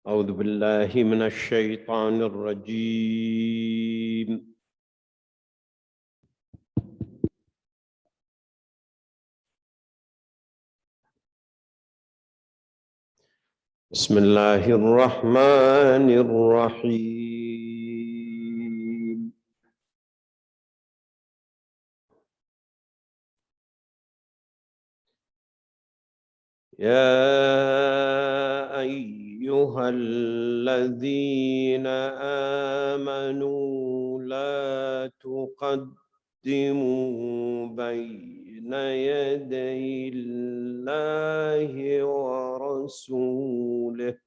أعوذ بالله من الشيطان الرجيم. بسم الله الرحمن الرحيم. يا أيها الذين آمنوا لا تقدموا بين يدي الله ورسوله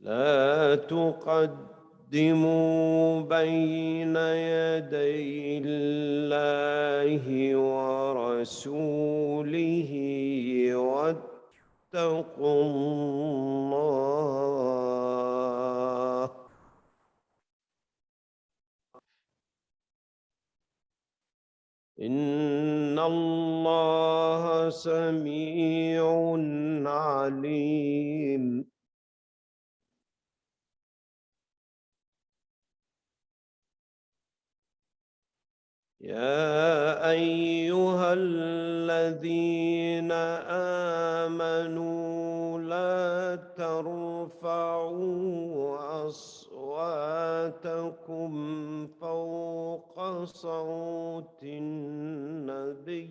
لا تقدموا بين يدي الله ورسوله واتقوا الله إن الله سميع عليم. يا أيها الذين آمنوا لا ترفعوا أصواتكم فوق صوت النبي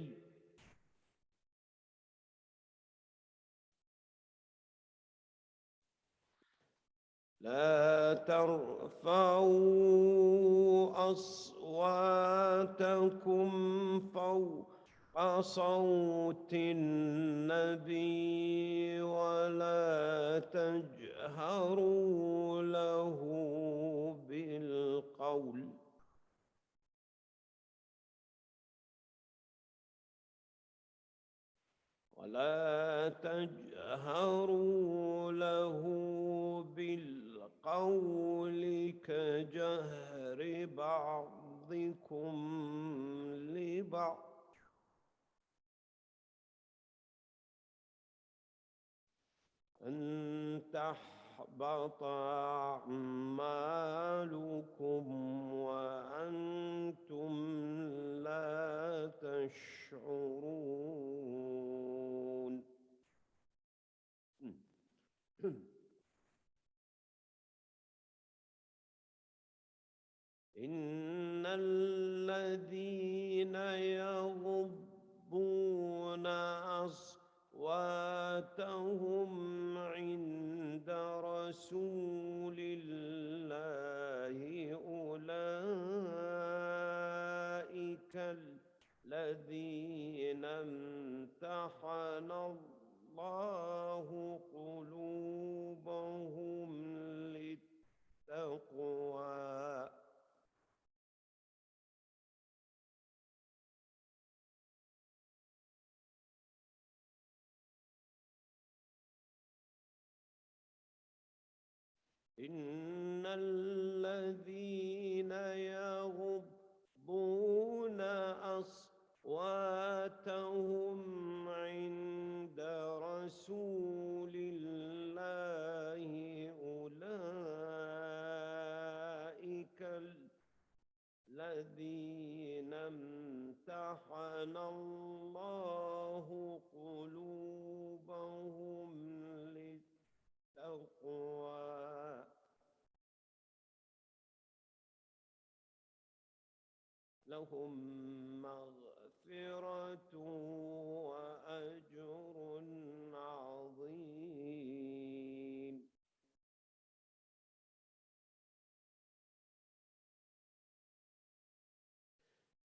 لا ترفعوا أصواتكم فوق صوت النبي ولا تجهروا له بالقول كجهر بعضكم لبعض أن تحبط أعمالكم وأنتم لا تشعرون. إن الذين يغضون أصواتهم عند رسول الله أولئك الذين امتحن الله قلوبهم للتقوى إن الذين يغضون أصواتهم عند رسول الله أولئك الذين امتحن الله قلوبهم للتقوى لهم مغفرة وأجر عظيم.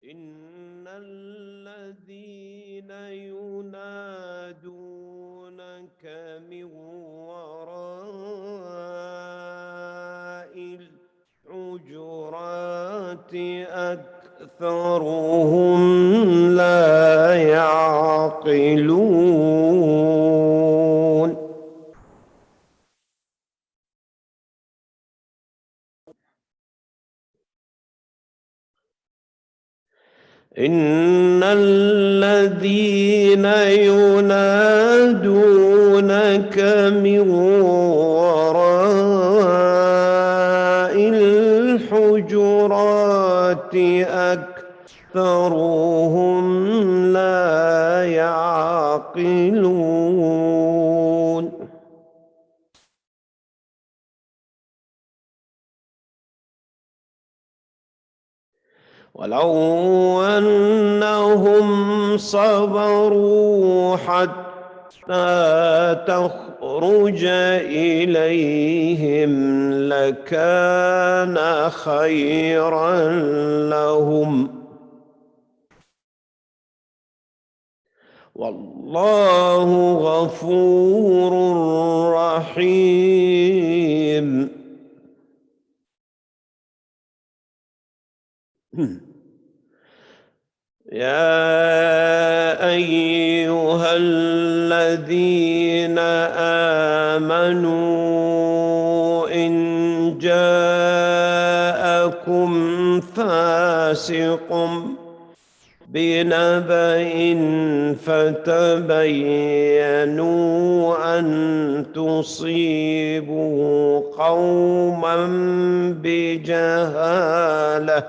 إن الذين ينادونك من وراء الحجرات أكثرهم لا يعقلون. إن الذين ينادونك من وراء الحجرات أكثرهم لا يعقلون ولو أنهم صبروا حتى تخرج إليهم لكان خيرا لهم والله غفور رحيم. يا أيها الذين آمنوا إن جاءكم فاسق بنبأ فتبينوا أن تصيبوا قوما بجهالة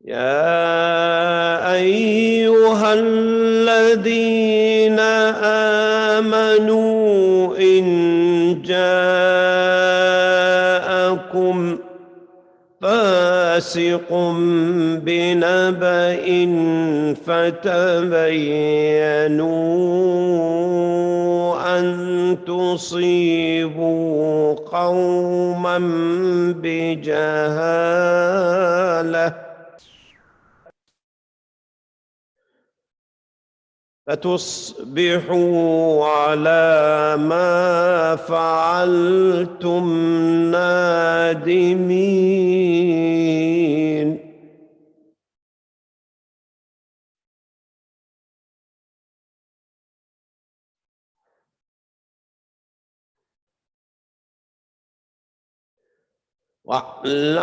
يا أيها الذين آمنوا إن جاءكم فاسق بنبأ فتبينوا أن تصيبوا قوما بجهالة فتصبحوا على ما فعلتم نادمين.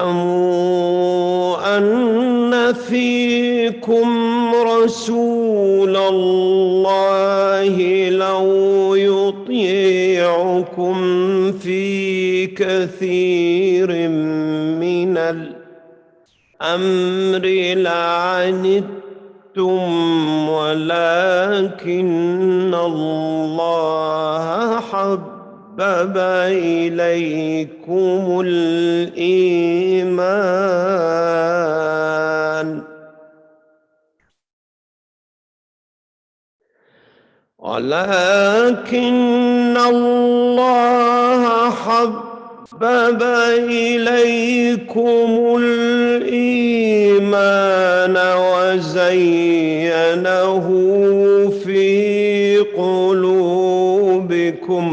واعلموا أن فيكم رسول الله لو يطيعكم في كثير من الأمر لعنتم ولكن الله حبب إليكم الإيمان ولكن الله حبب إليكم الإيمان وزينه في قلوبكم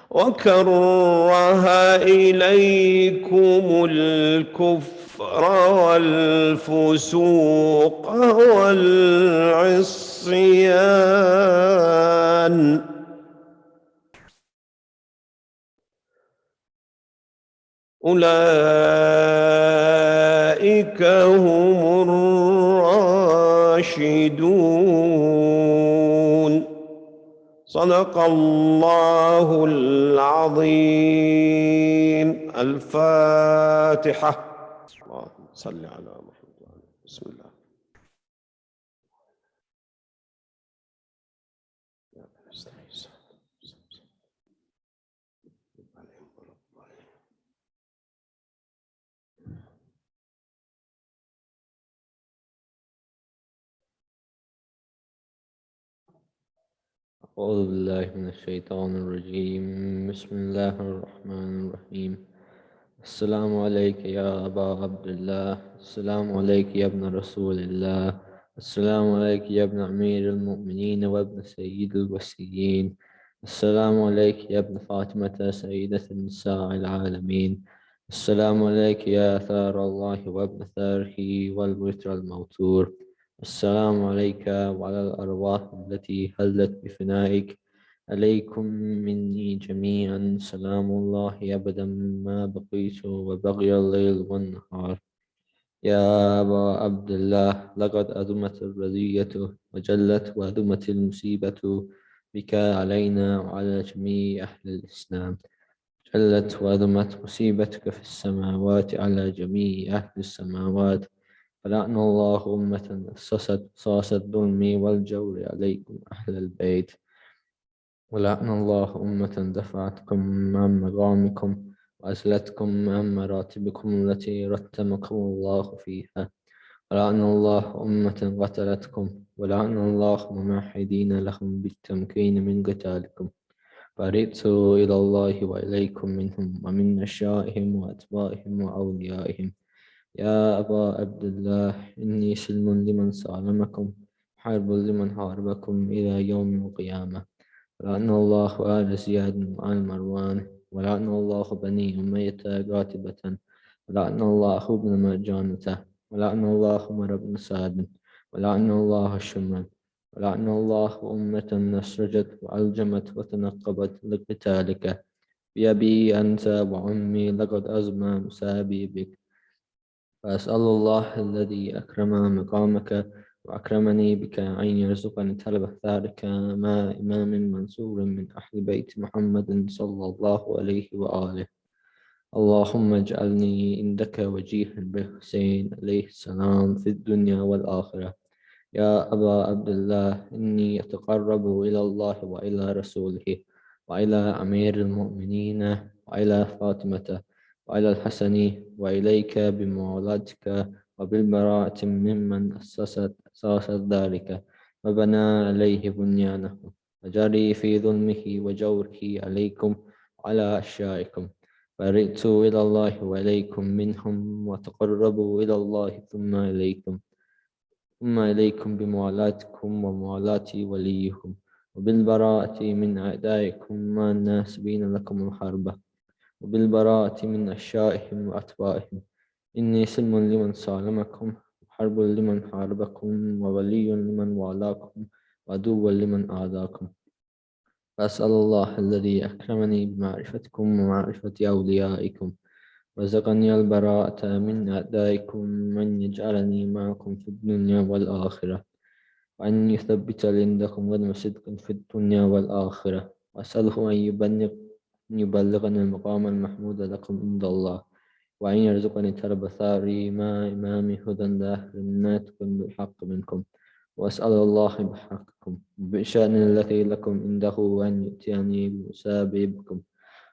وكره إليكم الكفر والفسوق والعصيان أولئك هم الراشدون. صدق الله العظيم. الفاتحة. اللهم صل على محمد. بسم الله. أعوذ بالله من الشيطان الرجيم. بسم الله الرحمن الرحيم. السلام عليك يا أبا عبد الله، السلام عليك يا ابن رسول الله، السلام عليك يا ابن أمير المؤمنين وابن سيد الوسيين، السلام عليك يا ابن فاطمة سيدة النساء العالمين، السلام عليك يا ثار الله وابن ثاره والوتر الموتور، السلام عليك وعلى الأرواح التي هلت بفنائك. عليكم مني جميعا سلام الله أبدا ما بقيت وبقي الليل والنهار. يا أبا عبد الله، لقد أدمت الرزية وجلت وأدمت المصيبة بك علينا وعلى جميع أهل الإسلام. جلت وأدمت مصيبتك في السماوات على جميع أهل السماوات. فلعن الله أمة أسست أساس الظلم والجور عليكم أهل البيت. ولعن الله أمة دفعتكم عن مقامكم وأزلتكم عن مراتبكم التي رتمكم الله فيها. ولعن الله أمة قتلتكم. ولعن الله مماحدين لهم بالتمكين من قتالكم. فرئت إلى الله وإليكم منهم ومن أشيائهم وأتباعهم وأوليائهم. يا أبا عبد الله، إني سلم لمن سالمكم، حرب لمن حاربكم إلى يوم القيامة. ولعن الله آل زياد وآل مروان. ولعن الله بني أمية قاتبة. ولعن الله ابن مرجانة. ولعن الله عمر بن سعد. ولعن الله شمل. ولعن الله أمة أسرجت وألجمت وتنقبت لقتالك. بأبي أنت وأمي لقد أزمى مسابي بك. فأسأل الله الذي أكرم مقامك وأكرمني بك أن يرزقني طلب ذلك مع إمام منصور من أهل بيت محمد صلى الله عليه وآله. اللهم اجعلني عندك وجيها بالحسين عليه السلام في الدنيا والآخرة. يا أبا عبد الله، إني أتقرب إلى الله وإلى رسوله وإلى أمير المؤمنين وإلى فاطمة وإلى الحسن وإليك بموالاتك وبالبراءة ممن أسس ذلك وبنى عليه بنيانه وجري في ظلمه وجوره عليكم وعلى أشيائكم. فرئت إلى الله وإليكم منهم وتقربوا إلى الله ثم إليكم بموالاتكم وموالاة وليكم وبالبراءة من أعدائكم مع الناسبين لكم الحرب وبالبراءة من أشيائهم وأتباعهم. إني سلم لمن سالمكم وحرب لمن حاربكم وولي لمن والاكم وعدو لمن آذاكم. فأسأل الله الذي أكرمني بمعرفتكم ومعرفة أوليائكم رزقني البراءة من أعدائكم من يجعلني معكم في الدنيا والآخرة وأن يثبت عندكم قدم صدق في الدنيا والآخرة. وأسأله أن يبلغني المقام المحمود لكم عند الله وأن يرزقني ترب ثاري مع إمام هدى داهر ناتق بالحق منكم. وأسأل الله بحقكم بشأن الذي لكم عنده أن يؤتيني بمساببكم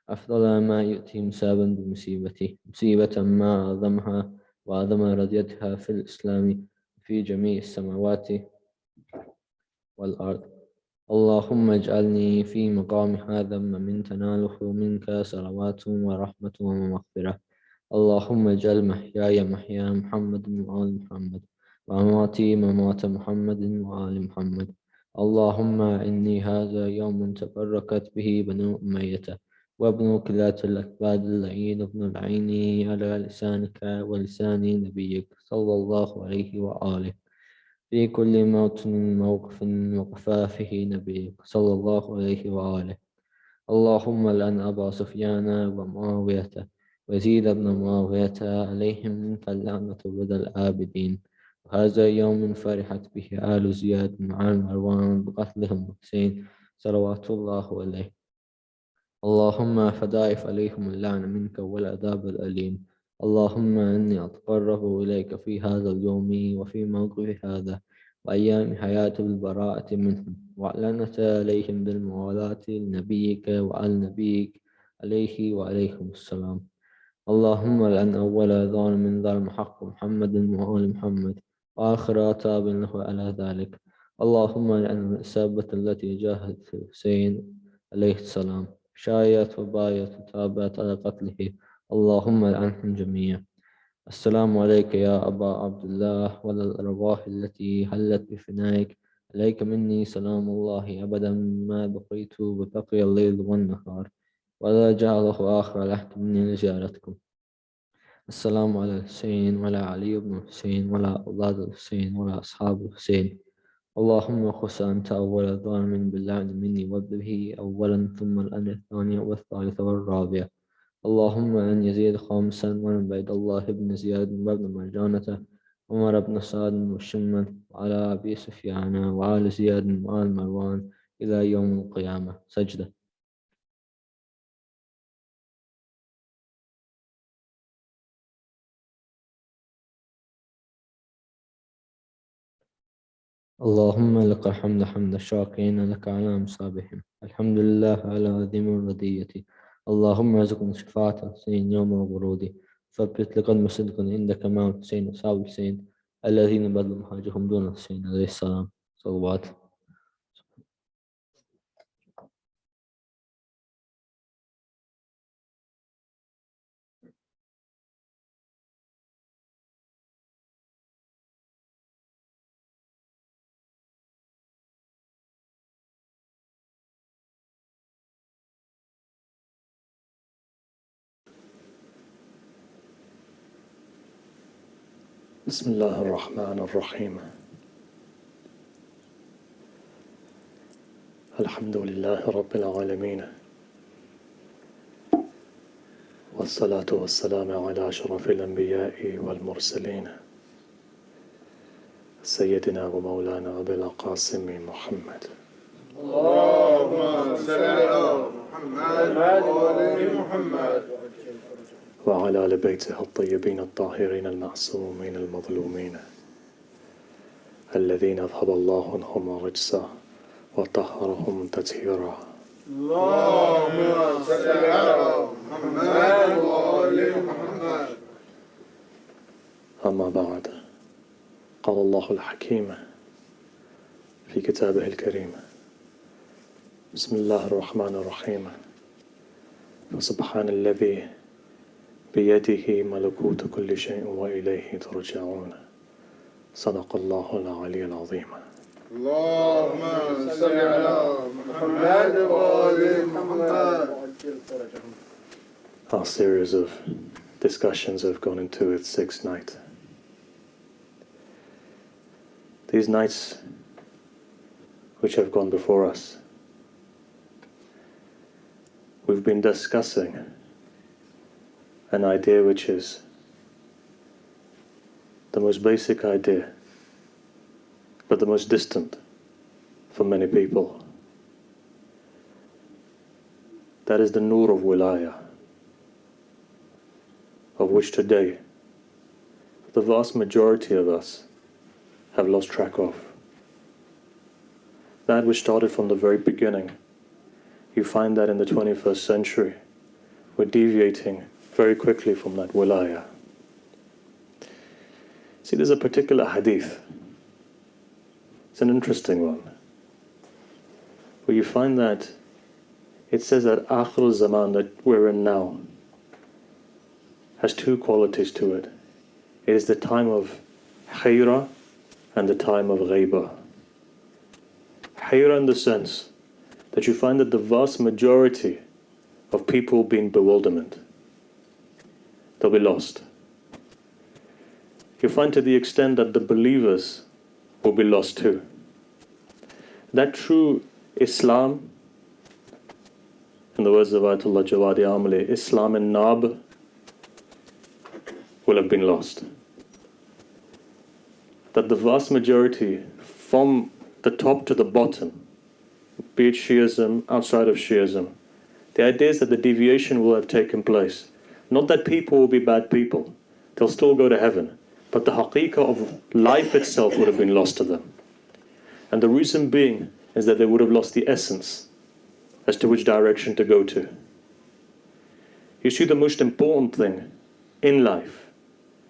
أفضل ما يؤتي مسابا بمصيبته مصيبة ما أعظمها وأعظم رضيتها في الإسلام في جميع السماوات والأرض. اللهم اجعلني في مقام هذا من تناله منك صلوات ورحمة ومغفرة. اللهم اجعل محياي محيا محمد وآل محمد ومماتي ممات محمد وآل محمد. اللهم إني هذا يوم تبركت به بنو أمية وابن كلاة الأكباد اللعين بن العين على لسانك ولسان نبيك صلى الله عليه وآله في كل موطن موقف وقفا فيه نبيك صلى الله عليه وآله. اللهم لأن أبا سفيان ومعاوية وزيد بن معاوية عليهم منك اللعنة بدى الآبدين. وهذا يوم فرحت به آل زياد مع مروان بقتلهم حسين صلوات الله عليه. اللهم فدائف عليهم اللعن منك والعذاب الأليم. اللهم إني أتقرب إليك في هذا اليوم وفي موقف هذا وأيام حياتي بالبراءة منهم وأعلنت عليهم بالموالاة لنبيك وعلى نبيك عليه وعليهم السلام. اللهم لأن أول ظالم ظلم حق محمد وآل محمد وآخر تاب له على ذلك. اللهم لأن الإصابة التي جاهدت الحسين عليه السلام شايت وبايت وتابت على قتله. اللهم لعنهم جميعا. السلام عليك يا أبا عبد الله وعلى الأرواح التي حلت بفنائك. عليك مني سلام الله أبدا ما بقيت وبقي الليل والنهار ولا جعله آخر العهد مني لزيارتكم. السلام على الحسين وعلى علي بن الحسين وعلى أولاد الحسين وعلى أصحاب الحسين. اللهم خص أنت أول ظالم باللعن مني وابدأ به أولا ثم الأمر الثاني والثالث والرابع. اللهم أن يزيد خامسا وعن عبيد الله بن زياد وابن مرجانة عمر بن سعد وشما وعلى أبي سفيان وآل زياد وآل مروان إلى يوم القيامة. سجدة. اللهم لك الحمد حمد الشاكرين لك على مصابهم. الحمد لله على عظيم الرضية. اللهم ارزقنا شفاعة الحسين يوم الورود. ثبت لقدم صدق عندك مع الحسين وصحاب الحسين الذين بذلوا محاجهم دون الحسين عليه السلام. صلوات. بسم الله الرحمن الرحيم. الحمد لله رب العالمين، والصلاة والسلام على أشرف الأنبياء والمرسلين سيدنا ومولانا أبي القاسم محمد. اللهم صل على محمد وآل محمد وعلى آل بيته الطيبين الطاهرين المعصومين المظلومين الذين أذهب الله عنهم الرجس وطهرهم تطهيرا. اللهم صل على محمد وآل محمد. أما بعد، قال الله الحكيم في كتابه الكريم: بسم الله الرحمن الرحيم. فسبحان الذي بيده ملكوت كل شيء وإليه ترجعون. صدق الله العلي العظيم. اللهم صل على محمد وآل محمد. Our series of discussions have gone into its sixth night. These nights which have gone before us, we've been discussing an idea which is the most basic idea, but the most distant for many people. That is the Nur of Wilaya, of which today the vast majority of us have lost track of. That which started from the very beginning, you find that in the 21st century we're deviating very quickly from that wilaya. See, there's a particular hadith. It's an interesting one, where you find that it says that Akhir Zaman, that we're in now, has two qualities to it. It is the time of khayra and the time of ghayba. Khayra in the sense that you find that the vast majority of people will be in bewilderment. They'll be lost. You find to the extent that the believers will be lost too. That true Islam, in the words of Ayatollah Jawadi Amali, Islam in Nab, will have been lost. That the vast majority, from the top to the bottom, be it Shiism, outside of Shiism, the idea is that the deviation will have taken place. Not that people will be bad people, they'll still go to heaven, but the haqiqah of life itself would have been lost to them. And the reason being is that they would have lost the essence as to which direction to go to. You see, the most important thing in life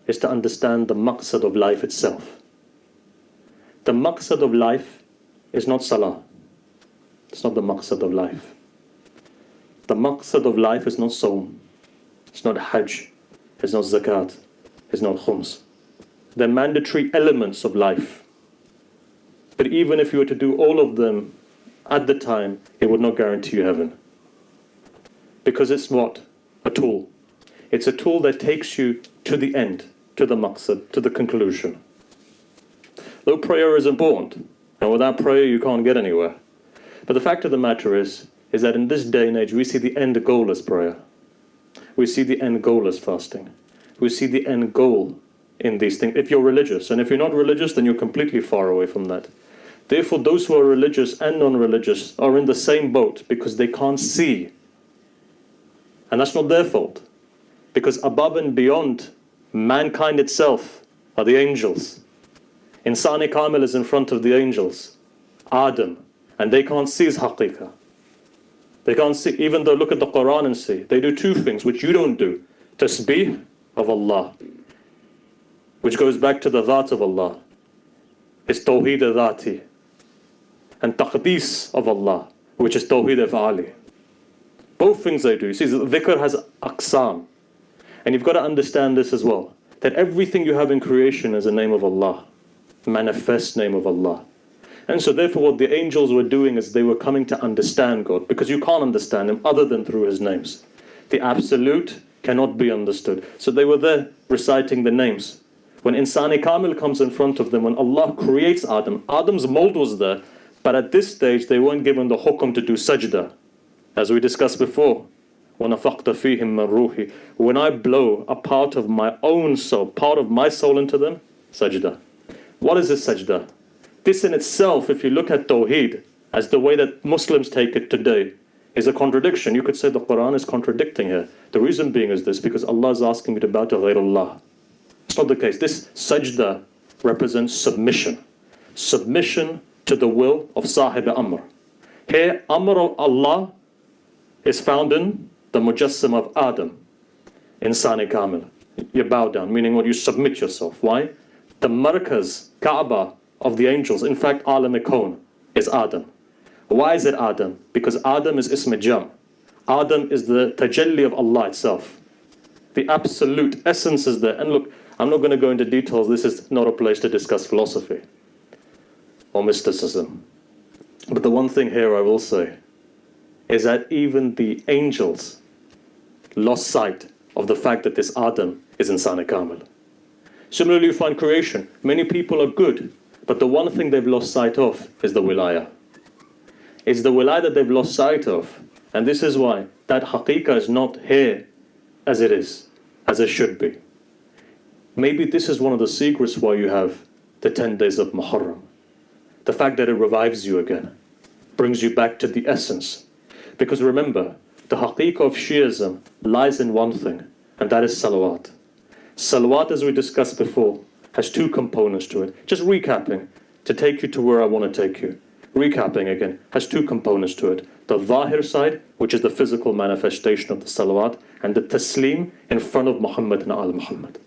is to understand the maqsad of life itself. The maqsad of life is not salah. It's not the maqsad of life. The maqsad of life is not sawm. It's not hajj. It's not zakat. It's not khums. They're mandatory elements of life. But even if you were to do all of them at the time, it would not guarantee you heaven. Because it's what? A tool. It's a tool that takes you to the end, to the maqsad, to the conclusion. Though prayer is important, and without prayer you can't get anywhere. But the fact of the matter is that in this day and age we see the end goal as prayer. We see the end goal as fasting. We see the end goal in these things. If you're religious, and if you're not religious, then you're completely far away from that. Therefore, those who are religious and non-religious are in the same boat because they can't see. And that's not their fault. Because above and beyond mankind itself are the angels. Insani Kamil is in front of the angels, Adam, and they can't see his haqiqah. They can't see, even though look at the Quran and see, they do two things which you don't do. Tasbih of Allah, which goes back to the Dhat of Allah. It's Tawheed al-Dhati. And Taqdees of Allah, which is Tawheed al-Fa'ali. Both things they do. You see, the dhikr has aqsam. And you've got to understand this as well, that everything you have in creation is a name of Allah, manifest name of Allah. And so therefore what the angels were doing is they were coming to understand God, because you can't understand Him other than through His names. The absolute cannot be understood. So they were there reciting the names. When Insani Kamil comes in front of them, when Allah creates Adam, Adam's mold was there, but at this stage they weren't given the hukum to do sajda. As we discussed before, وَنَفَقْتَ فِيهِمْ مِنْ رُوحِي, when I blow a part of my own soul, part of my soul into them, sajda. What is this sajda? This in itself, if you look at Tawheed, as the way that Muslims take it today, is a contradiction. You could say the Quran is contradicting here. The reason being is this, because Allah is asking me to bow to ghayrullah. It's not the case. This sajda represents submission. Submission to the will of Sahib Amr. Here, Amr of Allah is found in the Mujassim of Adam, Insani Kamil. You bow down, meaning what? You submit yourself. Why? The Markaz, Kaaba of the angels, in fact, Alam Kawn, is Adam. Why is it Adam? Because Adam is Ism Jam. Adam is the tajalli of Allah itself. The absolute essence is there. And look, I'm not going to go into details. This is not a place to discuss philosophy or mysticism. But the one thing here I will say is that even the angels lost sight of the fact that this Adam is Insani Kamil. Similarly, you find creation. Many people are good, but the one thing they've lost sight of is the wilayah. It's the wilayah that they've lost sight of. And this is why that haqiqah is not here as it is, as it should be. Maybe this is one of the secrets why you have the 10 days of Moharram. The fact that it revives you again, brings you back to the essence. Because remember, the haqiqah of Shiism lies in one thing, and that is salawat. Salawat, as we discussed before, has two components to it. Just recapping, to take you to where I want to take you. Recapping again, has two components to it. The zahir side, which is the physical manifestation of the salawat, and the taslim in front of Muhammad and al Muhammad.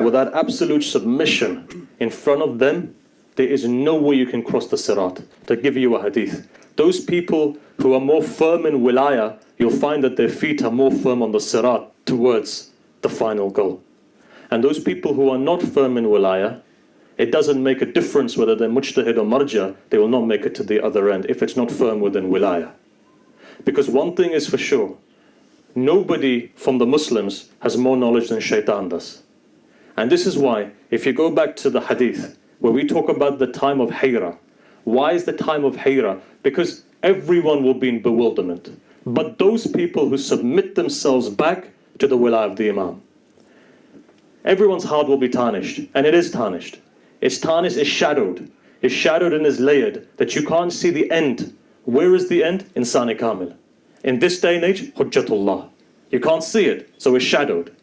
With that absolute submission in front of them, there is no way you can cross the sirat. To give you a hadith, those people who are more firm in wilayah, you'll find that their feet are more firm on the sirat towards the final goal. And those people who are not firm in wilayah, it doesn't make a difference whether they're mujtahid or marja, they will not make it to the other end if it's not firm within wilayah. Because one thing is for sure, nobody from the Muslims has more knowledge than shaitan does. And this is why, if you go back to the hadith, where we talk about the time of Hayra. Why is the time of Hayra? Because everyone will be in bewilderment. But those people who submit themselves back to the wilayah of the Imam, everyone's heart will be tarnished. And it is tarnished. It's tarnished, it's shadowed. It's shadowed and is layered, that you can't see the end. Where is the end? Insani Kamil. In this day and age, Hujjatullah. You can't see it, so it's shadowed.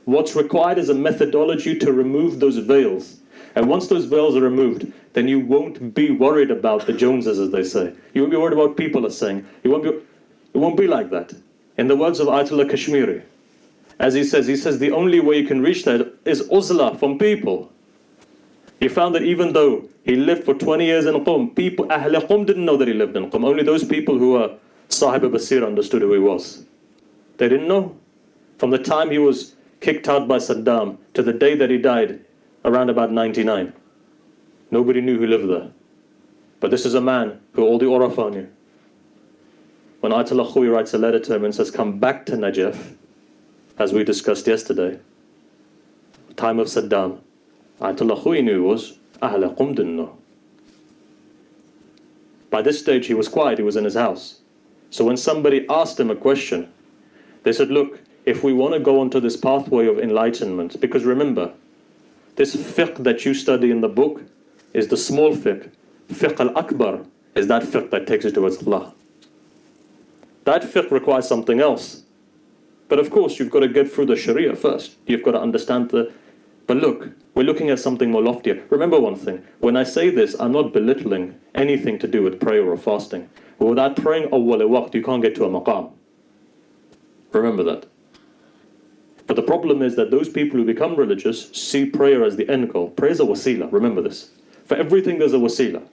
What's required is a methodology to remove those veils. And once those veils are removed, then you won't be worried about the Joneses, as they say. You won't be worried about what people are saying. It won't be like that. In the words of Ayatollah Kashmiri, as he says the only way you can reach that is uzla from people. He found that even though he lived for 20 years in Qum, people, Ahl Qum didn't know that he lived in Qum. Only those people who were Sahib Basir understood who he was. They didn't know. From the time he was kicked out by Saddam to the day that he died, around about 99. Nobody knew who lived there. But this is a man who all the Urafa knew. When Ayatollah Khoui writes a letter to him and says, come back to Najaf, as we discussed yesterday, time of Saddam, Ayatollah Khoui knew was Ahla Qumdinno. By this stage he was quiet, he was in his house. So when somebody asked him a question, they said, look, if we want to go onto this pathway of enlightenment, because remember, this fiqh that you study in the book is the small fiqh. Fiqh al-akbar is that fiqh that takes you towards Allah. That fiqh requires something else. But of course, you've got to get through the Sharia first. You've got to understand the... But look, we're looking at something more loftier. Remember one thing, when I say this, I'm not belittling anything to do with prayer or fasting. Without praying awwal waqt, you can't get to a maqam. Remember that. But the problem is that those people who become religious see prayer as the end goal. Prayer is a wasila, remember this. For everything there's a wasila.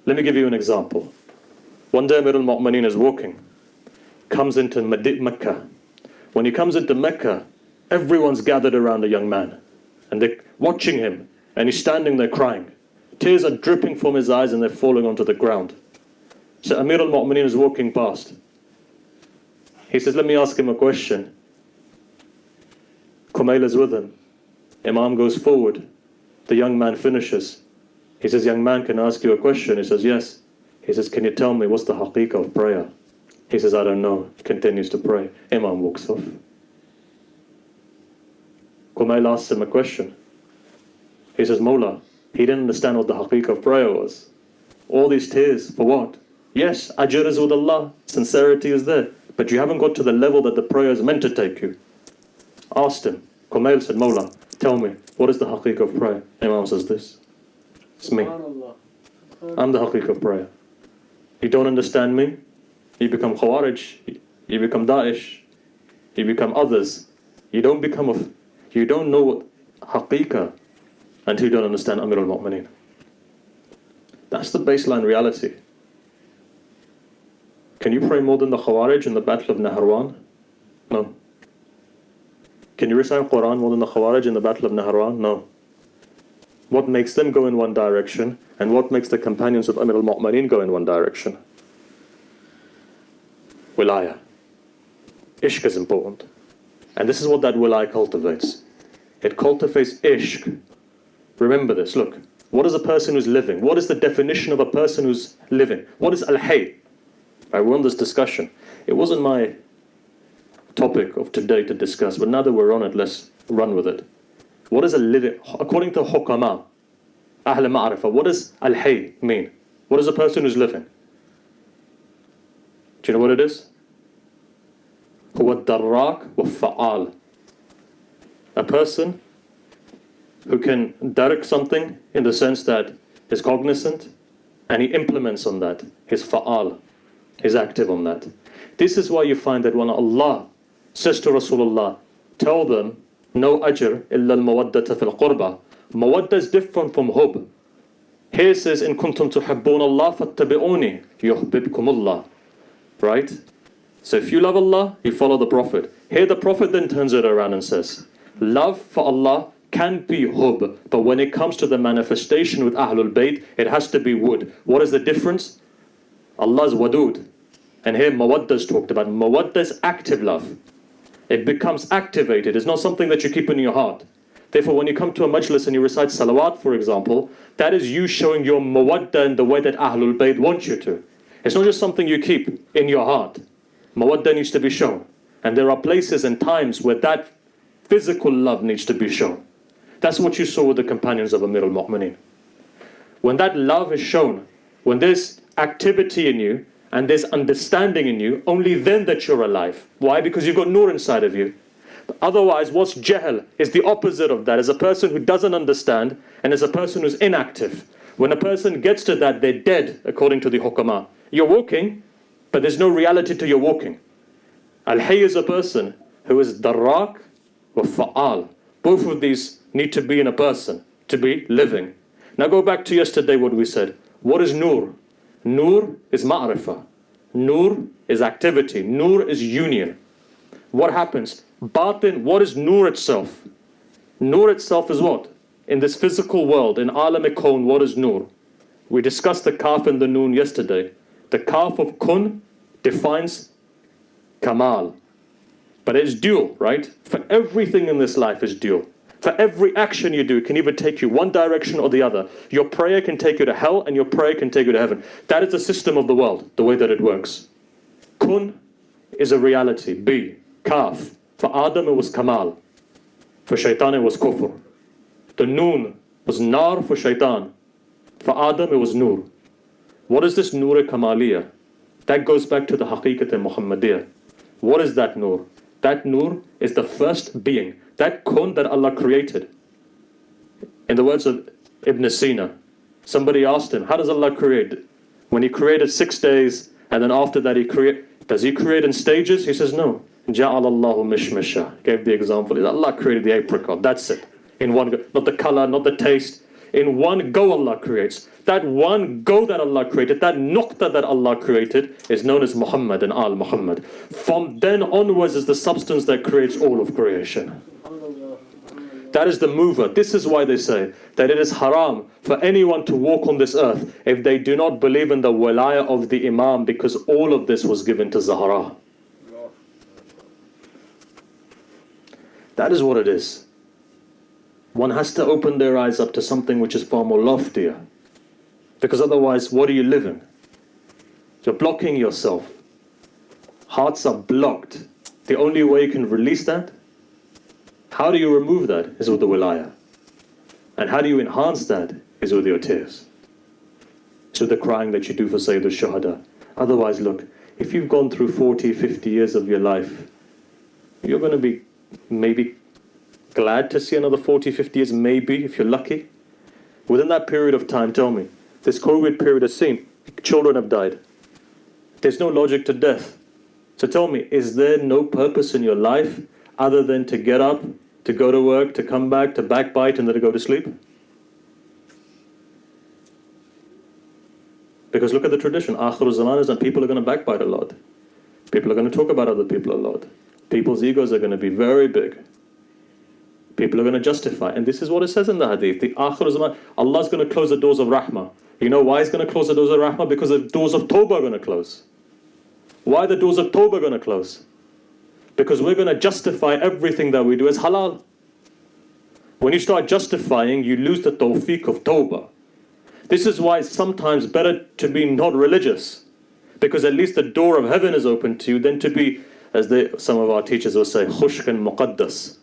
Let me give you an example. One day Amir al-Mu'mineen is walking, comes into Mecca. When he comes into Mecca, everyone's gathered around a young man. And they're watching him, and he's standing there crying. Tears are dripping from his eyes and they're falling onto the ground. So Amir al-Mu'mineen is walking past. He says, let me ask him a question. Kumail is with him. Imam goes forward. The young man finishes. He says, young man, can I ask you a question? He says, yes. He says, can you tell me what's the haqiqah of prayer? He says, I don't know. He continues to pray. Imam walks off. Kumail asks him a question. He says, Mawla, he didn't understand what the haqiqah of prayer was. All these tears, for what? Yes, ajr is with Allah. Sincerity is there. But you haven't got to the level that the prayer is meant to take you. Asked him. Kumail said, Mawla, tell me, what is the haqiqah of prayer? Imam says this. It's me. I'm the haqiqah of prayer. You don't understand me, you become Khawarij, you become Daesh, you become others. You don't know what haqiqah until you don't understand Amir al-Mu'mineen. That's the baseline reality. Can you pray more than the Khawarij in the Battle of Nahrawan? No. Can you recite Quran more than the Khawarij in the Battle of Nahrawan? No. What makes them go in one direction, and what makes the companions of Amir al-Mu'mineen go in one direction? Wilaya. Ishq is important. And this is what that wilaya cultivates. It cultivates ishq. Remember this, look. What is a person who's living? What is the definition of a person who's living? What is al-hayy? We're on this discussion. It wasn't my topic of today to discuss, but now that we're on it, let's run with it. What is a living? According to hukama, ahl ma'rifah, what does al-hayy mean? What is a person who's living? Do you know what it is? Huwa ad-darrak wa fa'al. A person who can direct something in the sense that is cognizant and he implements on that. He's fa'al. He's active on that. This is why you find that when Allah says to Rasulullah, tell them, no ajr illa al-mawaddata fil qurba. Mawadda is different from hub. Here it says, in kuntum tuhibbun Allah fattabi'uni yuhbibkum Allah. Right? So if you love Allah, you follow the Prophet. Here the Prophet then turns it around and says, love for Allah can be hub, but when it comes to the manifestation with Ahlul Bayt, it has to be wood. What is the difference? Allah's wadud. And here mawadda is talked about. Mawadda is active love. It becomes activated. It's not something that you keep in your heart. Therefore, when you come to a majlis and you recite salawat, for example, that is you showing your mawadda in the way that Ahlul Bayt want you to. It's not just something you keep in your heart. Mawadda needs to be shown. And there are places and times where that physical love needs to be shown. That's what you saw with the companions of Amir al-Mu'mineen. When that love is shown, when there's activity in you, and there's understanding in you, only then that you're alive. Why? Because you've got nur inside of you. But otherwise, what's jahl is the opposite of that. Is a person who doesn't understand and is a person who's inactive. When a person gets to that, they're dead, according to the hukama. You're walking, but there's no reality to your walking. Al-hayy is a person who is darrak or fa'al. Both of these need to be in a person, to be living. Now go back to yesterday what we said. What is nur? Nur is ma'rifah. Nur is activity. Nur is union. What happens? Batin, what is nur itself? Nur itself is what? In this physical world, in alam-e-kawn, what is nur? We discussed the kaf and the noon yesterday. The kaf of kun defines Kamal. But it's dual, right? For everything in this life is dual. For every action you do, it can either take you one direction or the other. Your prayer can take you to hell, and your prayer can take you to heaven. That is the system of the world, the way that it works. Kun is a reality. B, Kaf. For Adam it was Kamal. For Shaitan it was Kufr. The Noon was Nar for Shaitan. For Adam it was Nur. What is this Nur Kamaliya? That goes back to the Haqiqat Muhammadiyah. What is that Nur? That Nur is the first being. That Kun that Allah created. In the words of Ibn Sina, somebody asked him, how does Allah create? When He created 6 days, and then after that does He create in stages? He says, no. Ja'al Allahu mishmisha. Gave the example. Allah created the apricot. That's it. In one go. Not the color, not the taste. In one go Allah creates. That one go that Allah created, that nuqta that Allah created, is known as Muhammad and Al Muhammad. From then onwards is the substance that creates all of creation. That is the mover. This is why they say that it is haram for anyone to walk on this earth if they do not believe in the wilayah of the Imam, because all of this was given to Zahra. That is what it is. One has to open their eyes up to something which is far more loftier. Because otherwise, what are you living? You're blocking yourself. Hearts are blocked. The only way you can release that, how do you remove that, is with the wilayah. And how do you enhance that, is with your tears. So the crying that you do for Sayyid al-Shuhada. Otherwise, look, if you've gone through 40, 50 years of your life, you're going to be maybe glad to see another 40, 50 years, maybe, if you're lucky. Within that period of time, tell me, this COVID period has seen, children have died. There's no logic to death. So tell me, is there no purpose in your life other than to get up, to go to work, to come back, to backbite, and then to go to sleep? Because look at the tradition. Akhir zaman is, and people are going to backbite a lot. People are going to talk about other people a lot. People's egos are going to be very big. People are going to justify. And this is what it says in the hadith. The Akhir zaman, Allah is going to close the doors of Rahmah. You know why He's going to close the doors of Rahmah? Because the doors of Tawbah are going to close. Why are the doors of Tawbah going to close? Because we're going to justify everything that we do as halal. When you start justifying, you lose the tawfiq of Tawbah. This is why it's sometimes better to be not religious. Because at least the door of heaven is open to you than to be, as some of our teachers will say, khushk and muqaddas.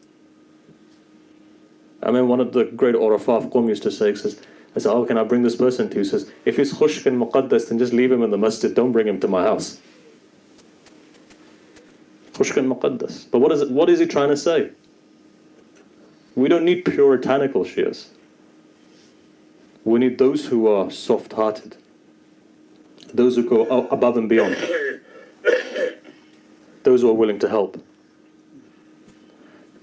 I mean, one of the great Urafah of Qum used to say, I said, oh, can I bring this person to you? He says, if he's khushk and muqaddas, then just leave him in the masjid, don't bring him to my house. Khushk and muqaddas. But what is he trying to say? We don't need puritanical Shias. We need those who are soft-hearted. Those who go above and beyond. Those who are willing to help.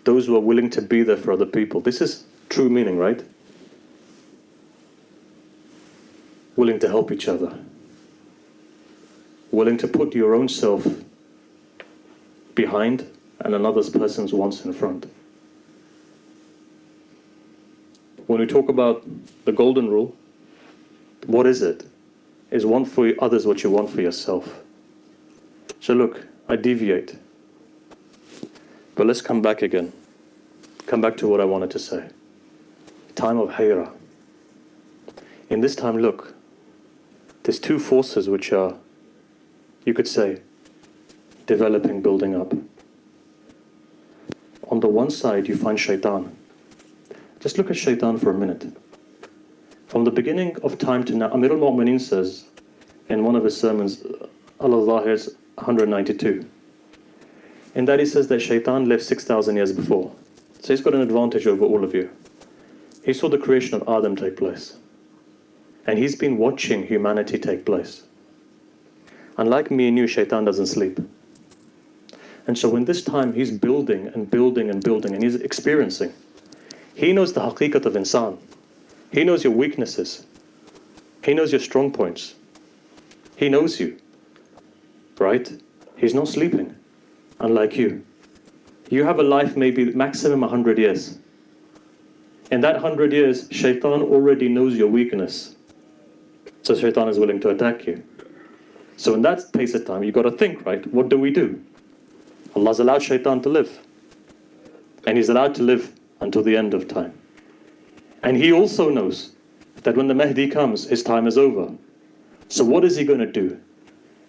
Those who are willing to be there for other people. This is true meaning, right? Willing to help each other. Willing to put your own self behind and another person's wants in front. When we talk about the golden rule, what is it? Is want for others what you want for yourself. So look, I deviate. But let's come back again. Come back to what I wanted to say. Time of Hayra. In this time, look, there's two forces which are, you could say, developing, building up. On the one side, you find Shaitan. Just look at Shaitan for a minute. From the beginning of time to now, Amir al-Mu'mineen says in one of his sermons, Al-Zahir's 192, in that he says that Shaitan lived 6,000 years before. So he's got an advantage over all of you. He saw the creation of Adam take place. And he's been watching humanity take place. Unlike me and you, Shaitan doesn't sleep. And so in this time, he's building and building and building, and he's experiencing. He knows the haqiqat of insan. He knows your weaknesses. He knows your strong points. He knows you. Right? He's not sleeping, unlike you. You have a life maybe maximum 100 years. In that 100 years, Shaitan already knows your weakness. So Shaitan is willing to attack you. So in that pace of time, you've got to think, right? What do? Allah's allowed shaitan to live. And he's allowed to live until the end of time. And he also knows that when the Mahdi comes, his time is over. So what is he going to do?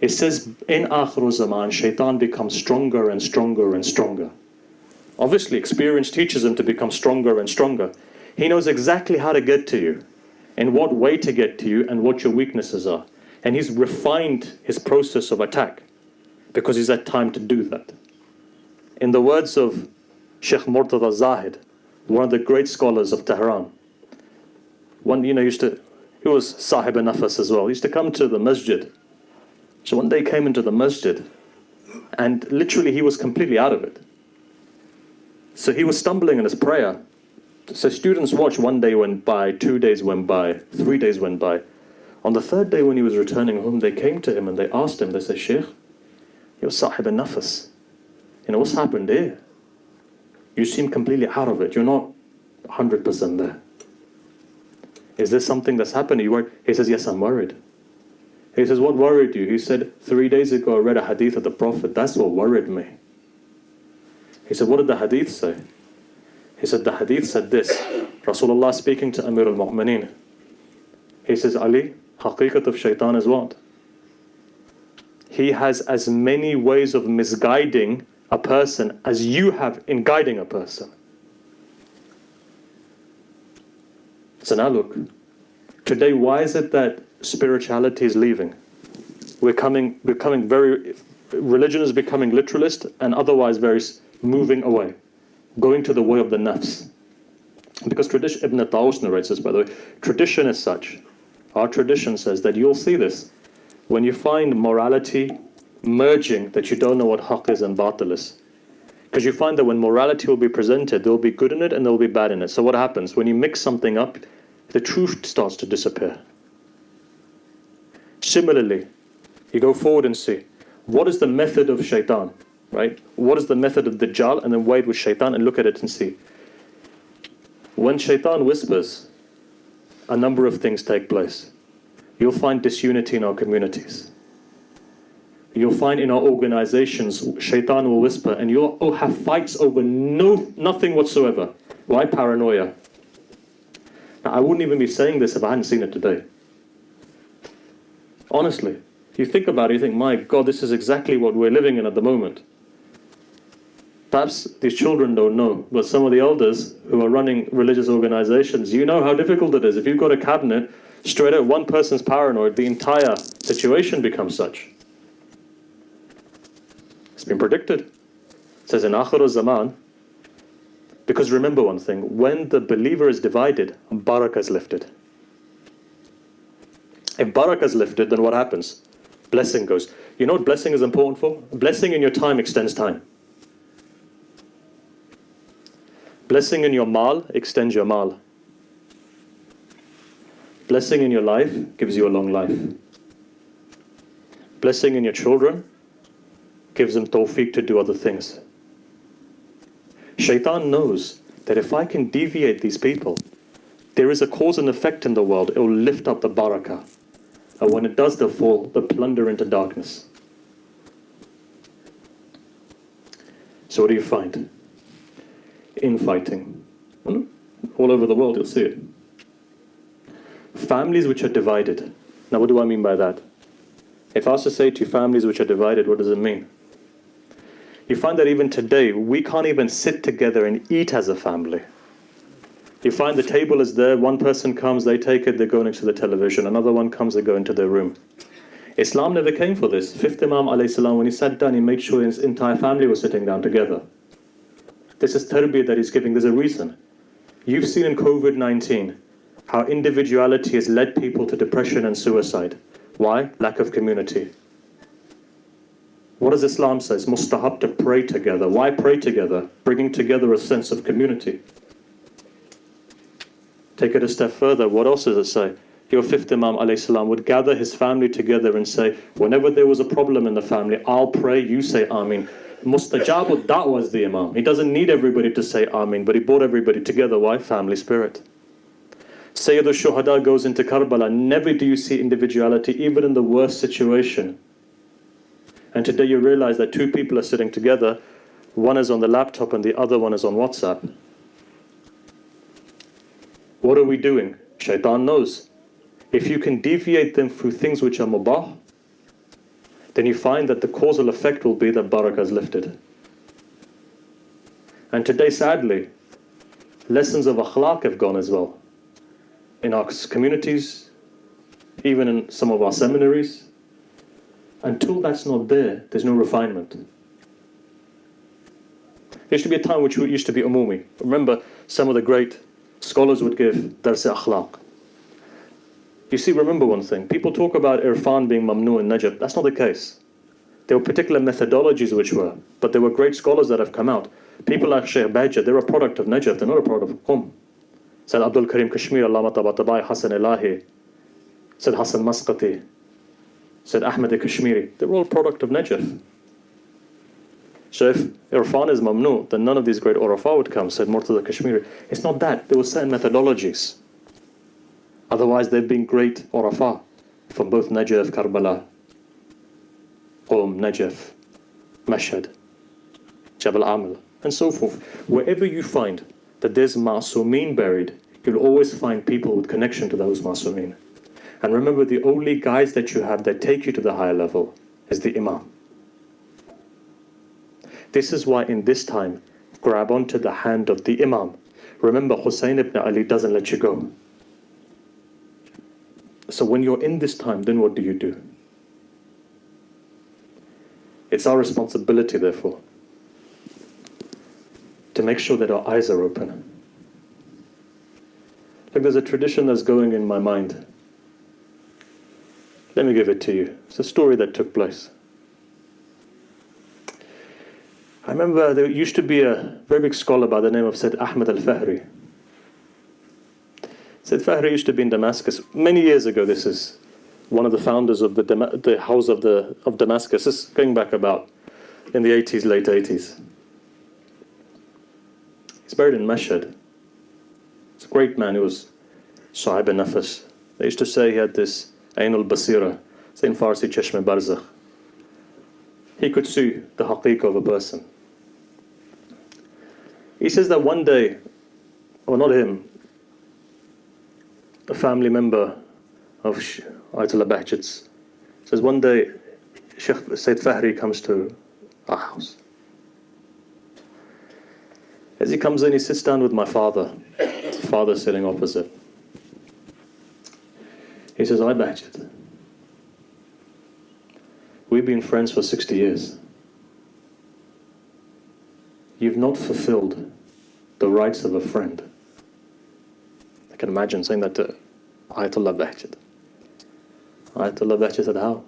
It says in Akhir Zaman, shaitan becomes stronger and stronger and stronger. Obviously, experience teaches him to become stronger and stronger. He knows exactly how to get to you, in what way to get to you, and what your weaknesses are. And he's refined his process of attack because he's had time to do that. In the words of Sheikh Murtada Zahid, one of the great scholars of Tehran, he was Sahib Nafas as well, he used to come to the masjid. So one day he came into the masjid and literally he was completely out of it. So he was stumbling in his prayer. So students watched. 1 day went by, 2 days went by, 3 days went by. On the third day when he was returning home, they came to him and they asked him, they said, Sheikh, you're Sahib Nafas. What's happened here? You seem completely out of it. You're not 100% there. Is there something that's happened? Are you worried? He says, yes, I'm worried. He says, what worried you? He said, 3 days ago I read a hadith of the Prophet. That's what worried me. He said, what did the hadith say? He said, the hadith said this. Rasulullah speaking to Amir al-Mu'mineen. He says, Ali, haqiqat of shaitan is what? He has as many ways of misguiding a person as you have in guiding a person. So now look, today why is it that spirituality is leaving? Religion is becoming literalist and otherwise very moving away, going to the way of the nafs. Because tradition, Ibn Taus narrates this by the way, tradition is such, our tradition says that you'll see this, when you find morality merging, that you don't know what haqq is and batil is. Because you find that when morality will be presented, there will be good in it and there will be bad in it. So what happens? When you mix something up, the truth starts to disappear. Similarly, you go forward and see, what is the method of shaitan, right? What is the method of Dajjal? And then wait with shaitan and look at it and see. When shaitan whispers, a number of things take place. You'll find disunity in our communities. You'll find in our organizations, shaitan will whisper and you'll have fights over nothing whatsoever. Why? Paranoia. Now, I wouldn't even be saying this if I hadn't seen it today. Honestly, you think about it, you think, my God, this is exactly what we're living in at the moment. Perhaps these children don't know, but some of the elders who are running religious organizations, you know how difficult it is. If you've got a cabinet, straight out one person's paranoid, the entire situation becomes such. It's been predicted. It says in Akhir Zaman, because remember one thing, when the believer is divided, barakah is lifted. If barakah is lifted, then what happens? Blessing goes. You know what blessing is important for? Blessing in your time extends time. Blessing in your mal extends your mal. Blessing in your life gives you a long life. Blessing in your children gives them tawfiq to do other things. Shaitan knows that if I can deviate these people, there is a cause and effect in the world. It will lift up the barakah. And when it does, they'll plunder into darkness. So what do you find? Infighting. All over the world, you'll see it. Families which are divided. Now what do I mean by that? If I was to say to you, families which are divided, what does it mean? You find that even today, we can't even sit together and eat as a family. You find the table is there, one person comes, they take it, they go next to the television, another one comes, they go into their room. Islam never came for this. Fifth Imam alayhi salam, when he sat down, he made sure his entire family was sitting down together. This is tarbiyah that he's giving, there's a reason. You've seen in COVID-19 how individuality has led people to depression and suicide. Why? Lack of community. What does Islam say? It's mustahab to pray together. Why pray together? Bringing together a sense of community. Take it a step further. What else does it say? Your fifth Imam alayhi salam would gather his family together and say, whenever there was a problem in the family, I'll pray, you say Ameen. Mustajab da'wah is the Imam. He doesn't need everybody to say Ameen, but he brought everybody together. Why? Family spirit. Sayyid al-Shuhada goes into Karbala. Never do you see individuality, even in the worst situation. And today you realize that two people are sitting together, one is on the laptop and the other one is on WhatsApp. What are we doing? Shaitan knows. If you can deviate them through things which are mubah, then you find that the causal effect will be that barakah is lifted. And today, sadly, lessons of akhlaq have gone as well. In our communities, even in some of our seminaries. Until that's not there, there's no refinement. There used to be a time which used to be umumi. Remember, some of the great scholars would give dars akhlaq. You see, remember one thing. People talk about irfan being mamnu and najab. That's not the case. There were particular methodologies which were, but there were great scholars that have come out. People like Shaykh Bajjah, they're a product of Najaf, they're not a product of Qum. Said Abdul Karim Kashmir, Allama Tabatabai, Hassan Ilahi, said Hassan Masqati, said Ahmed Kashmiri. They're all a product of Najaf. So if irfan is mamnu, then none of these great urafa would come, said Murtada Kashmiri. It's not that. There were certain methodologies. Otherwise, they've been great urafa from both Najaf, Karbala, Qum, Najaf, Mashhad, Jabal Amal, and so forth. Wherever you find that there's ma'asumeen buried, you'll always find people with connection to those ma'asumeen. And remember, the only guides that you have that take you to the higher level is the Imam. This is why in this time, grab onto the hand of the Imam. Remember, Hussein ibn Ali doesn't let you go. So when you're in this time, then what do? It's our responsibility, therefore, to make sure that our eyes are open. Look, there's a tradition that's going in my mind. Let me give it to you. It's a story that took place. I remember there used to be a very big scholar by the name of Said Ahmed al-Fahri. Said Fahri used to be in Damascus many years ago. This is one of the founders of the house of Damascus. This is going back about in the 80s, late 80s. He's buried in Mashhad. He's a great man. He was Sahib Nafas. They used to say he had this Ain al-Basira, say in Farsi, Chashme Barzakh. He could see the haqiqah of a person. He says that one day, or not him, a family member of Ayatollah Bahjat's, says one day Sheikh Sayyid Fahri comes to our house. As he comes in, he sits down with my father. His father sitting opposite. He says, "I Bahjat, we've been friends for 60 years. You've not fulfilled the rights of a friend." I can imagine saying that to Ayatollah Bahjat. Ayatollah Bahjat said, "How?"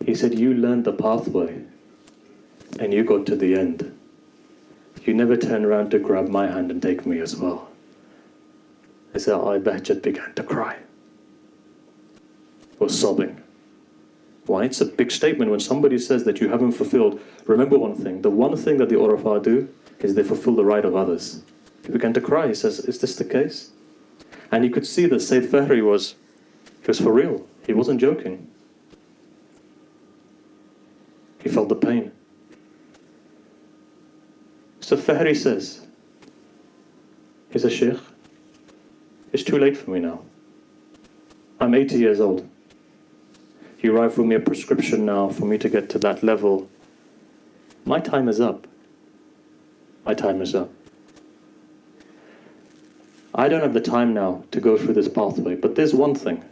He said, "You learned the pathway and you got to the end. You never turn around to grab my hand and take me as well." I said, I Bahjat began to cry. Was sobbing. Why? It's a big statement when somebody says that you haven't fulfilled. Remember one thing. The one thing that the Urafa do is they fulfill the right of others. He began to cry. He says, "Is this the case?" And you could see that Sayyid Fahri was for real. He wasn't joking. He felt the pain. So Fahri says, he says, "Sheikh, it's too late for me now. I'm 80 years old. You write for me a prescription now for me to get to that level. My time is up. My time is up. I don't have the time now to go through this pathway, but there's one thing.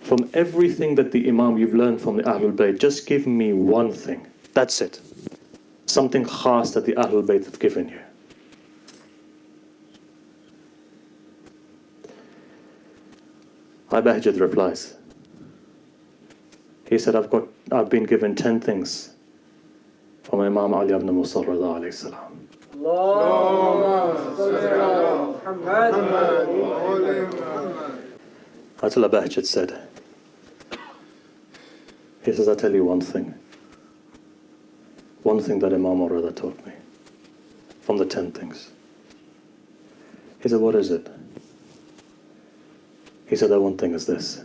From everything that the Imam you've learned from the Ahlul Bayt, just give me one thing. That's it. Something khas that the Ahlul Bayt have given you." Bahjat replies. He said, I've been given 10 things from Imam Ali ibn Musa alayhi salam. Ayatollah Bahjat said, he says, "I'll tell you one thing. One thing that Imam Rada taught me from the 10 things." He said, "What is it?" He said, "That one thing is this.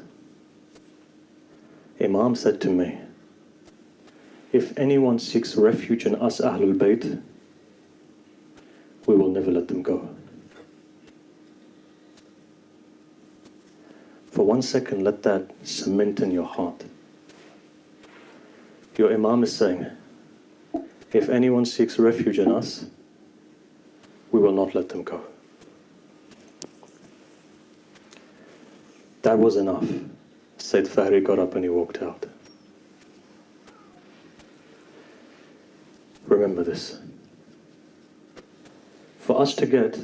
Imam Imam said to me, if anyone seeks refuge in us Ahlul Bayt, we will never let them go. For 1 second, let that cement in your heart. Your Imam is saying, if anyone seeks refuge in us, we will not let them go. That was enough. Said Fahri got up and he walked out. Remember this. For us to get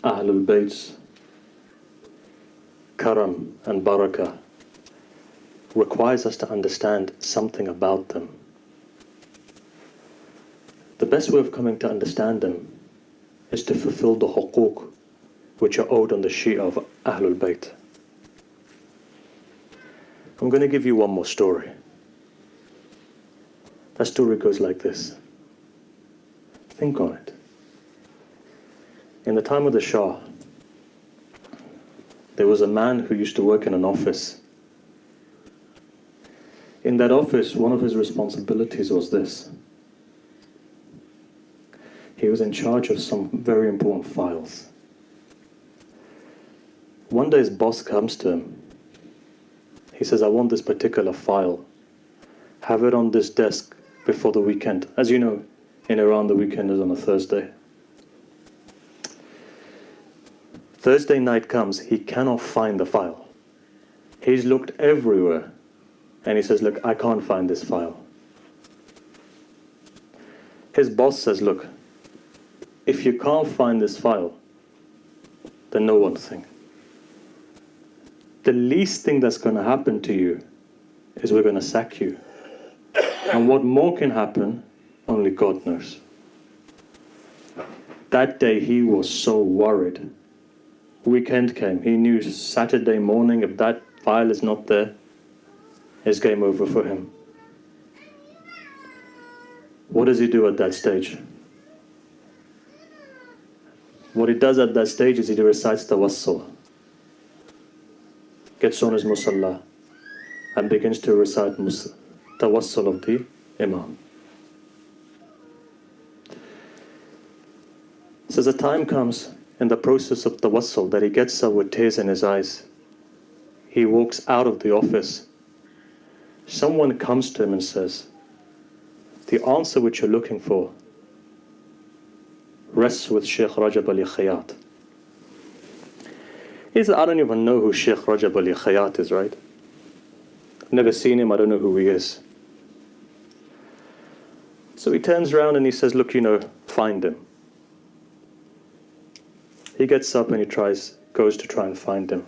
Ahlul Bayt's karam and barakah requires us to understand something about them. The best way of coming to understand them is to fulfill the huquq which are owed on the Shia of Ahlul Bayt. I'm going to give you one more story. That story goes like this. Think on it. In the time of the Shah, there was a man who used to work in an office. In that office, one of his responsibilities was this. He was in charge of some very important files. One day his boss comes to him. He says, I want this particular file. Have it on this desk before the weekend. As you know, in Iran, the weekend is on a Thursday. Thursday night comes, he cannot find the file. He's looked everywhere. And he says, look, I can't find this file. His boss says, look, if you can't find this file, then know one thing. The least thing that's going to happen to you is we're going to sack you. And what more can happen, only God knows. That day he was so worried. Weekend came. He knew Saturday morning, if that file is not there, it's game over for him. What does he do at that stage? What he does at that stage is he recites Tawassul. Gets on his musalla and begins to recite Tawassul of the Imam. So the time comes in the process of Tawassul that he gets up with tears in his eyes. He walks out of the office. Someone comes to him and says, the answer which you're looking for rests with Sheikh Rajab Ali Khayat. He said, I don't even know who Sheikh Rajab Ali Khayat is, right? I've never seen him, I don't know who he is. So he turns around and he says, look, find him. He gets up and he goes to try and find him.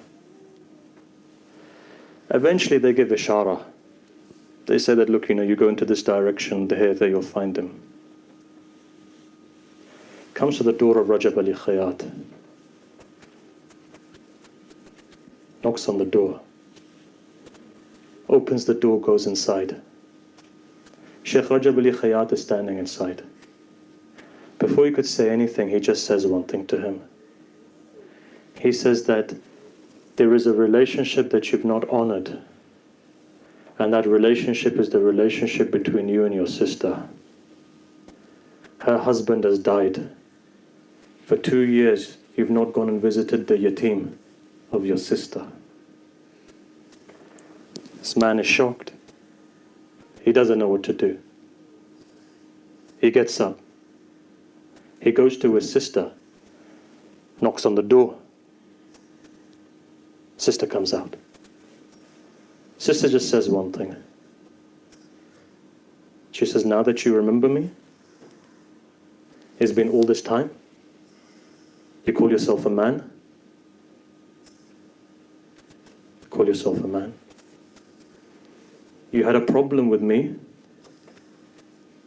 Eventually they give ishara. They say that, look, you go into this direction, there you'll find him. Comes to the door of Rajab Ali Khayat. Knocks on the door. Opens the door, goes inside. Sheikh Rajab Ali Khayat is standing inside. Before he could say anything, he just says one thing to him. He says that there is a relationship that you've not honored. And that relationship is the relationship between you and your sister. Her husband has died. For 2 years, you've not gone and visited the yatim of your sister. This man is shocked. He doesn't know what to do. He gets up. He goes to his sister, knocks on the door. Sister comes out. Sister just says one thing. She says, now that you remember me, it's been all this time. You call yourself a man? Call yourself a man. You had a problem with me?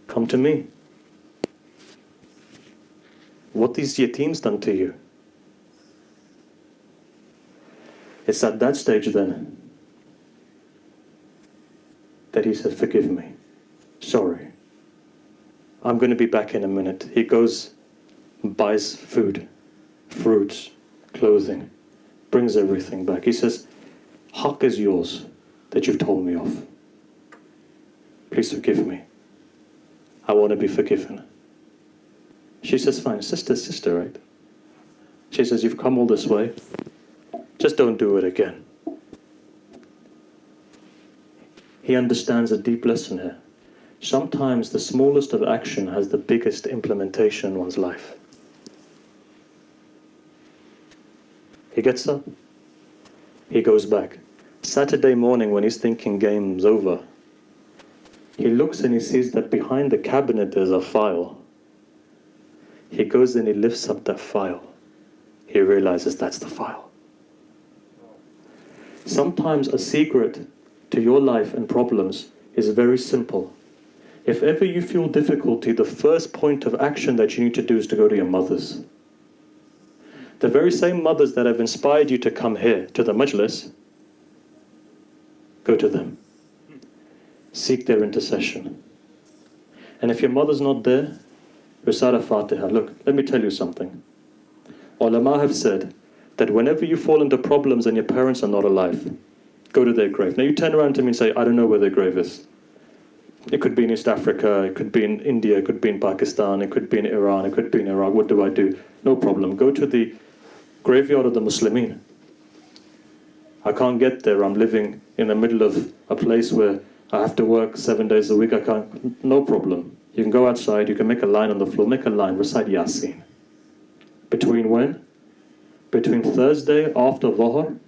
Come to me. What these yateens done to you? It's at that stage then that he said, forgive me. Sorry. I'm going to be back in a minute. He goes, buys food, fruits, clothing, brings everything back. He says, haqq is yours. that you've told me of. Please forgive me. I want to be forgiven. She says, fine, sister, right? She says, you've come all this way. Just don't do it again. He understands a deep lesson here. Sometimes the smallest of action has the biggest implementation in one's life. He gets up. He goes back. Saturday morning when he's thinking game's over, he looks and he sees that behind the cabinet there's a file. He goes and he lifts up that file. He realizes that's the file. Sometimes a secret to your life and problems is very simple. If ever you feel difficulty, the first point of action that you need to do is to go to your mothers. The very same mothers that have inspired you to come here, to the majlis, go to them. Seek their intercession. And if your mother's not there, recite a Fatiha. Look, let me tell you something. Ulama have said that whenever you fall into problems and your parents are not alive, go to their grave. Now you turn around to me and say, I don't know where their grave is. It could be in East Africa, it could be in India, it could be in Pakistan, it could be in Iran, it could be in Iraq. What do I do? No problem. Go to the graveyard of the Muslimin. I can't get there. I'm living in the middle of a place where I have to work 7 days a week. I can't. No problem. You can go outside, you can make a line on the floor, make a line, recite Yasin. Between when? Between Thursday after Dhuhr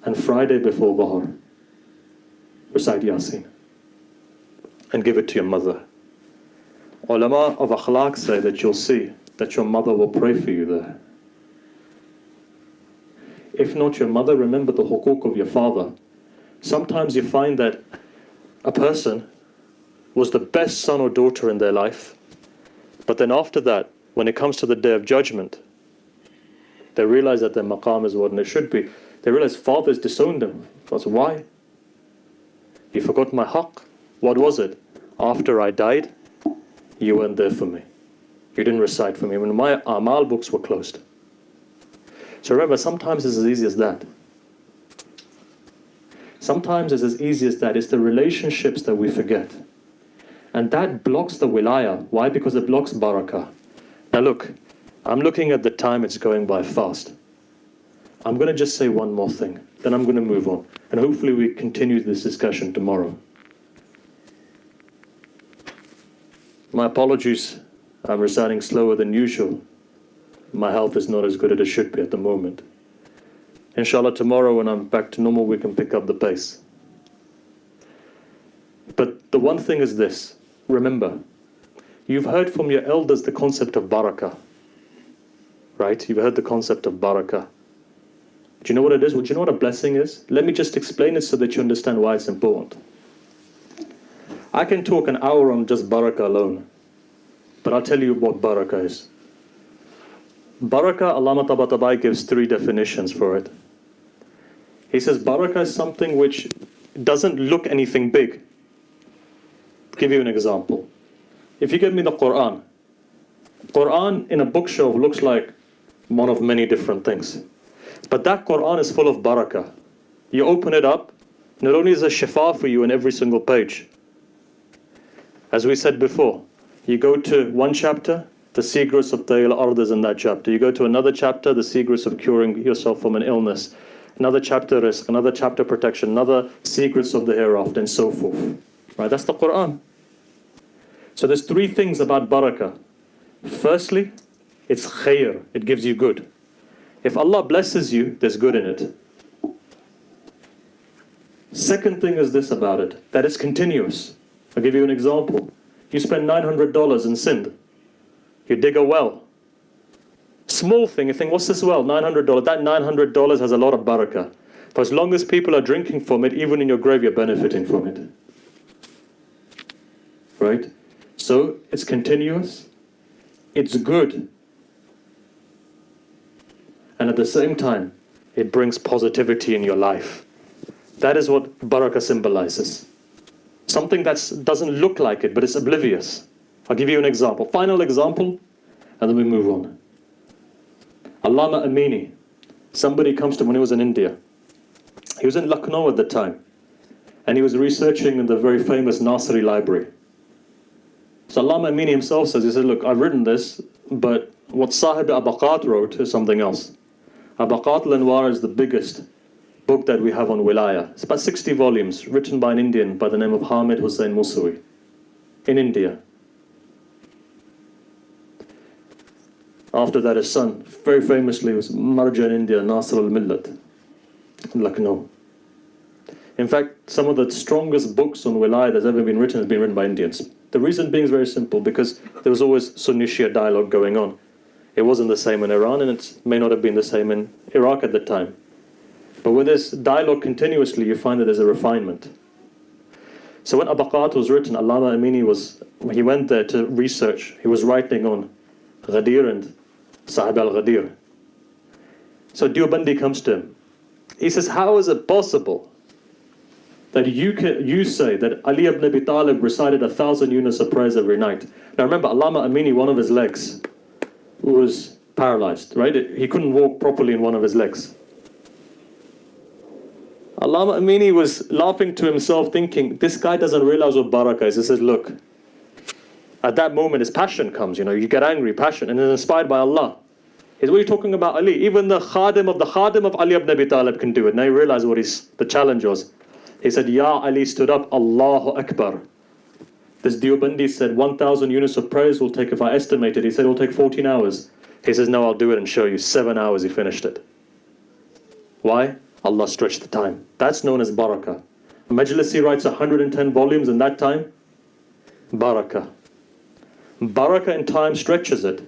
and Friday before Dhuhr. Recite Yasin. And give it to your mother. Ulama of akhlaq say that you'll see that your mother will pray for you there. If not your mother, remember the hukuk of your father. Sometimes you find that a person was the best son or daughter in their life, but then after that, when it comes to the day of judgment, they realize that their maqam is what it should be. They realize father's disowned them. That's why? You forgot my haqq. What was it? After I died, you weren't there for me. You didn't recite for me when my amal books were closed. So remember, sometimes it's as easy as that. Sometimes it's as easy as that. It's the relationships that we forget. And that blocks the wilayah. Why? Because it blocks barakah. Now look, I'm looking at the time, it's going by fast. I'm going to just say one more thing, then I'm going to move on. And hopefully we continue this discussion tomorrow. My apologies, I'm reciting slower than usual. My health is not as good as it should be at the moment. Inshallah, tomorrow when I'm back to normal, we can pick up the pace. But the one thing is this, remember, you've heard from your elders the concept of barakah, right? You've heard the concept of barakah. Do you know what it is? Do you know what a blessing is? Let me just explain it so that you understand why it's important. I can talk an hour on just barakah alone, but I'll tell you what barakah is. Barakah, Allama Tabatabai gives 3 definitions for it. He says barakah is something which doesn't look anything big. I'll give you an example. If you give me the Quran in a bookshelf looks like one of many different things. But that Quran is full of barakah. You open it up, not only is there shifa for you in every single page. As we said before, you go to one chapter, the secrets of Tayl Ard is in that chapter. You go to another chapter, the secrets of curing yourself from an illness. Another chapter risk, another chapter protection, another secrets of the hereafter, and so forth. Right? That's the Quran. So there's 3 things about barakah. Firstly, it's khair, it gives you good. If Allah blesses you, there's good in it. Second thing is this about it, that it's continuous. I'll give you an example. You spend $900 in Sindh. You dig a well. Small thing, you think, what's this well? $900. That $900 has a lot of barakah. For as long as people are drinking from it, even in your grave, you're benefiting from it. Right? So, it's continuous. It's good. And at the same time, it brings positivity in your life. That is what barakah symbolizes. Something that doesn't look like it, but it's oblivious. I'll give you an example. Final example, and then we move on. Allama Amini. Somebody comes to him when he was in India. He was in Lucknow at the time. and he was researching in the very famous Nasri library. So Allama Amini himself says, he said, look, I've written this, but what Sahib Abaqat wrote is something else. Abaqat al-Anwar is the biggest book that we have on Wilaya. It's about 60 volumes, written by an Indian by the name of Hamid Hussain Musawi in India. After that, his son, very famously, was Marja in India, Nasr al-Millat, in Lucknow. In fact, some of the strongest books on Wilaya that's ever been written has been written by Indians. The reason being is very simple, because there was always Sunni-Shia dialogue going on. It wasn't the same in Iran, and it may not have been the same in Iraq at the time. But with this dialogue continuously, you find that there's a refinement. So when Abaqat was written, Allama Amini he went there to research. He was writing on Ghadir and Sahib al-Ghadir. So Deobandi comes to him. He says, how is it possible that you say that Ali ibn Abi Talib recited 1,000 units of prayers every night? Now remember, Allama Amini, one of his legs was paralyzed, right? He couldn't walk properly in one of his legs. Allama Amini was laughing to himself, thinking, this guy doesn't realize what barakah is. He says, look, at that moment his passion comes, you get angry, passion, and it's inspired by Allah. He says, what are you talking about Ali? Even the khadim of Ali ibn Abi Talib can do it. Now you realize what the challenge was. He said, Ya Ali stood up, Allahu Akbar. This Deobandi said 1,000 units of prayers will take, if I estimated, he said it will take 14 hours. He says, no, I'll do it and show you. 7 hours he finished it. Why? Allah stretched the time. That's known as barakah. Majlisi writes 110 volumes in that time. Barakah. Barakah in time stretches it.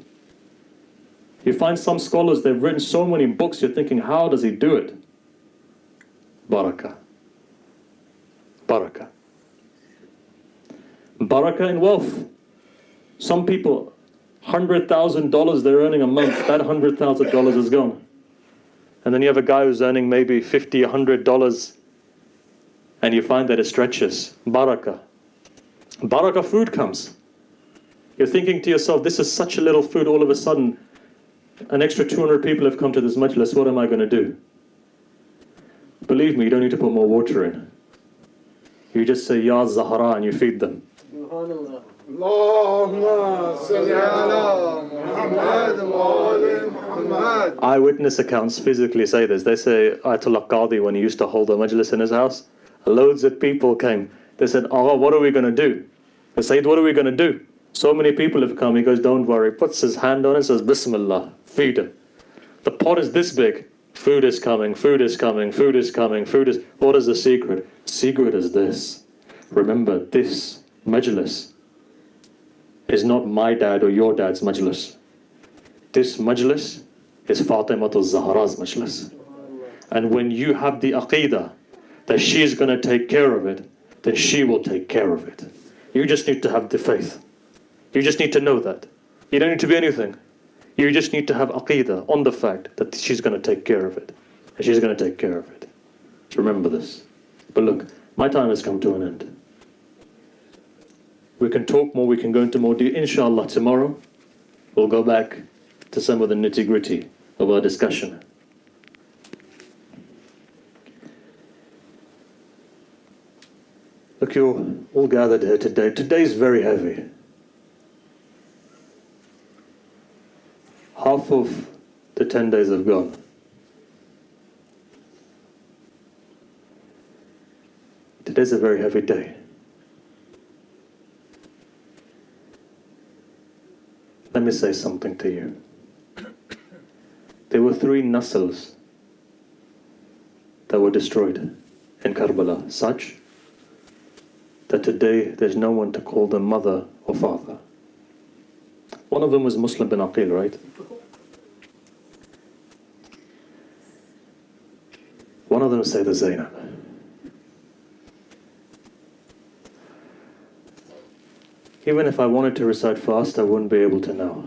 You find some scholars, they've written so many books, you're thinking, how does he do it? Barakah. Barakah. Barakah in wealth. Some people, $100,000 they're earning a month, that $100,000 is gone. And then you have a guy who's earning maybe $50, $100, and you find that it stretches. Barakah. Barakah food comes. You're thinking to yourself, this is such a little food, all of a sudden, an extra 200 people have come to this majlis, what am I going to do? Believe me, you don't need to put more water in. You just say, Ya Zahra, and you feed them. Eyewitness accounts physically say this. They say Ayatollah Qadi, when he used to hold a majlis in his house, loads of people came. They said, oh, what are we going to do? They said, what are we going to do? So many people have come. He goes, don't worry. Puts his hand on it and says, Bismillah, feed him. The pot is this big. Food is coming, food is coming, food is coming, food is... What is the secret? Secret is this. Remember, this majlis is not my dad or your dad's majlis. This majlis is Fatimatul Zahra's majlis. And when you have the aqeedah that she is going to take care of it, then she will take care of it. You just need to have the faith. You just need to know that. You don't need to be anything. You just need to have aqeedah on the fact that she's going to take care of it. And she's going to take care of it. So remember this. But look, my time has come to an end. We can talk more, we can go into more detail. Inshallah, tomorrow we'll go back to some of the nitty-gritty of our discussion. Look, you're all gathered here today. Today's very heavy. Half of the 10 days have gone. Today's a very heavy day. Let me say something to you. There were 3 nasls that were destroyed in Karbala, such that today there's no one to call them mother or father. One of them was Muslim bin Aqil, right? One of them is Sayyidah Zainab. Even if I wanted to recite fast, I wouldn't be able to now.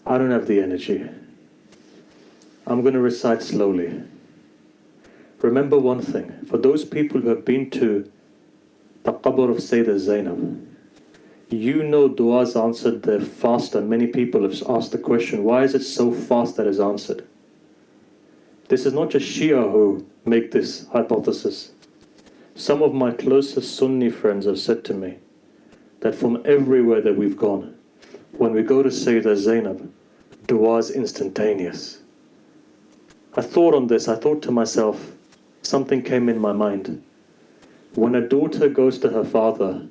I don't have the energy. I'm going to recite slowly. Remember one thing, for those people who have been to the qabr of Sayyidah Zainab, you know du'a's answered there faster. Many people have asked the question, why is it so fast that it's answered? This is not just Shia who make this hypothesis. Some of my closest Sunni friends have said to me that from everywhere that we've gone, when we go to Sayyidah Zainab, dua is instantaneous. I thought on this, I thought to myself, something came in my mind. When a daughter goes to her father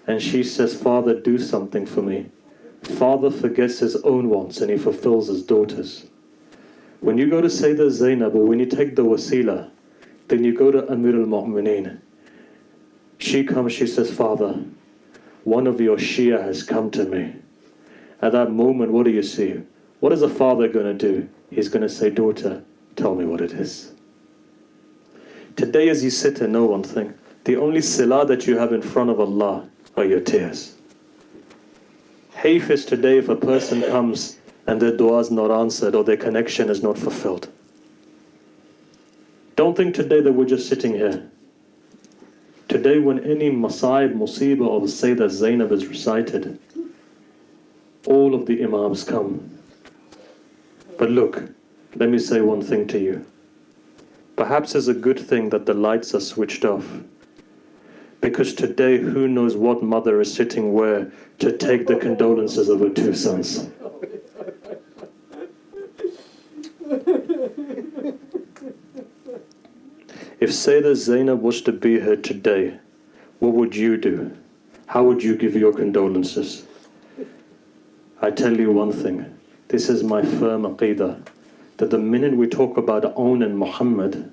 and she says, Father, do something for me, father forgets his own wants and he fulfills his daughter's. When you go to Sayyidah Zainab, or when you take the wasila, then you go to Amir al-Mu'mineen. She comes, she says, Father, one of your Shia has come to me. At that moment, what do you see? What is a father going to do? He's going to say, daughter, tell me what it is. Today as you sit and know one thing, the only silah that you have in front of Allah are your tears. Hafiz today if a person comes and their dua is not answered or their connection is not fulfilled. Don't think today that we're just sitting here. Today when any Masaib, Musibah or the Sayyidah Zainab is recited, all of the Imams come. But look, let me say one thing to you. Perhaps it's a good thing that the lights are switched off. Because today, who knows what mother is sitting where to take the condolences of her two sons. If Sayyidah Zainab was to be here today, what would you do? How would you give your condolences? I tell you one thing, this is my firm aqidah, that the minute we talk about Aun and Muhammad,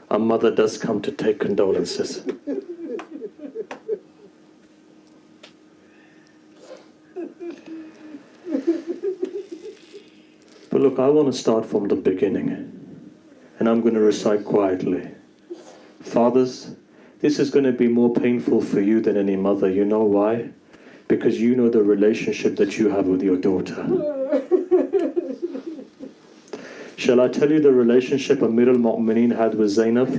a mother does come to take condolences. But look, I want to start from the beginning, and I'm going to recite quietly. Fathers, this is going to be more painful for you than any mother. You know why? Because you know the relationship that you have with your daughter. Shall I tell you the relationship Amir al-Mu'mineen had with Zainab?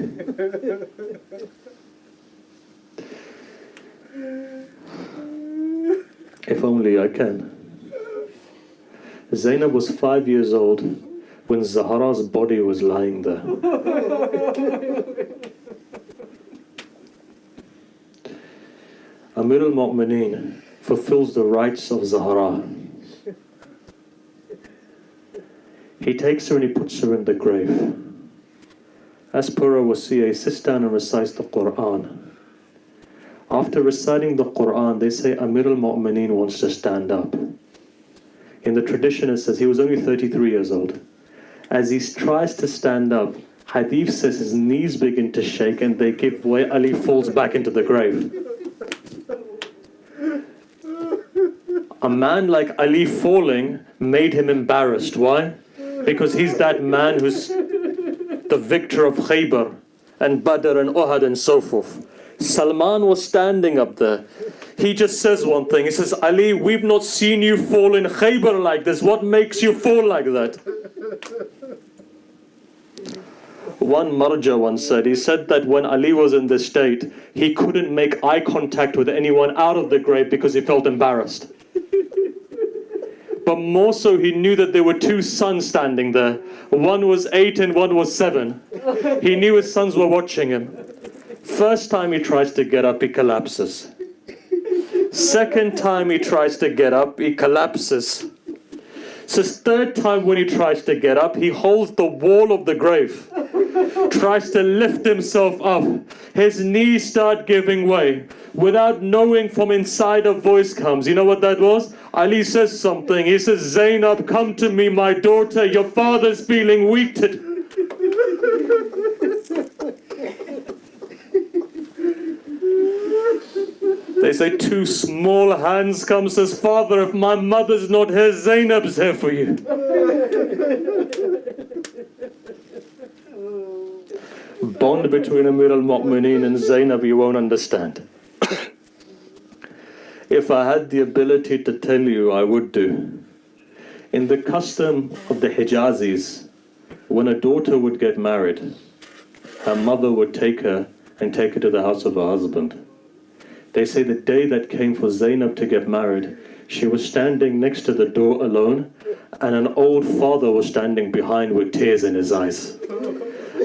If only I can. Zainab was 5 years old when Zahra's body was lying there. Amir al-Mu'mineen fulfills the rights of Zahra. He takes her and he puts her in the grave. As per our wasiyah, he sits down and recites the Quran. After reciting the Quran, they say Amir al-Mu'mineen wants to stand up. In the tradition it says he was only 33 years old. As he tries to stand up, Hadith says his knees begin to shake and they give way. Ali falls back into the grave. A man like Ali falling made him embarrassed. Why? Because he's that man who's the victor of Khaybar and Badr and Uhud and so forth. Salman was standing up there. He just says one thing. He says, Ali, we've not seen you fall in Khaybar like this. What makes you fall like that? One marja once said, he said that when Ali was in this state, he couldn't make eye contact with anyone out of the grave because he felt embarrassed. But more so, he knew that there were two sons standing there. One was 8 and one was 7. He knew his sons were watching him. First time he tries to get up, he collapses. Second time he tries to get up, he collapses. So third time when he tries to get up, he holds the wall of the grave. Tries to lift himself up. His knees start giving way. Without knowing, from inside a voice comes. You know what that was? Ali says something. He says, Zainab, come to me, my daughter. Your father's feeling weak today. They say two small hands come, says, Father, if my mother's not here, Zainab's here for you. Bond between Amir al-Mu'mineen and Zainab you won't understand. If I had the ability to tell you, I would do. In the custom of the Hijazis, when a daughter would get married, her mother would take her and take her to the house of her husband. They say the day that came for Zainab to get married, she was standing next to the door alone, and an old father was standing behind with tears in his eyes.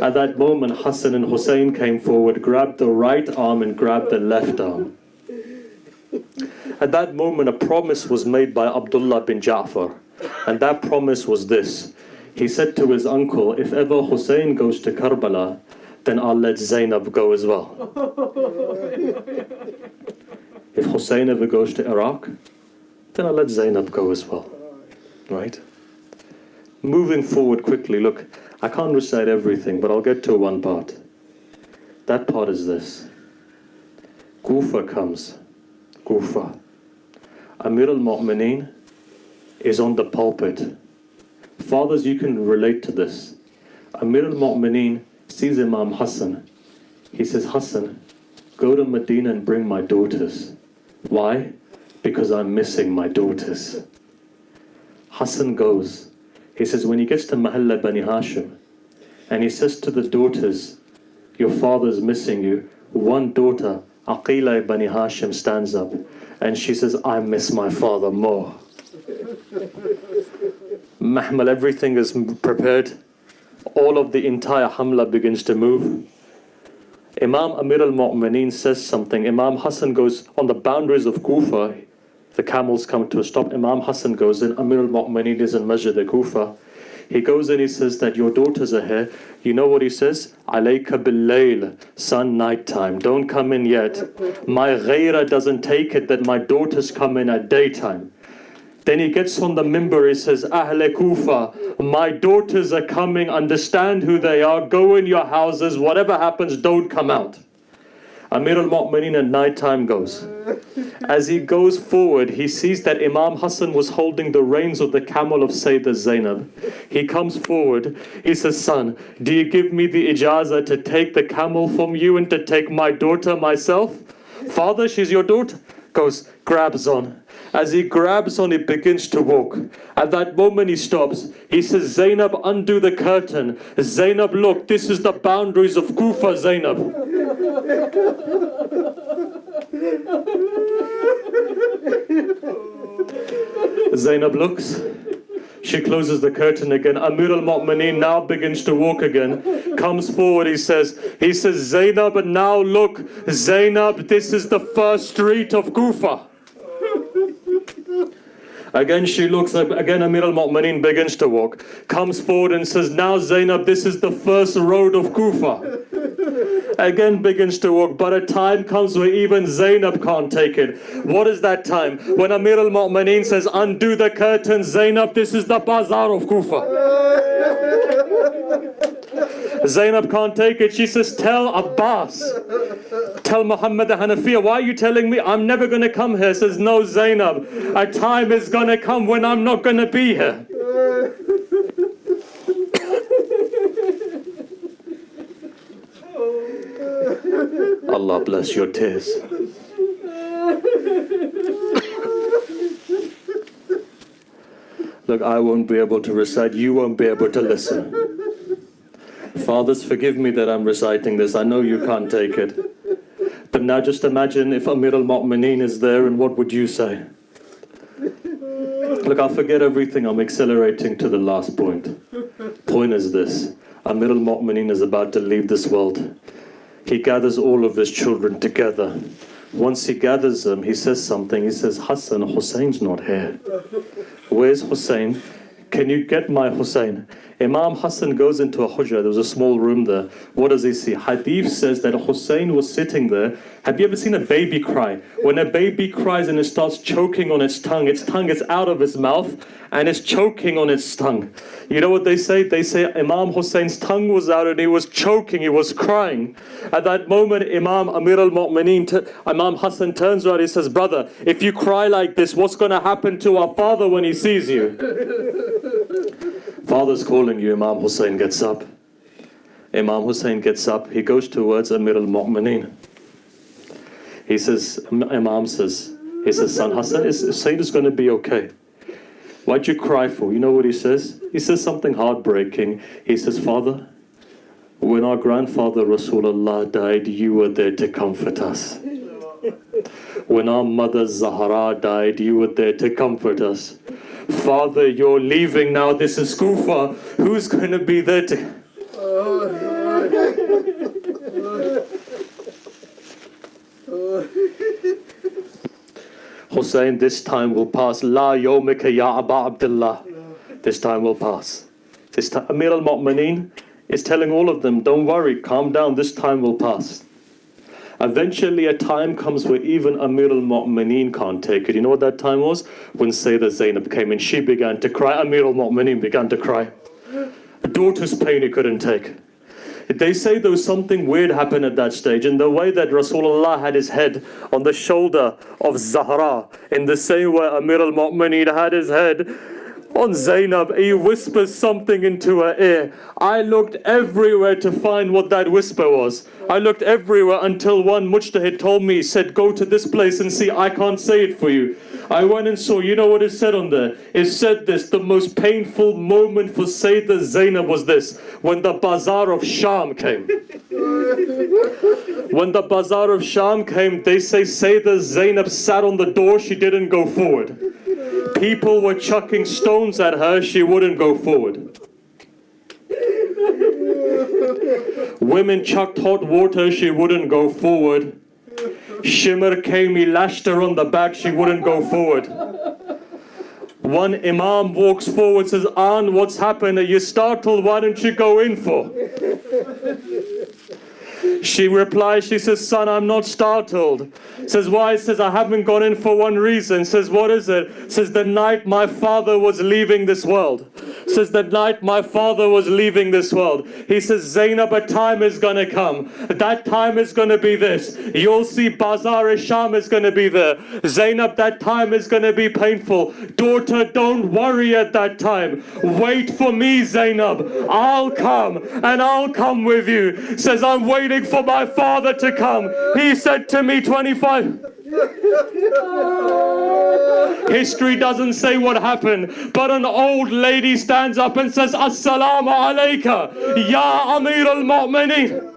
At that moment, Hassan and Hussein came forward, grabbed the right arm and grabbed the left arm. At that moment, a promise was made by Abdullah bin Ja'far, and that promise was this. He said to his uncle, if ever Hussein goes to Karbala, then I'll let Zainab go as well. If Hussein ever goes to Iraq, then I'll let Zainab go as well. Right? Moving forward quickly, look, I can't recite everything, but I'll get to one part. That part is this. Kufa comes. Kufa. Amir al-Mu'mineen is on the pulpit. Fathers, you can relate to this. Amir al-Mu'mineen sees Imam Hassan. He says, Hassan, go to Medina and bring my daughters. Why? Because I'm missing my daughters. Hassan goes. He says, when he gets to Mahalla Bani Hashim, and he says to the daughters, your father's missing you. One daughter, Aqila Bani Hashim, stands up, and she says, I miss my father more. Mahmal, everything is prepared. All of the entire Hamla begins to move. Imam Amir al-Mu'mineen says something. Imam Hassan goes on the boundaries of Kufa. The camels come to a stop. Imam Hassan goes in. Amir al-Mu'mineen is in Masjid-e-Kufa. He goes in, he says that your daughters are here. You know what he says? Alayka bil-layl, sun, night time. Don't come in yet. My ghaira doesn't take it that my daughters come in at daytime. Then he gets on the mimbar, he says, Ahle Kufa, my daughters are coming, understand who they are, go in your houses, whatever happens, don't come out. Amir al-Mu'mineen at night time goes. As he goes forward, he sees that Imam Hassan was holding the reins of the camel of Sayyidah Zainab. He comes forward, he says, son, do you give me the ijazah to take the camel from you and to take my daughter myself? Father, she's your daughter. Goes, grabs on. As he grabs on, he begins to walk. At that moment he stops. He says, Zainab, undo the curtain. Zainab, look, this is the boundaries of Kufa, Zainab. Zainab looks. She closes the curtain again. Amir al-Mu'mineen now begins to walk again. Comes forward, he says, Zainab, now look, Zainab, this is the first street of Kufa. Again she looks, again Amir al-Mu'mineen begins to walk. Comes forward and says, now Zainab, this is the first road of Kufa. Again begins to walk, but a time comes where even Zainab can't take it. What is that time? When Amir al-Mu'mineen says, undo the curtain, Zainab, this is the bazaar of Kufa. Zainab can't take it. She says, tell Abbas, tell Muhammad the Hanafiya, why are you telling me I'm never going to come here? Says, no Zainab, a time is going to come when I'm not going to be here. Allah bless your tears. Look, I won't be able to recite, you won't be able to listen. Fathers, forgive me that I'm reciting this. I know you can't take it. But now just imagine if Amir al-Mu'mineen is there, and what would you say? Look, I'll forget everything. I'm accelerating to the last point. Point is this. Amir al-Mu'mineen is about to leave this world. He gathers all of his children together. Once he gathers them, he says something. He says, Hassan, Hussein's not here. Where's Hussein? Can you get my Hussein? Imam Hassan goes into a hujra. There was a small room there. What does he see? Hadith says that Hussein was sitting there. Have you ever seen a baby cry? When a baby cries and it starts choking on its tongue is out of its mouth and it's choking on its tongue. You know what they say? They say Imam Hussein's tongue was out and he was choking, he was crying. At that moment, Imam Amir al-Mu'mineen, Imam Hassan turns around, he says, brother, if you cry like this, what's going to happen to our father when he sees you? Father's calling you. Imam Hussein gets up. Imam Hussein gets up. He goes towards Amir al-Mu'mineen. He says, Imam says, son Hassan, Sayyid is going to be okay. Why'd you cry for? You know what he says? He says something heartbreaking. He says, Father, when our grandfather Rasulullah died, you were there to comfort us. When our mother Zahra died, you were there to comfort us. Father, you're leaving now. This is Kufa. Who's going to be there to... Hussein, this time will pass. La yawmika ya Aba Abdullah. This time will pass. This time, Amir al-Mu'mineen is telling all of them, don't worry, calm down, this time will pass. Eventually a time comes where even Amir al-Mu'mineen can't take it. You know what that time was? When Sayyidah Zainab came in, she began to cry. Amir al-Mu'mineen began to cry. A daughter's pain he couldn't take. They say there was something weird happened at that stage. In the way that Rasulullah had his head on the shoulder of Zahra, in the same way Amir al-Mu'mineen had his head on Zainab, he whispers something into her ear. I looked everywhere to find what that whisper was. I looked everywhere until one mujtahid told me, he said, go to this place and see, I can't say it for you. I went and saw, you know what it said on there? It said this, the most painful moment for Sayyidah Zainab was this, when the Bazaar of Sham came. When the Bazaar of Sham came, they say Sayyidah Zainab sat on the door, she didn't go forward. People were chucking stones at her, she wouldn't go forward. Women chucked hot water, she wouldn't go forward. Shimmer came, he lashed her on the back, she wouldn't go forward. One Imam walks forward, says, An, what's happened? Are you startled? Why don't you go in for? She replies, she says, son, I'm not startled. Says, why? Says, I haven't gone in for one reason. Says, what is it? Says, the night my father was leaving this world. Says, the night my father was leaving this world. He says, Zainab, a time is going to come. That time is going to be this. You'll see Bazar-e-Sham is going to be there. Zainab, that time is going to be painful. Daughter, don't worry at that time. Wait for me, Zainab. I'll come and I'll come with you. Says, I'm waiting for my father to come. He said to me 25. History doesn't say what happened, but an old lady stands up and says, Assalamu alayka, Ya Amir al-Mu'mineen.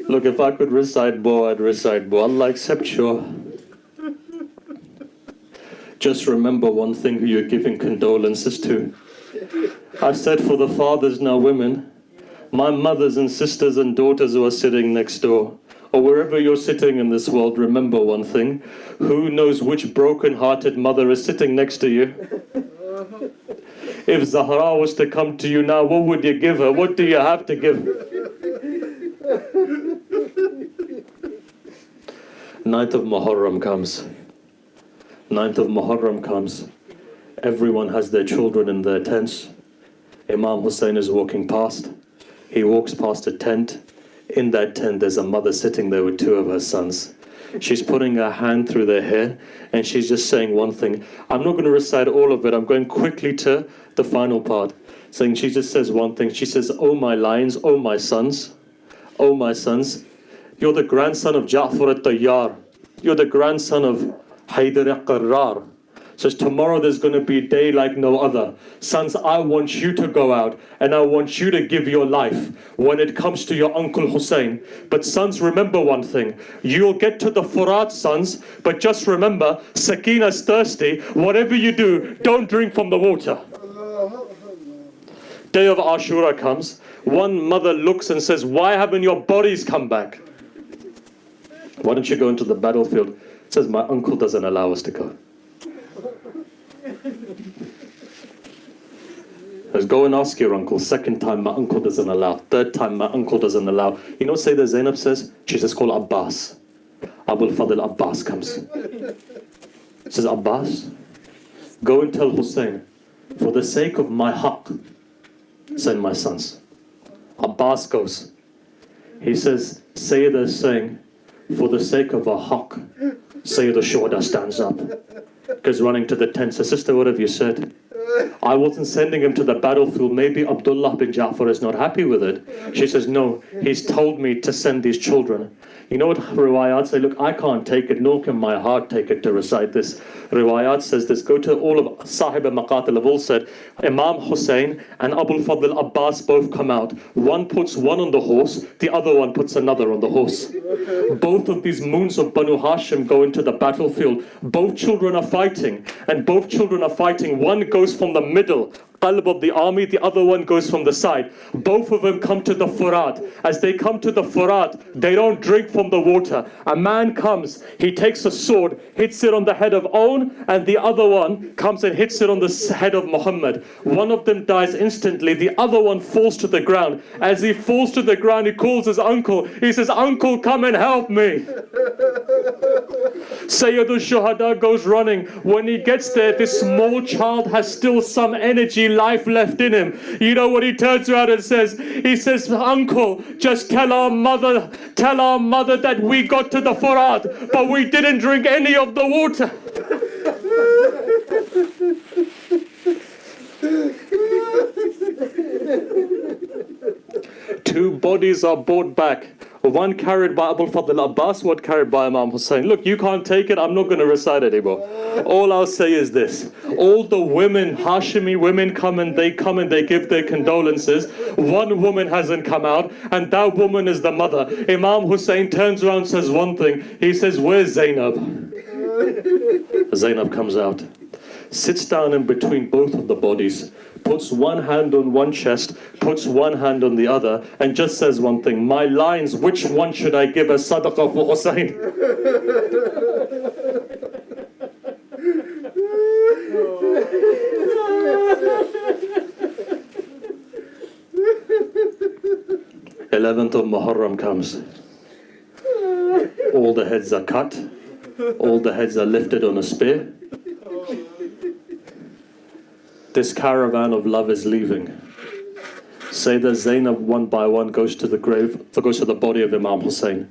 Look, if I could recite more, I'd recite more. Allah accept your. Just remember one thing who you're giving condolences to. I said for the fathers, now women, my mothers and sisters and daughters who are sitting next door, or wherever you're sitting in this world, remember one thing. Who knows which broken-hearted mother is sitting next to you? If Zahra was to come to you now, what would you give her? What do you have to give her? 9th of Moharram comes. 9th of Muharram comes. Everyone has their children in their tents. Imam Hussein is walking past. He walks past a tent. In that tent there's a mother sitting there with 2 of her sons. She's putting her hand through their hair and she's just saying one thing. I'm not going to recite all of it. I'm going quickly to the final part. Saying, she just says one thing. She says, oh my lions, oh my sons, you're the grandson of Ja'far al-Tayyar. You're the grandson of Haydar al-Qarrar. Says, tomorrow there's going to be a day like no other. Sons, I want you to go out and I want you to give your life when it comes to your uncle Hussein. But sons, remember one thing. You'll get to the Furat, sons, but just remember, Sakina's thirsty. Whatever you do, don't drink from the water. Day of Ashura comes. One mother looks and says, why haven't your bodies come back? Why don't you go into the battlefield? Says, my uncle doesn't allow us to go. Says, go and ask your uncle. 2nd time, my uncle doesn't allow. 3rd time, my uncle doesn't allow. You know what Sayyidah Zainab says? She says, call Abbas. Abul Fadl Abbas comes. Says, Abbas, go and tell Hussein, for the sake of my haqq, send my sons. Abbas goes. He says, Sayyidah is saying, for the sake of our haqq, Sayyidah Shuhada stands up. Goes running to the tent. Says, sister, what have you said? I wasn't sending him to the battlefield. Maybe Abdullah bin Ja'far is not happy with it. She says, no, he's told me to send these children. You know what Riwayat say? Look, I can't take it, nor can my heart take it to recite this. Riwayat says this. Go to all of Sahib al-Maqatil have all said, Imam Hussein and Abul Fadl Abbas both come out. One puts one on the horse, the other one puts another on the horse. Both of these moons of Banu Hashim go into the battlefield. Both children are fighting, and both children are fighting. One goes from the middle qalb of the army, the other one goes from the side. Both of them come to the Furat. As they come to the Furat, they don't drink from the water. A man comes, he takes a sword, hits it on the head of On, and the other one comes and hits it on the head of Muhammad. One of them dies instantly, the other one falls to the ground. As he falls to the ground, he calls his uncle. He says, "Uncle, come and help me." Sayyidul Shuhada goes running. When he gets there, this small child has still some energy, life left in him. You know what he turns around and says? He says, "Uncle, just tell our mother that we got to the Furat, but we didn't drink any of the water." Two bodies are brought back. One carried by Abul Fadl Abbas, one carried by Imam Hussein. Look, you can't take it, I'm not going to recite it anymore. All I'll say is this. All the women, Hashimi women come and they give their condolences. One woman hasn't come out, and that woman is the mother. Imam Hussein turns around and says one thing. He says, "Where's Zainab?" Zainab comes out, sits down in between both of the bodies, puts one hand on one chest, puts one hand on the other, and just says one thing: "My lines, which one should I give as sadaqah for Hussein?" "11th of Moharram comes. All the heads are cut. All the heads are lifted on a spear. This caravan of love is leaving. Sayyidah Zainab, one by one, goes to the body of Imam Hussein,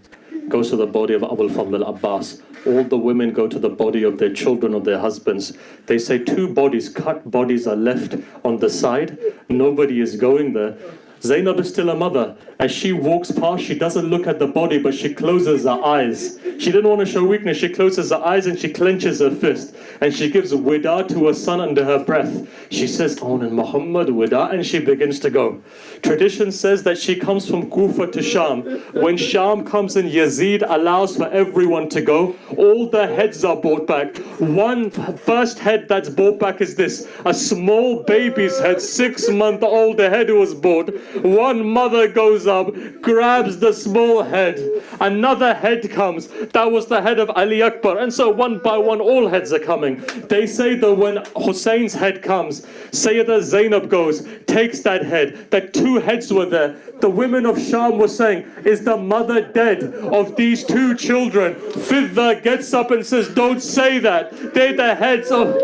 goes to the body of Abul Fadl al-Abbas. All the women go to the body of their children or their husbands. They say two bodies, cut bodies, are left on the side. Nobody is going there. Zainab is still a mother. As she walks past, she doesn't look at the body, but she closes her eyes. She didn't want to show weakness. She closes her eyes and she clenches her fist. And she gives wida to her son under her breath. She says, "Oh, and Muhammad, wida," and she begins to go. Tradition says that she comes from Kufa to Sham. When Sham comes in, Yazid allows for everyone to go. All the heads are brought back. One first head that's brought back is this: a small baby's head, 6-month-old, the head was brought. One mother goes up, grabs the small head. Another head comes. That was the head of Ali Akbar. And so one by one, all heads are coming. They say that when Hussein's head comes, Sayyidah Zainab goes, takes that head. That two heads were there. The women of Sham were saying, "Is the mother dead of these two children?" Fidda gets up and says, "Don't say that. They're the heads of..."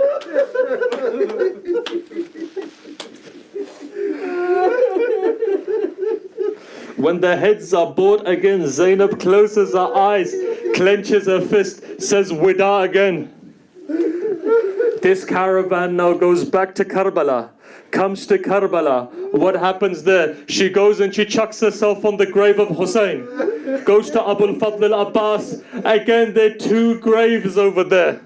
When the heads are brought again, Zainab closes her eyes, clenches her fist, says wida again. This caravan now goes back to Karbala, comes to Karbala. What happens there? She goes and she chucks herself on the grave of Hussein. Goes to Abul Fadl al-Abbas. Again, there are two graves over there.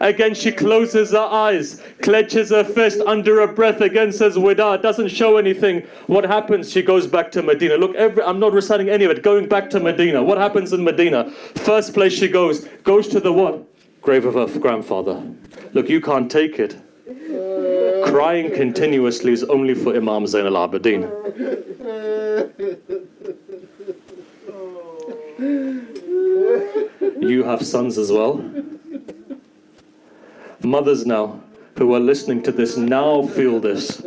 Again, she closes her eyes, clenches her fist under her breath, again says wida, doesn't show anything. What happens? She goes back to Medina. Look, I'm not reciting any of it. Going back to Medina. What happens in Medina? First place she goes to the what? Grave of her grandfather. Look, you can't take it. Crying continuously is only for Imam Zain al-Aberdeen. You have sons as well. Mothers now who are listening to this now feel this.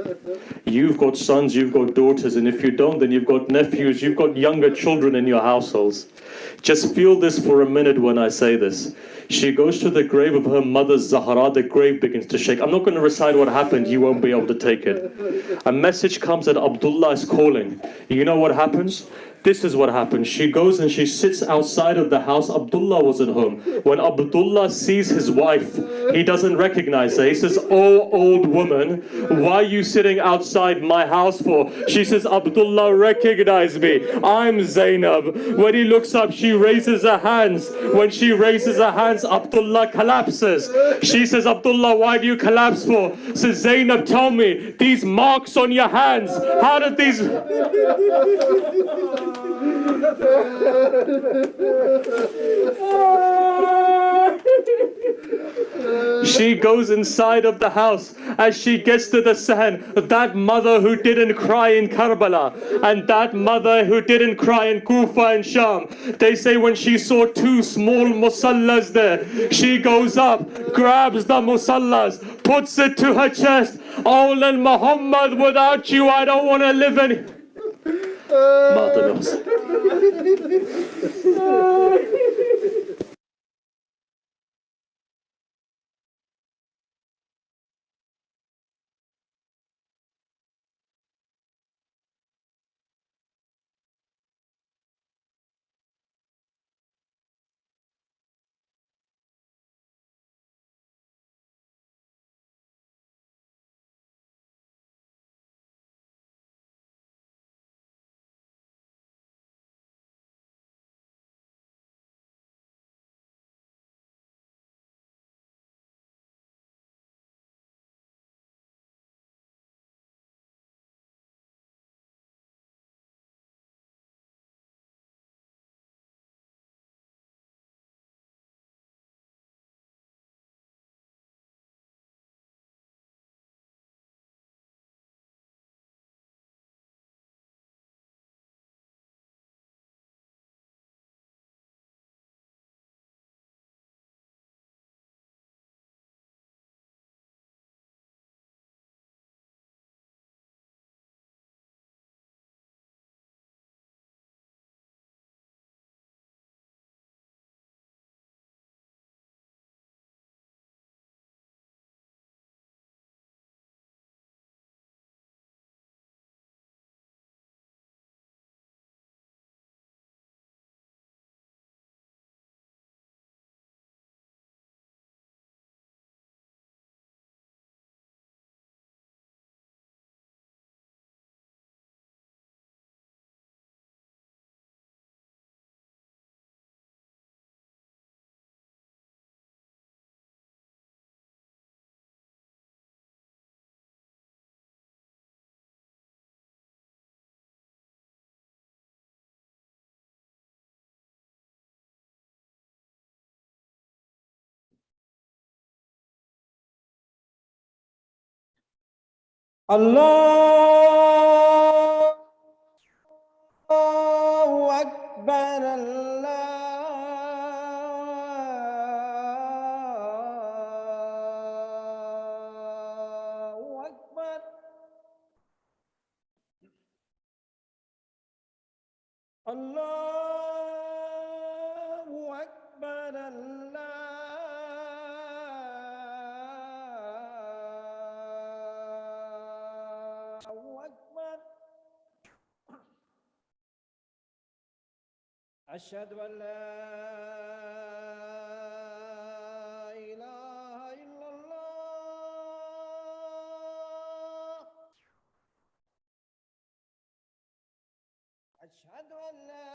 You've got sons, you've got daughters, and if you don't, then you've got nephews, you've got younger children in your households. Just feel this for a minute when I say this. She goes to the grave of her mother Zahra, the grave begins to shake. I'm not going to recite what happened, you won't be able to take it. A message comes that Abdullah is calling. You know what happens? This is what happens. She goes and she sits outside of the house. Abdullah wasn't home. When Abdullah sees his wife, he doesn't recognize her. He says, "Oh, old woman, why are you sitting outside my house for?" She says, "Abdullah, recognize me. I'm Zainab." When he looks up, she raises her hands. When she raises her hands, Abdullah collapses. She says, "Abdullah, why do you collapse for?" Says, "Zainab, tell me, these marks on your hands, how did these..." She goes inside of the house as she gets to the Sahn, that mother who didn't cry in Karbala and that mother who didn't cry in Kufa and Sham, they say when she saw two small musallas there, she goes up, grabs the musallas, puts it to her chest. Oh, and Muhammad, without you, I don't want to live any. Martyrs. الله أكبر الله أكبر الله أكبر الله أكبر أشهد أن لا إله إلا الله أشهد أن لا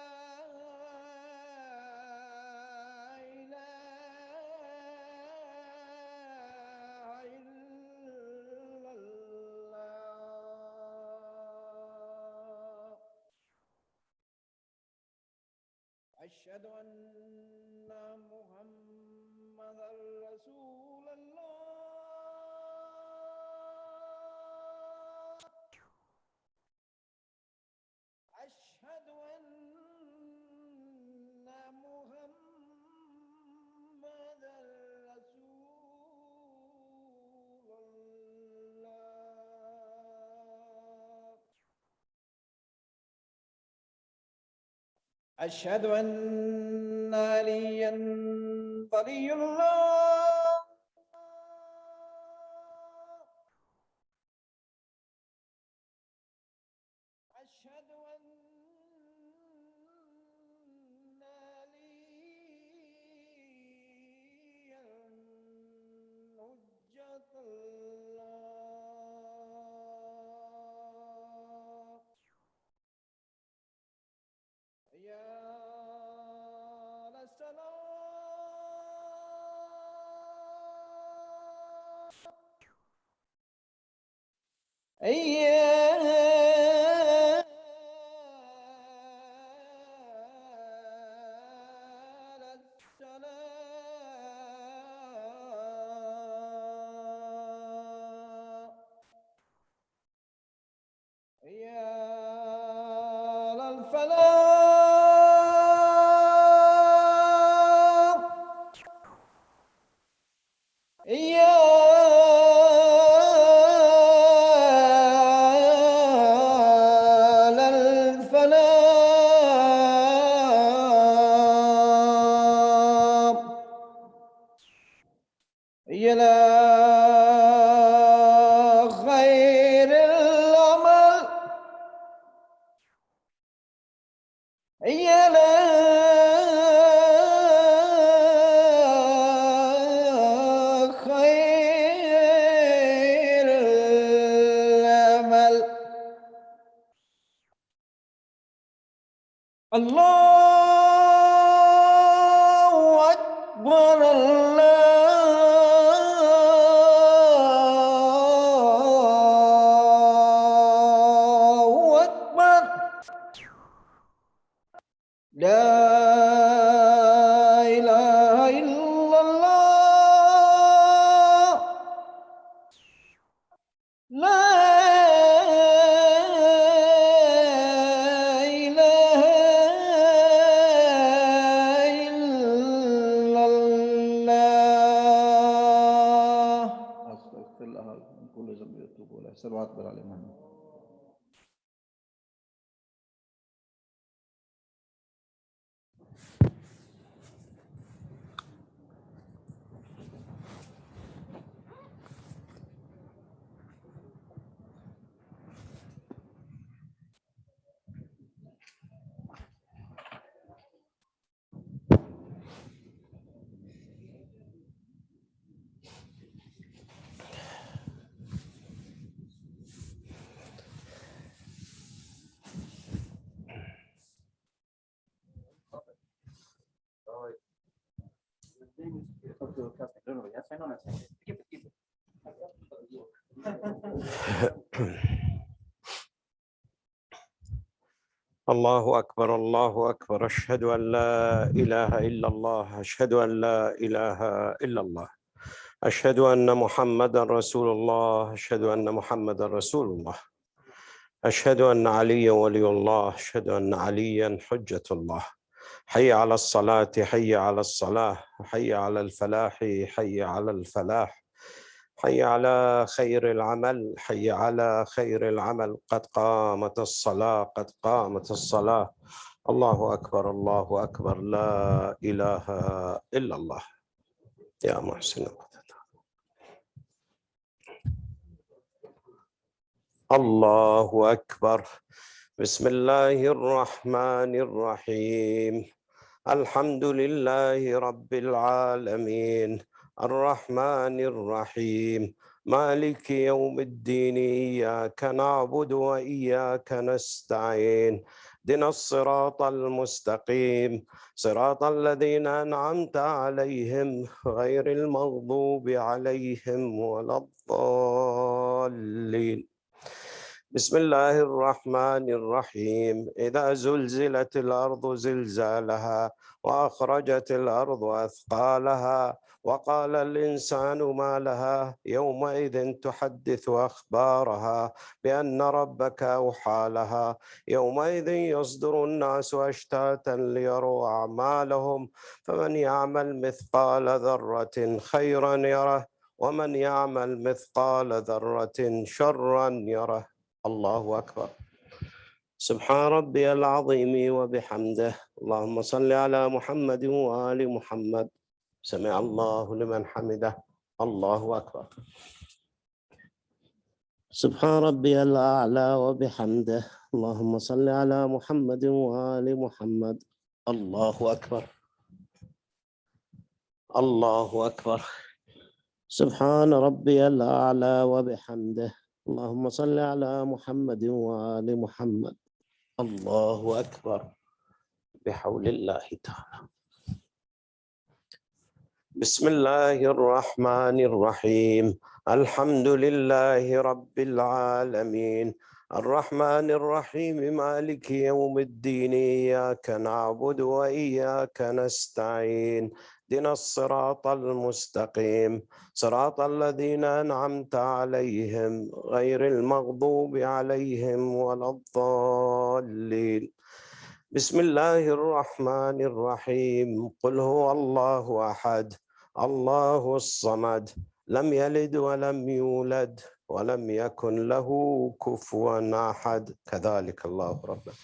إله إلا الله أشهد أن محمدا رسول الله أشهد أن محمدا رسول الله أشهد أن عليا ولي الله أشهد أن عليا حجة الله يا يا للفلاح يا خير العمل يا خير العمل الله أكبر الله أكبر لا إله إلا الله لا إله إلا الله أستغفر الله من كل ذنب يتوب إليه صلوات على الإمام الله أكبر الله أكبر، أشهد أن لا إله إلا الله، أشهد أن لا إله إلا الله، أشهد أن محمدا رسول الله، أشهد أن محمدا رسول الله، أشهد أن عليا ولي الله، أشهد أن عليا حجة الله. حي على الصلاة، حي على الصلاة، حي على الفلاح، حي على الفلاح، حي على خير العمل، حي على خير العمل، قد قامت الصلاة، قد قامت الصلاة. الله أكبر الله أكبر، لا إله إلا الله. يا محسن الله أكبر. بسم الله الرحمن الرحيم. الحمد لله رب العالمين، الرحمن الرحيم، مالك يوم الدين، إياك نعبد وإياك نستعين، اهدنا الصراط المستقيم، صراط الذين أنعمت عليهم غير المغضوب عليهم ولا الضالين. بسم الله الرحمن الرحيم. إذا زلزلت الأرض زلزالها وأخرجت الأرض أثقالها وقال الإنسان ما لها يومئذ تحدث أخبارها بأن ربك أوحى لها يومئذ يصدر الناس أشتاتا ليروا أعمالهم فمن يعمل مثقال ذرة خيرا يره ومن يعمل مثقال ذرة شرا يره. الله أكبر. سبحان ربي العظيم وبحمده. اللهم صل على محمد وآل محمد. سمع الله لمن حمده. الله أكبر. سبحان ربي الأعلى وبحمده. اللهم صل على محمد وآل محمد. الله أكبر. الله أكبر. سبحان ربي الأعلى وبحمده. اللهم صل على محمد وآل محمد. الله أكبر. بحول الله تعالى. بسم الله الرحمن الرحيم. الحمد لله رب العالمين، الرحمن الرحيم، مالك يوم الدين، إياك نعبد وإياك نستعين، اهدنا الصراط المستقيم، صراط الذين أنعمت عليهم غير المغضوب عليهم ولا الضالين. بسم الله الرحمن الرحيم. قل هو الله أحد، الله الصمد، لم يلد ولم يولد ولم يكن له كفوا أحد. كذلك الله ربنا.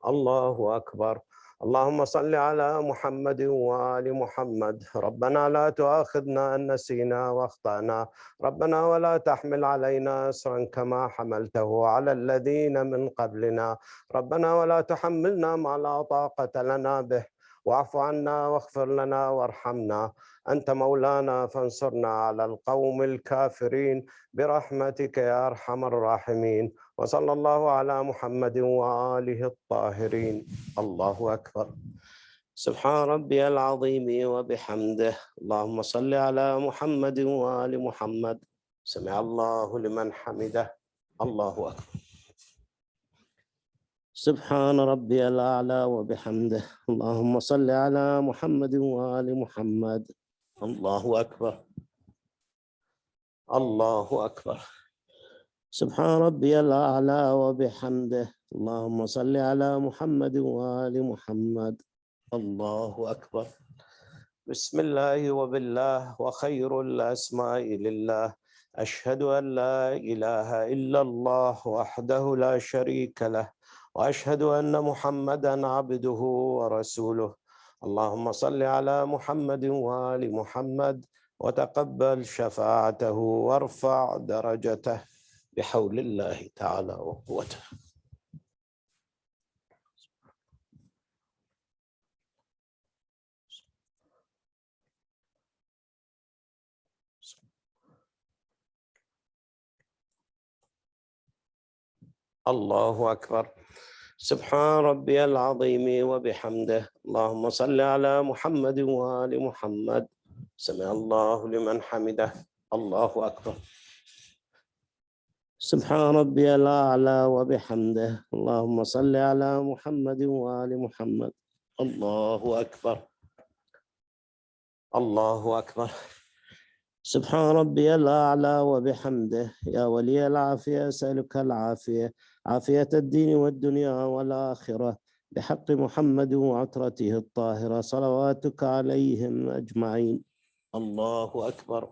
الله أكبر. اللهم صل على محمد وآل محمد. ربنا لا تؤاخذنا إن نسينا واخطأنا. ربنا ولا تحمل علينا إصرا كما حملته على الذين من قبلنا. ربنا ولا تحملنا ما لا طاقة لنا به. واعف عنا واغفر لنا وارحمنا. أنت مولانا فانصرنا على القوم الكافرين برحمتك يا أرحم الراحمين. وصلى الله على محمد وآله الطاهرين. الله أكبر. سبحان ربي العظيم وبحمده. اللهم صل على محمد وآل محمد. سمع الله لمن حمده. الله أكبر. سبحان ربي الأعلى وبحمده. اللهم صل على محمد وآل محمد. الله أكبر. الله أكبر. سبحان ربي الأعلى وبحمده. اللهم صل على محمد وآل محمد. الله أكبر. بسم الله وبالله وخير الأسماء لله. أشهد أن لا إله إلا الله وحده لا شريك له، وأشهد أن محمدًا عبده ورسوله. اللهم صل على محمد وآل محمد وتقبل شفاعته وارفع درجته بحول الله تعالى وقوته. الله أكبر. سبحان ربي العظيم وبحمده. اللهم صل على محمد وآل محمد. سمع الله لمن حمده. الله أكبر. سبحان ربي الأعلى وبحمده. اللهم صل على محمد وآل محمد. الله أكبر. الله أكبر. سبحان ربي الأعلى وبحمده. يا ولي العافية أسألك العافية، عافية الدين والدنيا والآخرة، بحق محمد وعترته الطاهرة صلواتك عليهم أجمعين. الله أكبر.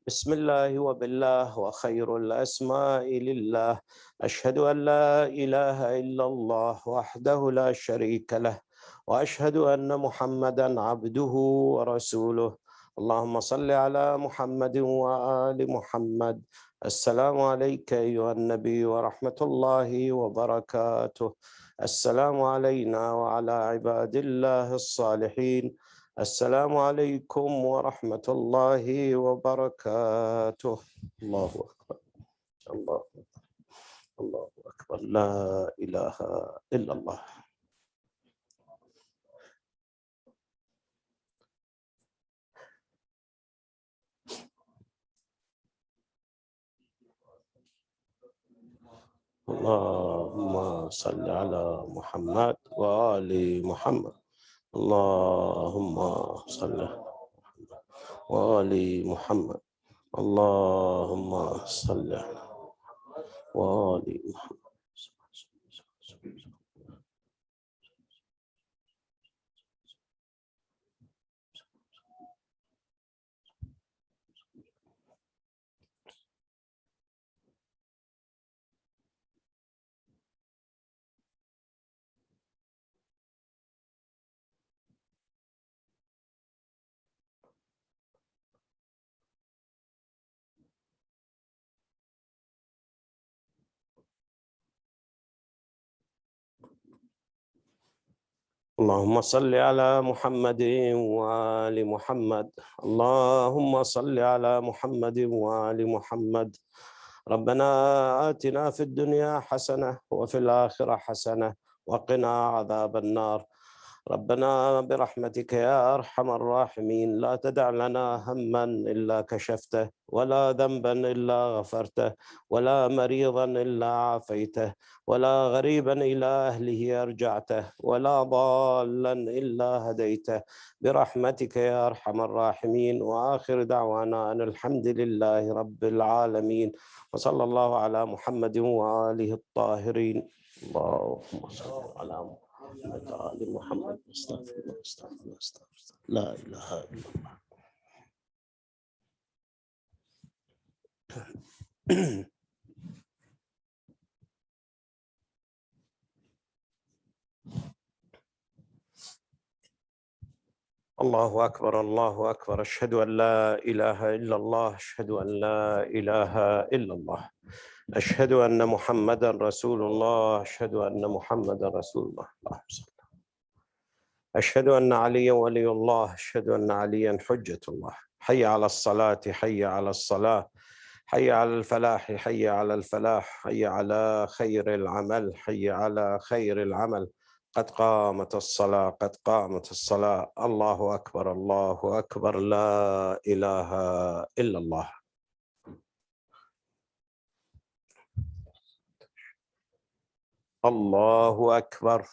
بسم الله وبالله وخير الأسماء لله. أشهد أن لا إله إلا الله وحده لا شريك له، وأشهد أن محمدًا عبده ورسوله. اللهم صل على محمد وآل محمد. السلام عليك أيها النبي ورحمة الله وبركاته. السلام علينا وعلى عباد الله الصالحين. السلام عليكم ورحمة الله وبركاته. الله أكبر. الله أكبر. الله أكبر. لا إله إلا الله. اللهم صل على محمد وآل محمد. اللهم صل على محمد وآل محمد. اللهم صل على وآل محمد. اللهم صل على محمد وآل محمد. اللهم صل على محمد وآل محمد. ربنا آتنا في الدنيا حسنة وفي الآخرة حسنة وقنا عذاب النار. ربنا برحمتك يا أرحم الراحمين لا تدع لنا هما إلا كشفته، ولا ذنبا إلا غفرته، ولا مريضا إلا عافيته، ولا غريبا إلى أهله أرجعته، ولا ضالا إلا هديته، برحمتك يا أرحم الراحمين. وآخر دعوانا أن الحمد لله رب العالمين، وصلى الله على محمد وآله الطاهرين. اللهم صل على محمد آل محمد. استغفر الله استغفر الله استغفر الله. لا إله إلا الله. الله أكبر الله أكبر. أشهد أن لا إله إلا الله. أشهد أن لا إله إلا الله. أشهد أن محمدا رسول الله. أشهد أن محمدا رسول الله. اللهم صل. أشهد أن عليا ولي الله. أشهد أن عليا حجة الله. حي على الصلاة، حي على الصلاة، حي على الفلاح، حي على الفلاح، حي على خير العمل، حي على خير العمل. قد قامت الصلاة، قد قامت الصلاة. الله أكبر الله أكبر. لا إله إلا الله. الله أكبر.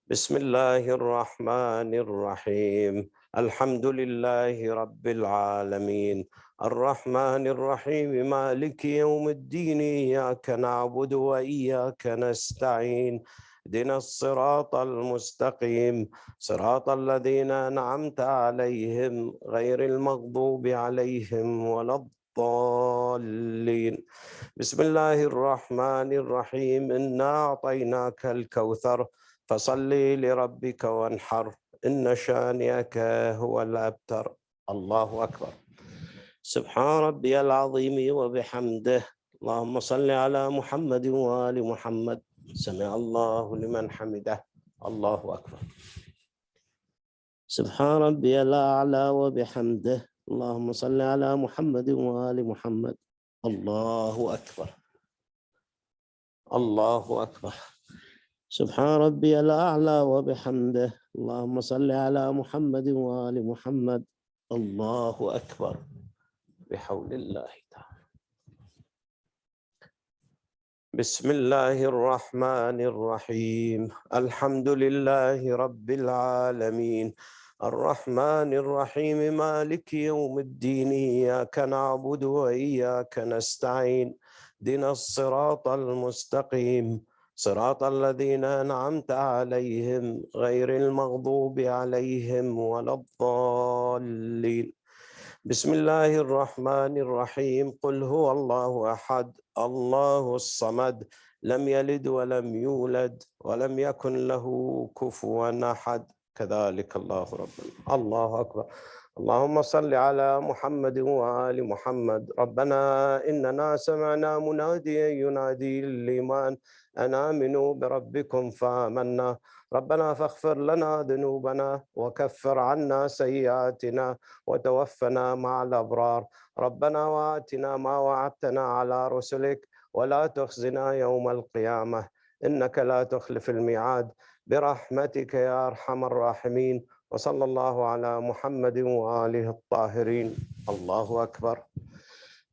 بسم الله الرحمن الرحيم. الحمد لله رب العالمين، الرحمن الرحيم، مالك يوم الدين. إياك نعبد وإياك نستعين. اهدنا الصراط المستقيم، صراط الذين أنعمت عليهم غير المغضوب عليهم ولا الضالين. بسم الله الرحمن الرحيم. إنا أعطيناك الكوثر فصل لربك وانحر، إن شانئك هو الأبتر. الله أكبر. سبحان ربي العظيم وبحمده. اللهم صل على محمد وآل محمد. سمع الله لمن حمده. الله أكبر. سبحان ربي الأعلى وبحمده. اللهم صل على محمد وآل محمد. الله أكبر. الله أكبر. سبحان ربي الأعلى وبحمده. اللهم صل على محمد وآل محمد. الله أكبر. بحول الله تعالى. بسم الله الرحمن الرحيم. الحمد لله رب العالمين، الرحمن الرحيم، مالك يوم الدين. إياك نعبد وإياك نستعين. اهدنا الصراط المستقيم، صراط الذين أنعمت عليهم غير المغضوب عليهم ولا الضالين. بسم الله الرحمن الرحيم. قل هو الله أحد، الله الصمد، لم يلد ولم يولد ولم يكن له كفوا أحد. كذلك الله ربنا. الله أكبر. اللهم صل على محمد وآل محمد. ربنا إننا سمعنا مناديا ينادي للإيمان أن آمنوا بربكم فآمنا. ربنا فاغفر لنا ذنوبنا وكفر عنا سيئاتنا وتوفنا مع الأبرار. ربنا وآتنا ما وعدتنا على رسلك ولا تخزنا يوم القيامة، إنك لا تخلف الميعاد، برحمتك يا أرحم الراحمين. وصلى الله على محمد وآله الطاهرين. الله أكبر.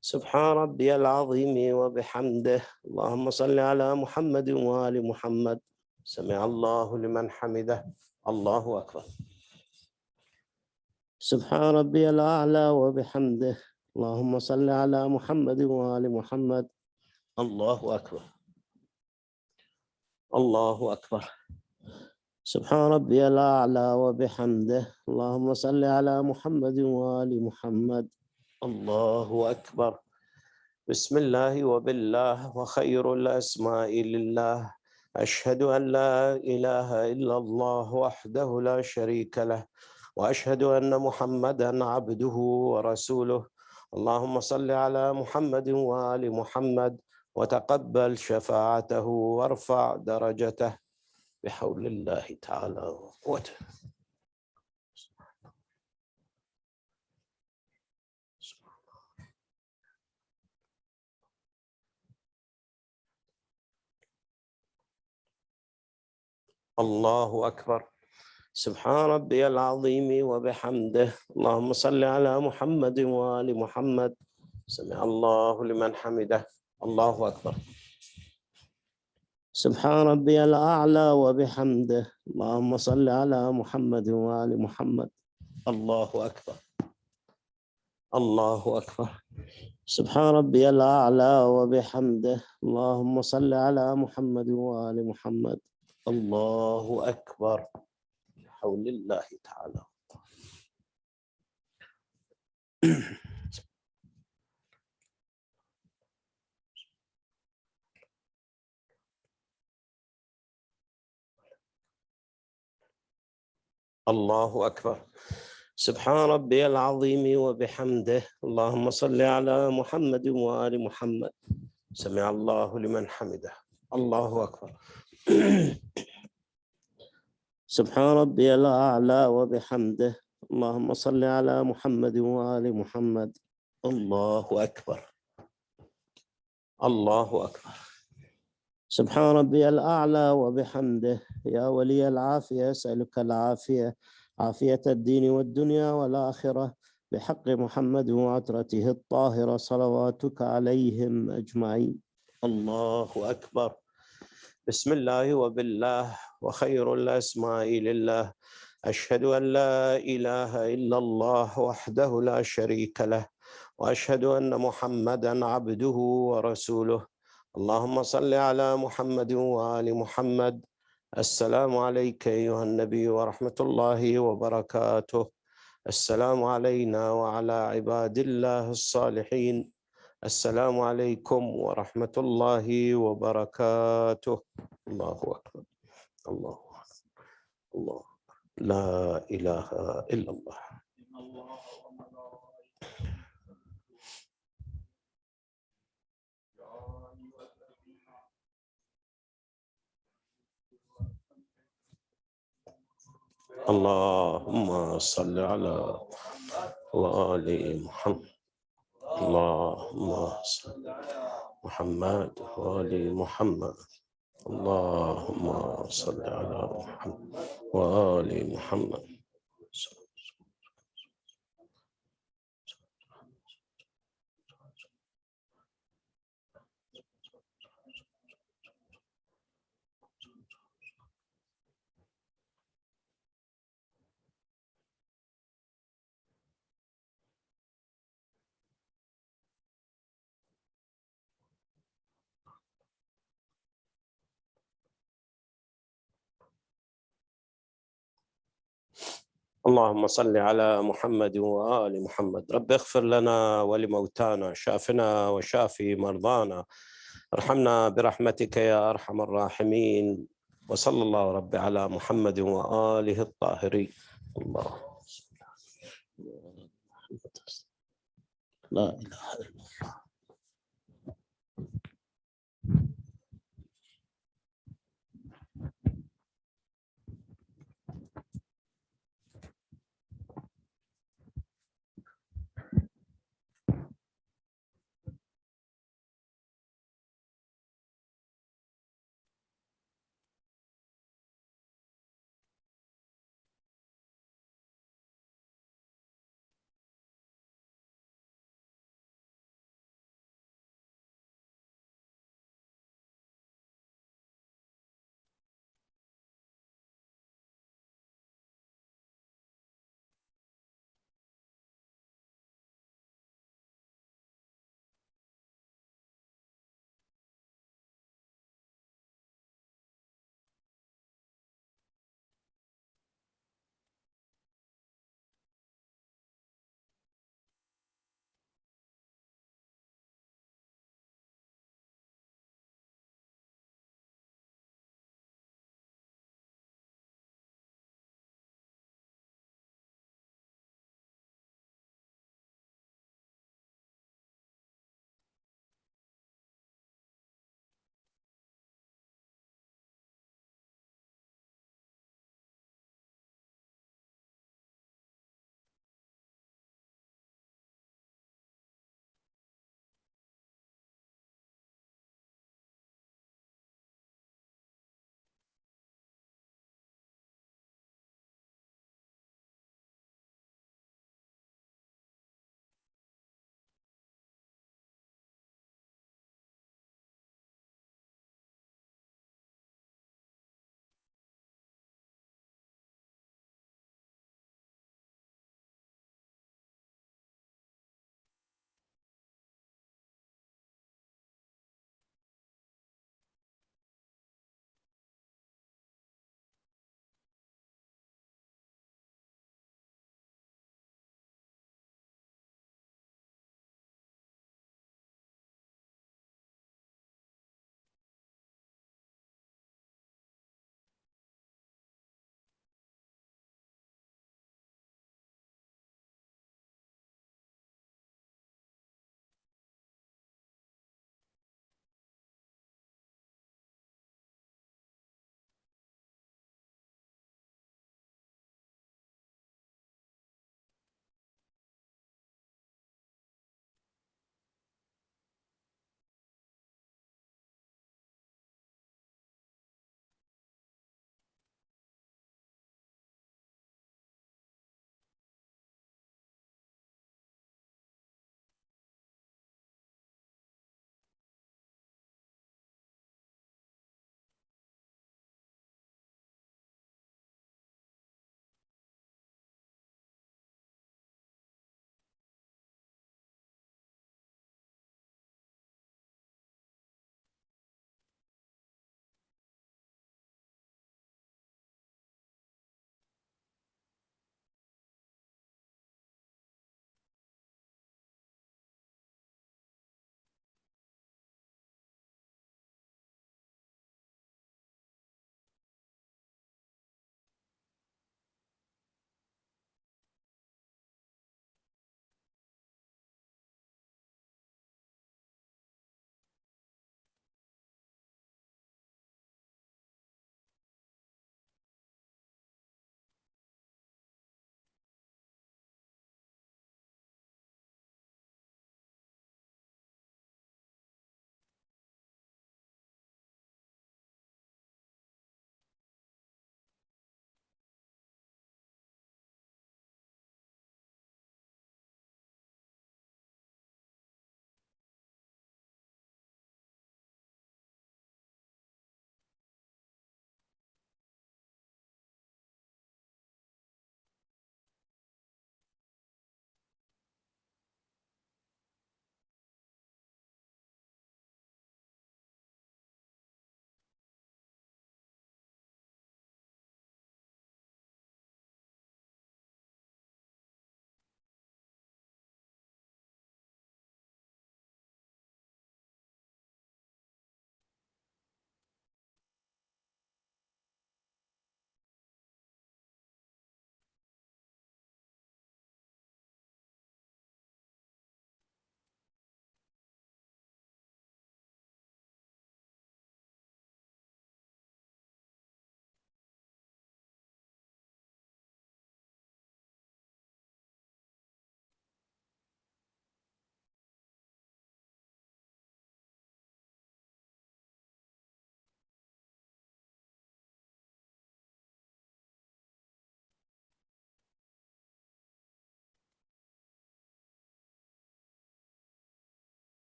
سبحان ربي العظيم وبحمده. اللهم صل على محمد وآل محمد. سمع الله لمن حمده. الله أكبر. سبحان ربي الأعلى وبحمده. اللهم صل على محمد وآل محمد. الله أكبر. الله أكبر. سبحان ربي الأعلى وبحمده. اللهم صل على محمد وآل محمد. الله أكبر. بسم الله وبالله وخير الأسماء لله. أشهد أن لا إله إلا الله وحده لا شريك له، وأشهد أن محمدا عبده ورسوله. اللهم صل على محمد وآل محمد وتقبل شفاعته وارفع درجته بحول الله تعالى وقوته. الله أكبر. سبحان ربي العظيم وبحمده. اللهم صل على محمد وآل محمد. سمع الله لمن حمده. الله أكبر. سبحان ربي الأعلى وبحمده. اللهم صل على محمد وآل محمد. الله أكبر. الله أكبر. سبحان ربي الأعلى وبحمده. اللهم صل على محمد وآل محمد. الله أكبر. بحول الله تعالى. الله أكبر. سبحان ربي العظيم وبحمده. اللهم صل على محمد وآل محمد. سمع الله لمن حمده. الله أكبر. سبحان ربي الأعلى وبحمده. اللهم صل على محمد وآل محمد. الله أكبر. الله أكبر. سبحان ربي الأعلى وبحمده. يا ولي العافية أسألك العافية، عافية الدين والدنيا والآخرة، بحق محمد وعترته الطاهرة صلواتك عليهم أجمعين. الله أكبر. بسم الله وبالله وخير الأسماء لله. أشهد أن لا إله إلا الله وحده لا شريك له، وأشهد أن محمدًا عبده ورسوله. اللهم صل على محمد وآل محمد. السلام عليك أيها النبي ورحمة الله وبركاته. السلام علينا وعلى عباد الله الصالحين. السلام عليكم ورحمة الله وبركاته. الله أكبر. الله أكبر. الله أكبر. لا إله إلا الله. اللهم صل على وآل محمد. اللهم صل على محمد وآل محمد. اللهم صل على محمد وآل محمد. اللهم صل على محمد وآل محمد. رب اغفر لنا ولموتانا، شافنا وشافي مرضانا، ارحمنا برحمتك يا أرحم الراحمين. وصلى الله رب على محمد وآله الطاهرين. الله لا إله إلا الله.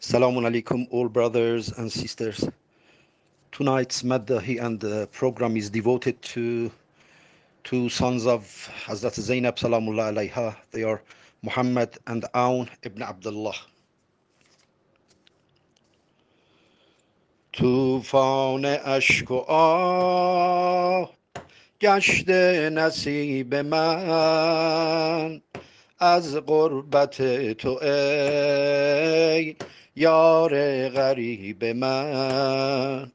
Assalamu alaikum, all brothers and sisters. Tonight's Maddahi and the program is devoted to two sons of Hazrat Zainab Salamullah alayha. They are Muhammad and Aun ibn Abdullah. طوفان اشک و آه گشته نصیب من از غربت تو ای یار غریب من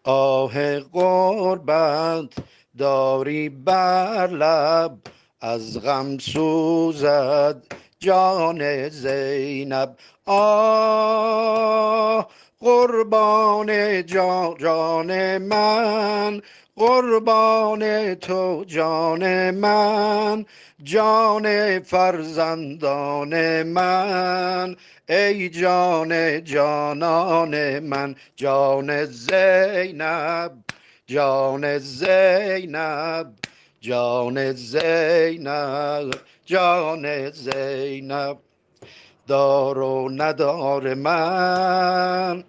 آه غربت داری بر لب از غم سوزد جان زینب آه قربان جان من قربان تو جان من جان فرزندان من ای جان جانان من جان زینب جان زینب جان زینب جان زینب دار و ندار من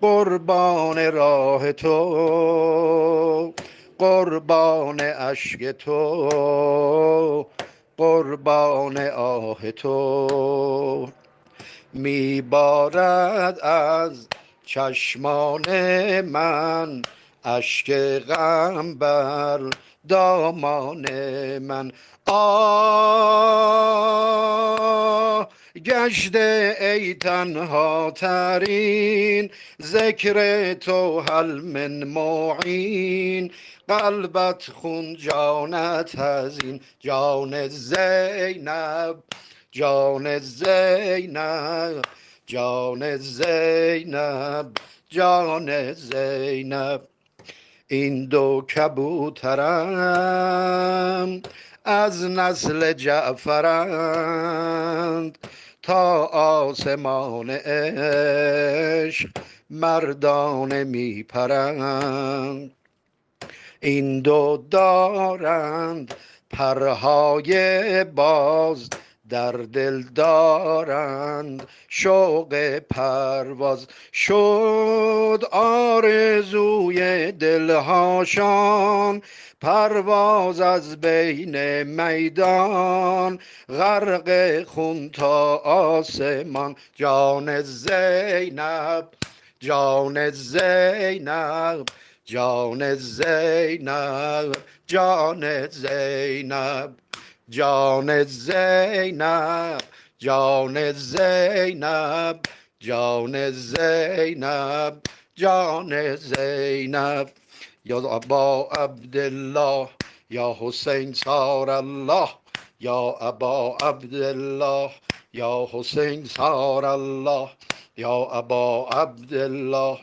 قربان راه تو قربان اشک تو قربان آه تو میبارد از چشمان من اشک غم بر دامان من آه گشته ای تنها ترین ذکر تو هل من معین قلبت خون جانت هزین جان زینب جان زینب جان زینب جان زینب این دو کبوترم از نسل جعفرند تا آسمان عشق مردانه می پرند این دو دارند پرهای باز در دل دارند شوق پرواز شد آرزوی دلهاشان پرواز از بین میدان غرق خون تا آسمان جان زینب جان زینب جان زینب جان زینب جان زینب جان زینب جان زینب جان زینب یا ابا عبدالله یا حسین صار الله یا ابا عبدالله یا حسین صار الله یا ابا عبدالله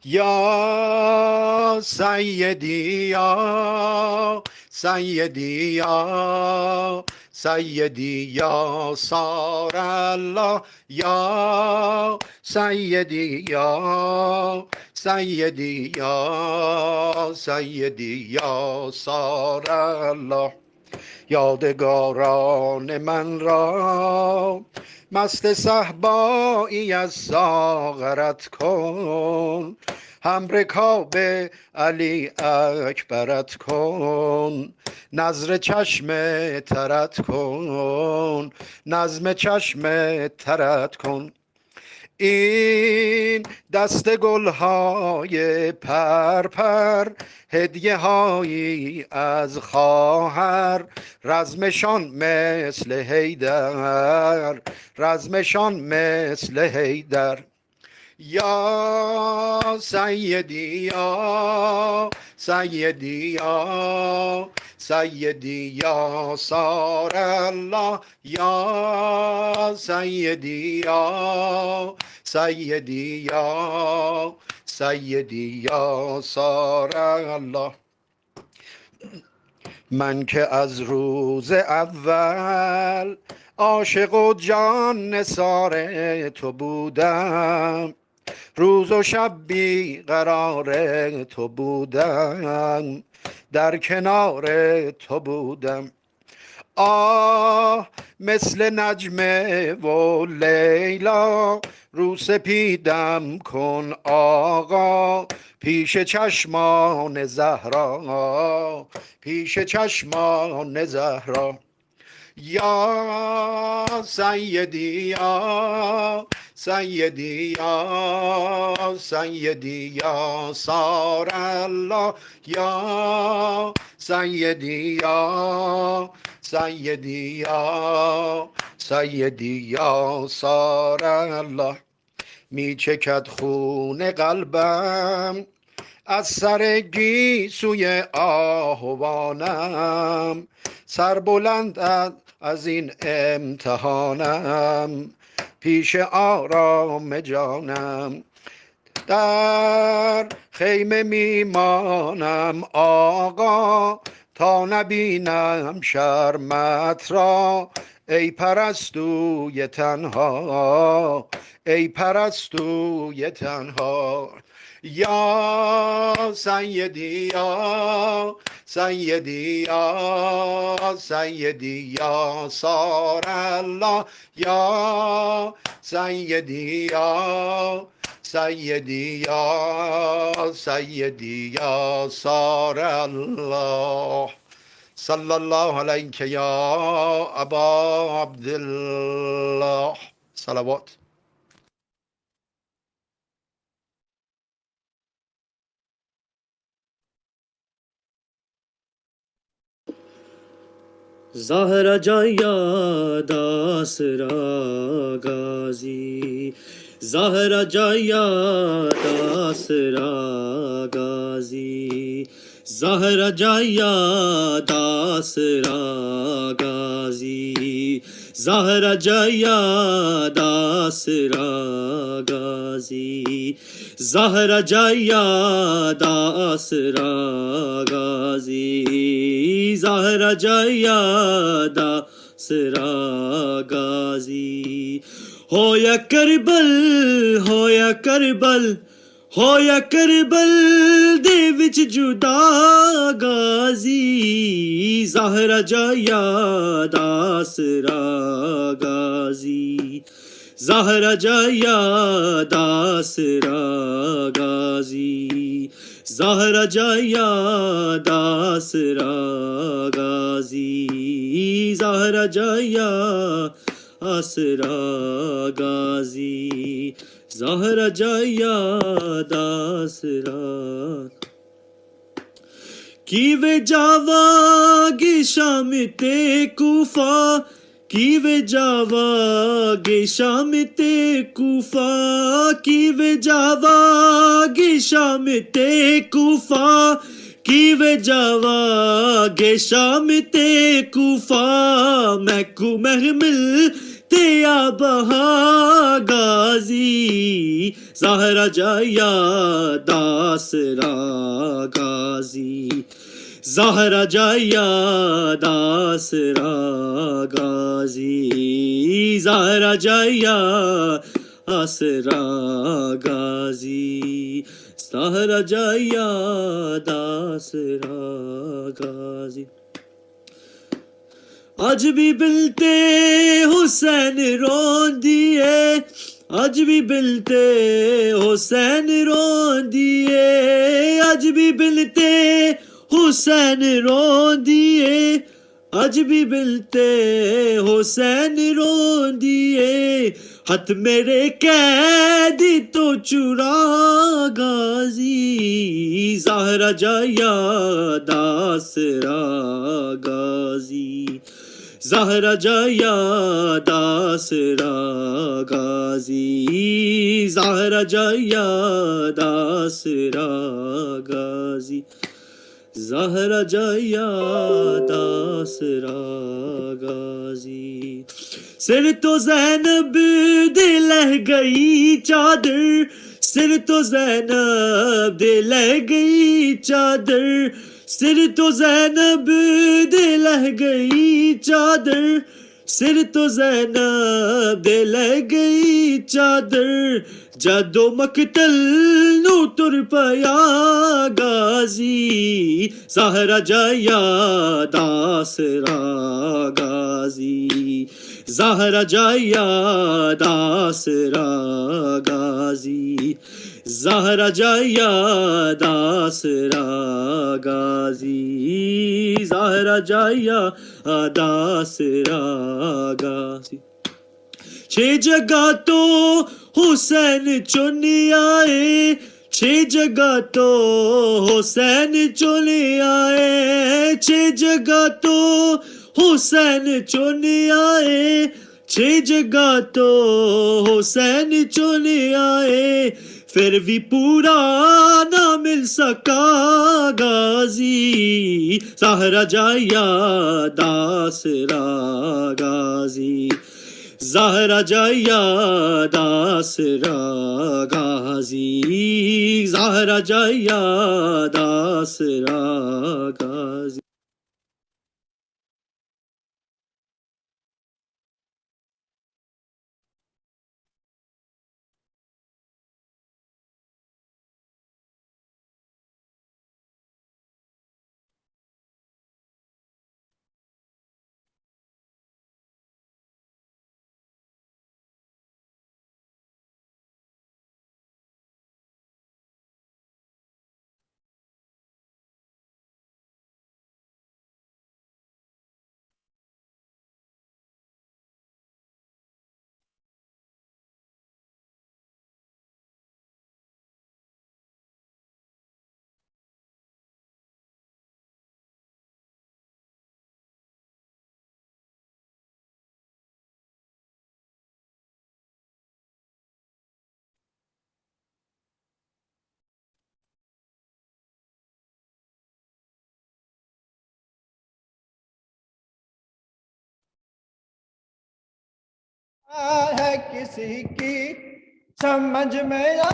یا سیدی یا سیدی یا سیدی یا صار الله یا سیدی یا سیدی یا سیدی یا صار الله یادگاران من را مست صهبایی از ساغرت کن هم رکاب علی اکبرت کن نظر چشم ترت کن نظم چشم ترت کن این دست گلهای پرپر هدیه هایی از خواهر رزمشان مثل حیدر رزمشان مثل حیدر یا سیدی یا سیدی یا سیدی یا صار الله یا سیدی یا سیدی یا سیدی یا صار الله من که از روز اول عاشق و جان نثار تو بودم روز و شب بی قرار تو بودم در کنار تو بودم مثل نجمه و لیلا رو سپیدم کن آقا پیش چشمان زهرا پیش چشمان زهرا یا سیدی یا سیدی یا سیدی یا سار الله یا سیدی یا سیدی یا سیدی یا سار الله می چکد خون قلبم از سر گیسوی آهوانم سربلند از این امتحانم پیش آرام جانم در خیمه میمانم آقا تا نبینم شرمت را ای پرستوی تنها ای پرستوی تنها یا سیدی یا سیدی یا سیدی یا سار الله یا سیدی یا سیدی یا سیدی یا سار الله صلی الله علیک یا ابا عبدالله صلوات. Zahra Jaya Dasra Gazi Zahra Jaya Dasra Gazi Zahra Jaya Dasra Gazi Zahra Jaya Dasra Gazi Zahra Jaya Dasra Gazi Zahra Jaya Dasra Gazi Hoya Karbal Hoya Karbal Hoya Karbal de vich juda Gazi Zahra Jaya Dasra Gazi Zahra Jaya Dasra Gazi Zahra Jaya Dasra Gazi Zahra Jaya Dasra Gazi Zahra Jaya Dasra Kive Java Gishamite Kufa Kive Java Gishamite Kufa Kive Java Gishamite Kufa Kive Java Gishamite Kufa Mekku Mehmil Teya Baha Gazi Zahra Jaya Dasra Gazi Zahra Jaya Dasra Gazi Zahra Jaya Dasra Gazi Zahra Jaya Dasra Gazi आज भी बिलते हुसैन रोन दिए आज भी बिलते हुसैन रोन दिए आज भी बिलते हुसैन रोन दिए आज भी बिलते हुसैन रोन दिए हथ मेरे कैदी तो चुरा गाजी ज़हरा जया दासरा गाजी ज़हरा जया दासरा गाजी ज़हरा जया दासरा गाजी ज़हरा जया दासरा गाजी सिर तो ज़ैनब दे लह गई चादर सिर तो ज़ैनब दे लह गई चादर सिर तो ज़ैनब दे लह गई चादर सिर तो ज़ैनब दे लह गई चादर जदो मकतल नू तुर पया गाजी ज़हरा जाया दासरा गाजी ज़हरा जाया दासरा गाजी ज़हरा जाया दासरा गाजी ज़हरा जाया दासरा गाजी छे जगह तो हुसैन चुनी आए छे जगह तो हुसैन चुनी आए छे जगह तो हुसैन चुनी आए छे जगह तो हुसैन चुनी आए फिर भी पूरा ना मिल सका गाजी ज़हरा जाया दासरा गाजी ज़हरा जाया दासरा गाजी ज़हरा जाया दासरा गाजी है किसी की समझ में आ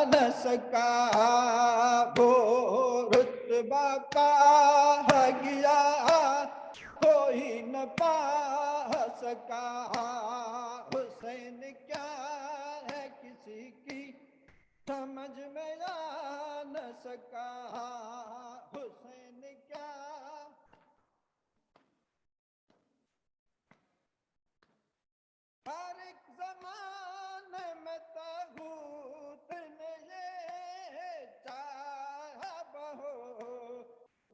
न सका वो रुतबा पा गया कोई न पा सका हुसैन क्या है किसी की समझ में आ न सका हुसैन क्या हर एक ज़माने में तागूत ने ये चाहा बहो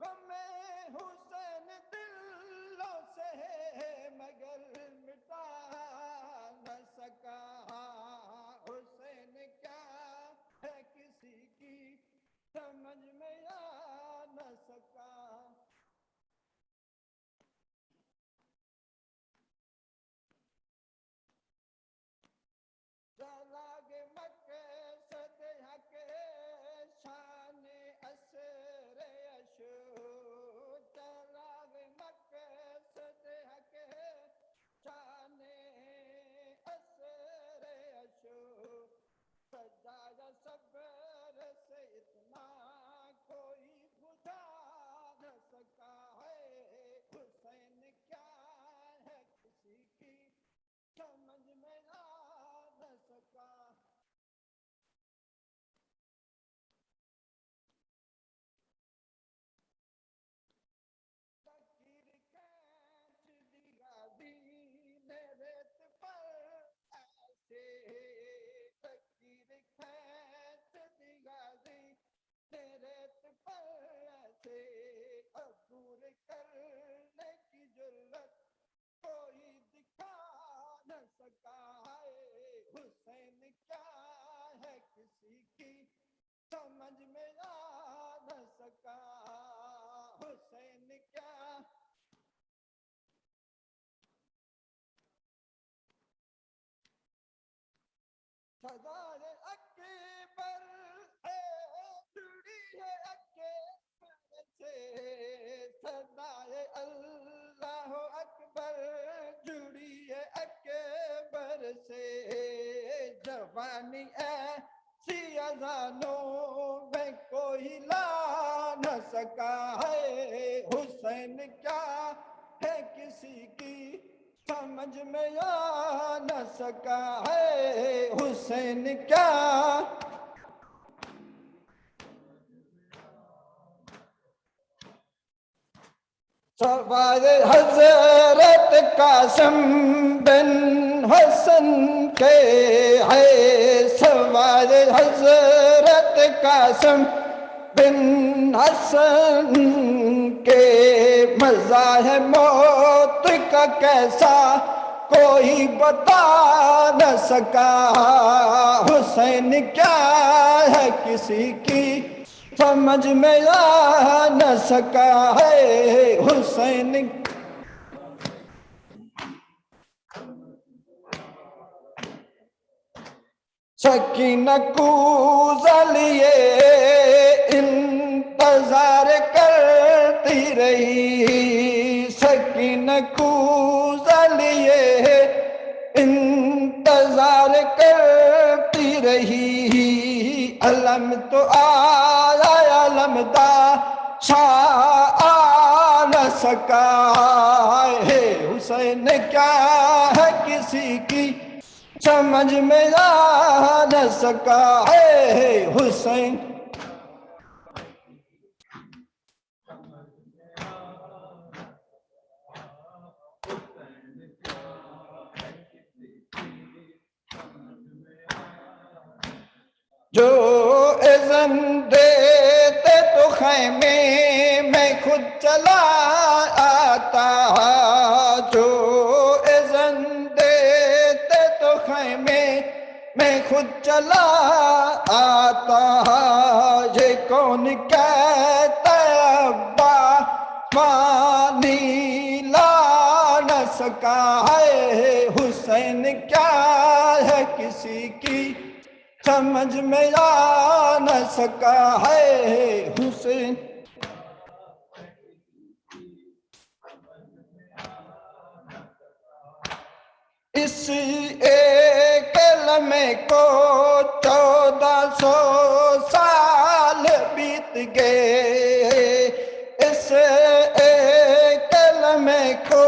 गमे हुसैन दिलों से मगर मिटा न सका हुसैन क्या है किसी की समझ में आ न सका लागे मक्के सदया के शान असरे अशो लागे मक्के सदया के शान असरे अशो सजाया सब्र से इतना कोई बुझा न सका है हुसैन क्या है किसी की समझ में आ न सका लकीर खींच दिया दीन रेत पर ऐसे लकीर खींच दिया दीन रेत पर ऐसे अबूर करने की जुर्रत कोई दिखा न सका है हुसैन क्या है किसी की समझ में आ न सका हुसैन क्या सदाए अकबर जुड़ी है अकबर से सदाए अल्लाह अकबर जुड़ी है अकबर से जवानी ऐसी अज़ानों में कोई ला न सका है हुसैन क्या है किसी की समझ में आ न सका है हुसैन क्या सवाल हजरत कासिम बिन हसन के है सवाल हजरत कासिम बिन हसन के मजा है मौत का कैसा कोई बता न सका हुसैन क्या है किसी की समझ में आ न सका है हुसैन सकीना कूजलिए इंतजार करती रही सकीना कूजलिए इंतजार करती रही अलम तो आया अलमदा शाह आ न सका है हुसैन क्या है किसी की समझ में आ न सका है हुसैन जो इज़्न देते तो खैमे में खुद चला आता जो इज़्न देते तो खैमे में खुद चला आता ये कौन कहता अब्बा पानी ला न सका है हुसैन क्या है किसी की समझ में आ न सका है हुसैन इस एक लम्हे को 1400 साल बीत गए इस एक लम्हे को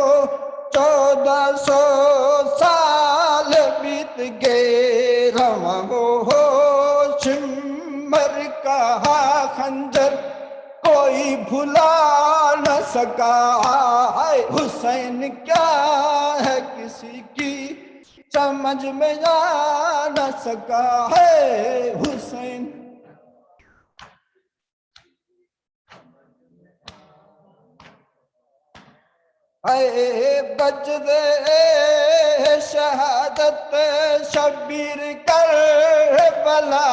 1400 साल बीत गए रवा हो शिमर कहा खंजर कोई भुला न सका है हुसैन क्या है किसी की समझ में आ न सका है हुसैन बजदे शहादत शबीर कर बला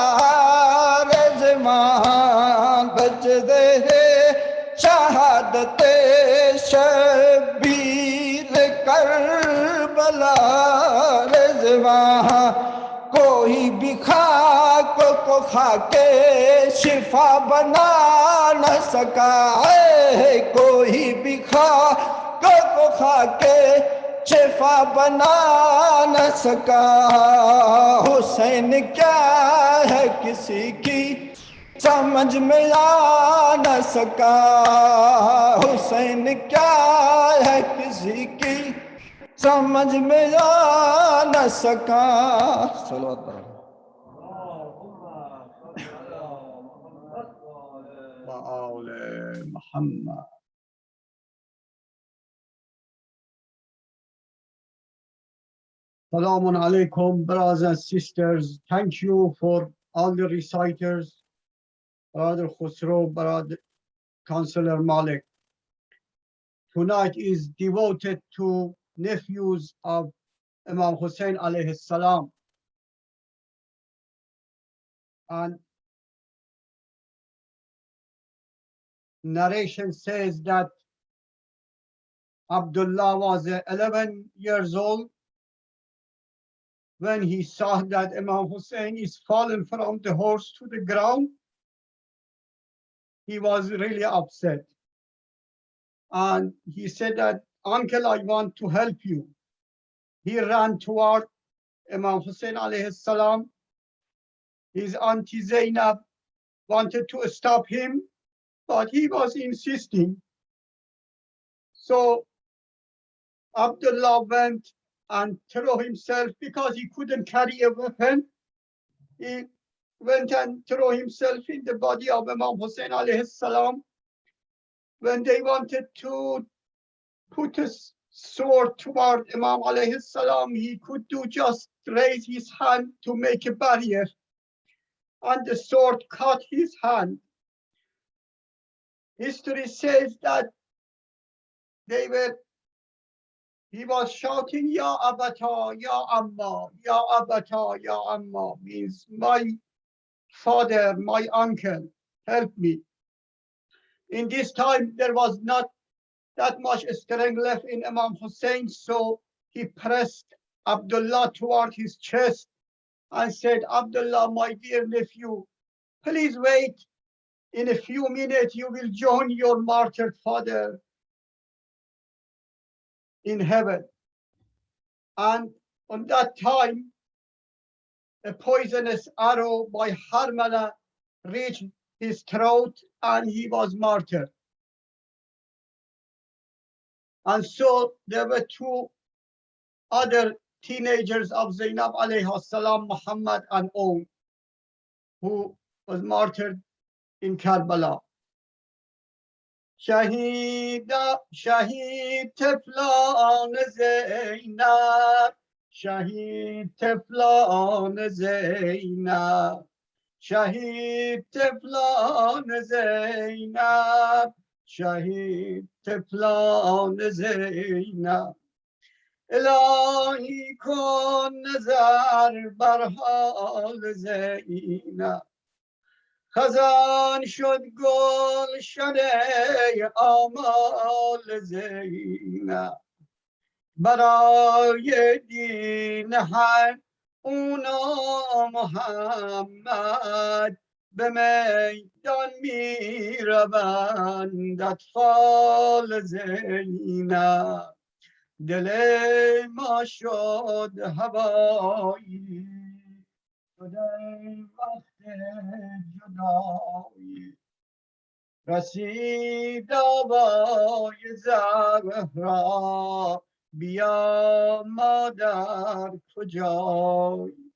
रज़मान बजदे शहादत शबीर कर बला रज़मान कोई भी खाक को खाके शिफा बना न सका है कोई भी खाक को खाके शिफा बना न सका हुसैन क्या है किसी की समझ में आ न सका हुसैन क्या है किसी की समझ में आ न सका सल्लल्लाहु وآل محمد. Salamun alaikum, brothers and sisters. Thank you for all the reciters, Brother Khusro, Brother Councillor Malik. Tonight is devoted to nephews of Imam Hussein alayhi salam. And narration says that Abdullah was 11 years old when he saw that Imam Hussein is fallen from the horse to the ground. He was really upset. And he said that, uncle, I want to help you. He ran toward Imam Hussein alayhi salam. His auntie Zainab wanted to stop him, but he was insisting. So Abdullah went and threw himself because he couldn't carry a weapon. He went and threw himself in the body of Imam Hussein alayhi salam. When they wanted to put a sword toward Imam alayhi salam, he could do just raise his hand to make a barrier, and the sword cut his hand. History says that he was shouting, Ya Abata, Ya Amma, Ya Abata, Ya Amma, means my father, my uncle, help me. In this time, there was not that much strength left in Imam Hussein, so he pressed Abdullah toward his chest and said, Abdullah, my dear nephew, please wait. In a few minutes, you will join your martyred father in heaven. And on that time, a poisonous arrow by Harmala reached his throat and he was martyred. And so there were two other teenagers of Zainab alayhi salam, Muhammad and who was martyred in Karbala. Shahid Teflan Zainab, Shahid Teflan Zainab, Shahid Teflan Zainab, Shahid Teflan Zainab. الهی کن نظر بر حال زینب خزان شد گلشن آمال زینب برای دین حق اونا محمد به میدان می روند اطفال زینب دل ما شد هوایی شده وقت جدایی رسید آوای زهرا بیا مادر کجایی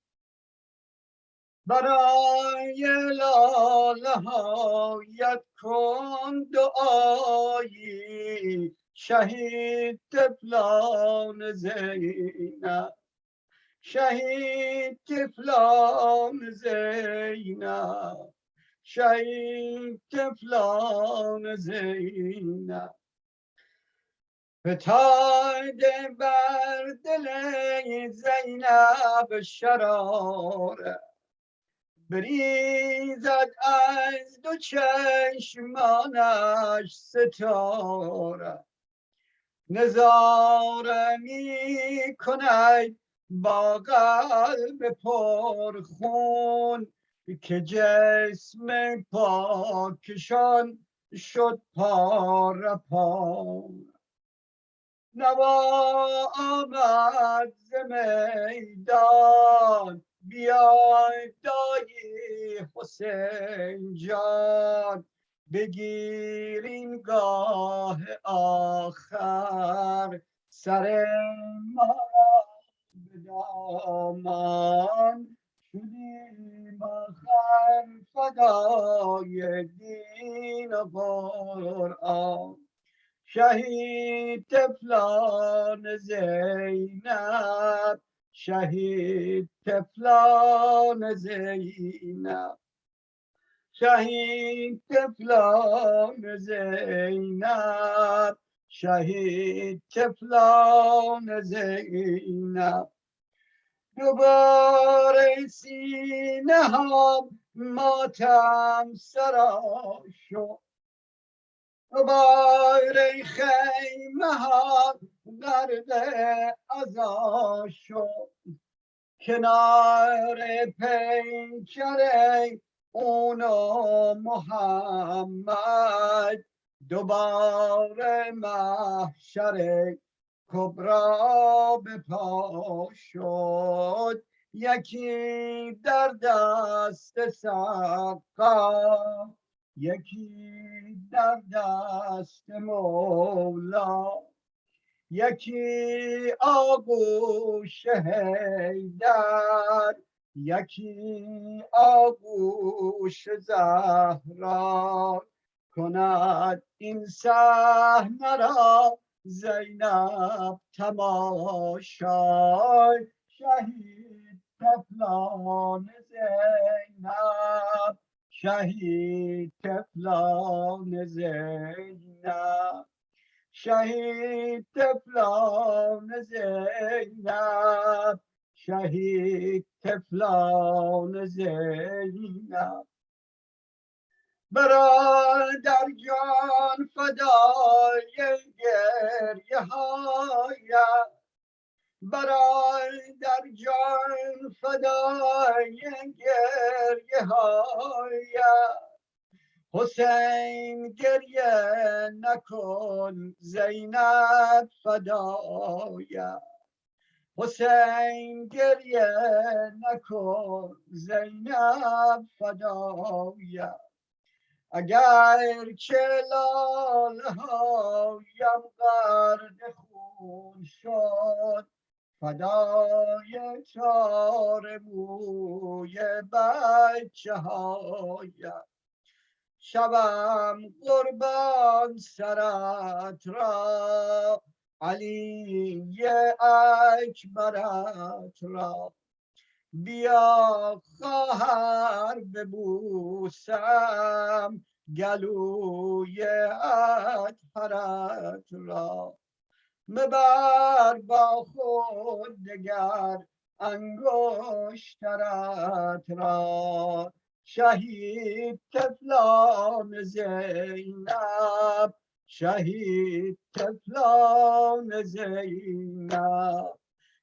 برای لاله هایت کن دعایی شهید طفلان زینب شهید طفلان زینب شهید طفلان زینب فتاده بر دل زینب شراره بریزد از دو چشمانش ستاره نظاره می کند با قلب پرخون که جسم پاکشان شد پاره پاره نوا آمد ز میدان بیای دایی حسین جان بگیر این گاه آخر سر ما به دامان شدیم آخر فدای دین و قرآن شهید طفلان زینب شهید طفلان زینب شهید طفلان زینب شهید طفلان زینب دوباره سینه ها ماتم سرا شد دوباره خیمه ها غرق عزا شد کنار پیکر اونو محمد دوباره محشر کبرا به پا شد یکی در دست سقا یکی در دست مولا یکی آغوش حیدر، یکی آغوش زهرا، کند این صحنه را زینب تماشای. شهید طفلان زینب، شهید طفلان زینب، شهید طفلان زینب، شهید طفلان زینب. برادر جان فدای گریه هایم، برادر جان فدای گریه هایم. حسین گریه نکن زینب فدایم، حسین گریه نکن زینب فدایم. اگر چه لاله هایم غرق خون شد، فدای تار موی بچه هایم. شبم قربان سرت را، علی اکبرت را. بیا خواهر ببوسم گلوی اطهرت را. مبر با خود دگر انگشترت را. شهید طفلان زینب، شهید طفلان زینب،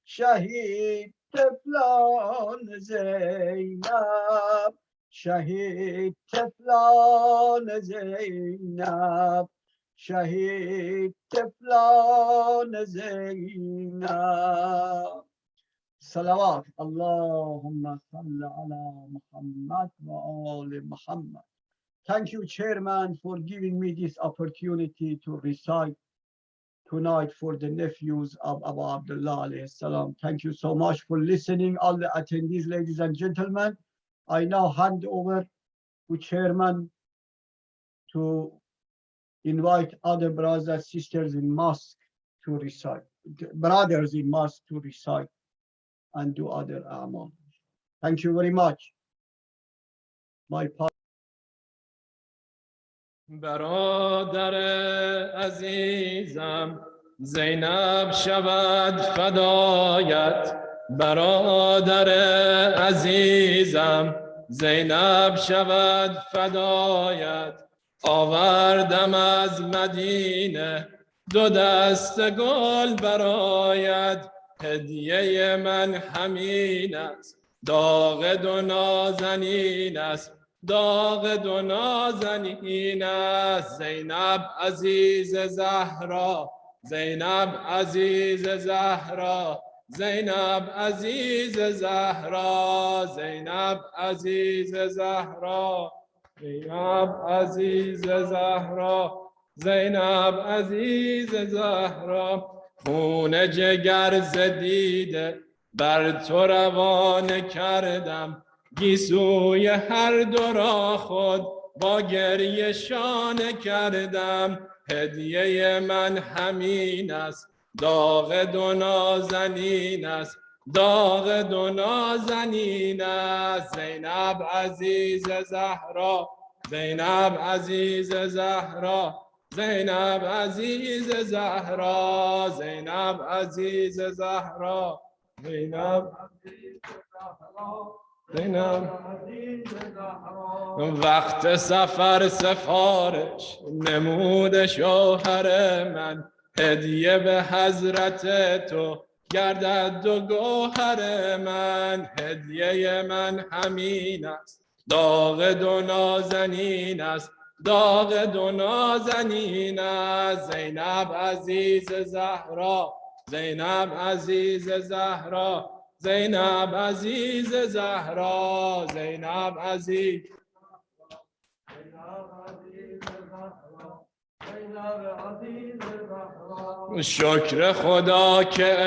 شهید طفلان زینب، شهید طفلان زینب، شهید طفلان زینب. صلوات اللهم صل على محمد و آل محمد. Thank you, Chairman, for giving me this opportunity to recite tonight for the nephews of Abu Abdullah alayhi salam. Thank you so much for listening, all the attendees, ladies and gentlemen. I now hand over to Chairman to invite other brothers and sisters in mosque to recite, brothers in mosque to recite and do other amal. Thank you very much. My برادر عزیزم زینب شود فدایت، برادر عزیزم زینب شود فدایت. آوردم از مدینه دو دست گل برایت، هدیه من همین است داغ دو نازنین است، داغ دو نازنین است. زینب عزیز زهرا، زینب عزیز زهرا، زینب عزیز زهرا، زینب عزیز زهرا، زینب عزیز زهرا، زینب عزیز زهرا. خون جگر زدیده بر تو روانه کردم، گیسوی هر دو را خود با گریه شانه کردم. هدیه من همین است داغ دو نازنین است، داغ دو نازنین است. زینب عزیز زهرا، زینب عزیز زهرا، زینب عزیز زهرا، زینب عزیز زهرا، زینب وقت سفر سفارش نمود شوهر من، هدیه به حضرت تو گردد دو گوهر من. هدیه من همین است داغ دو نازنین است، داغ دو نازنین است. زینب عزیز زهرا، زینب عزیز زهرا، زینب عزیز زهرا، زینب عزیز، شکر خدا که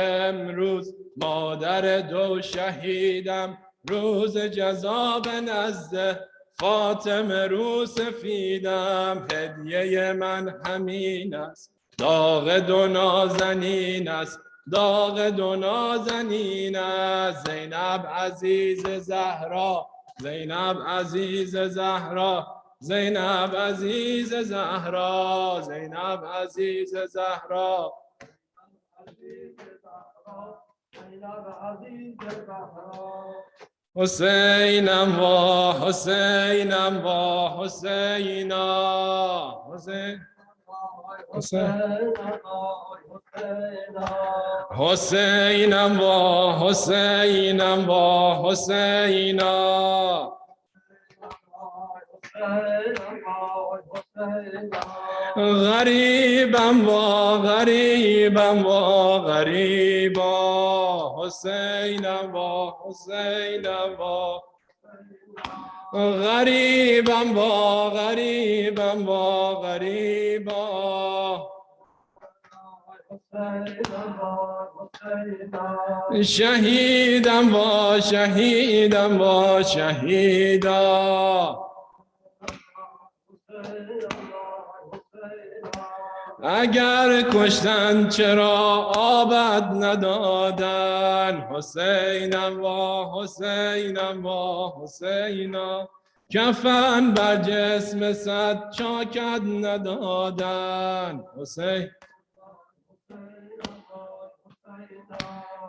امروز مادر دو شهیدم روز جزا به نزد فاطمه رو سفیدم. هدیه من همین است، داغ دو نازنین است، داغ دو نازنین است. زینب عزیز زهرا، زینب عزیز زهرا، زینب عزیز زهرا، زینب عزیز زهرا. حسینم و حسینم و حسینا، حسینم و حسینم و حسینا. غریبم و غریبم و غریبا، حسینم و حسینم و غریبم و غریبم و غریبا. شهیدم و شهیدم و شهیدا. اگر کشتن چرا آبد ندادن، حسینم و حسینم و حسینا. کفن بر جسم صد چاکت ندادن، حسین.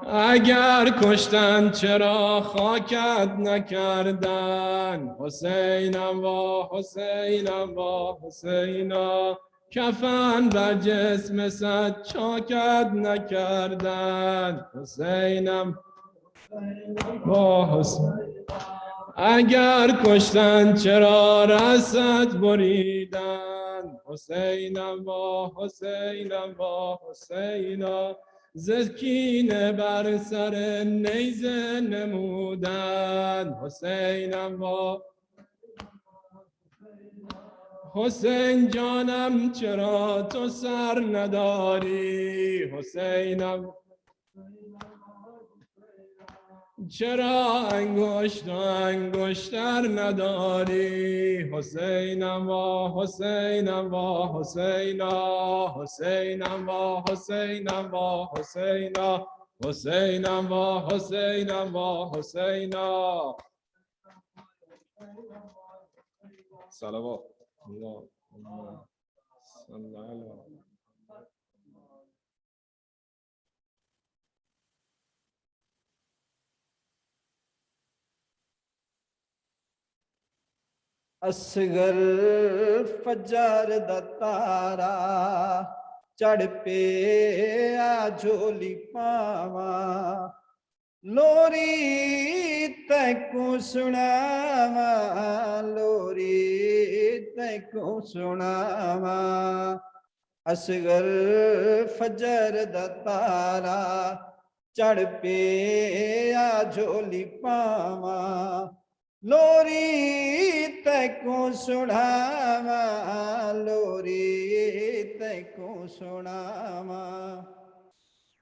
اگر کشتن چرا خاکت نکردن، حسینم و حسینم و حسینا. کفن بر جسم صد چاکت نکردن، حسینم و حسین. اگر کشتن چرا رسد بریدن، حسینم و حسینم و حسینا. زکینه بر سر نیزه نمودن، حسینم و حسین جانم چرا تو سر نداری، حسینم چرا انگشت و انگشتر نداری، حسینم و حسینم و حسینا. حسینم و حسینم و حسینا، حسینم و حسینم و حسینا. صلوات الله صلی الله. Asghar फजर दा तारा चढ़ पे आ झोली पावा, लोरी तैको सुनावा, लोरी तैको सुनावा। असगर फजर दा तारा चढ़ पे आ झोली पावा, लोरी तैको सुनावा, लोरी तैको सुनावा।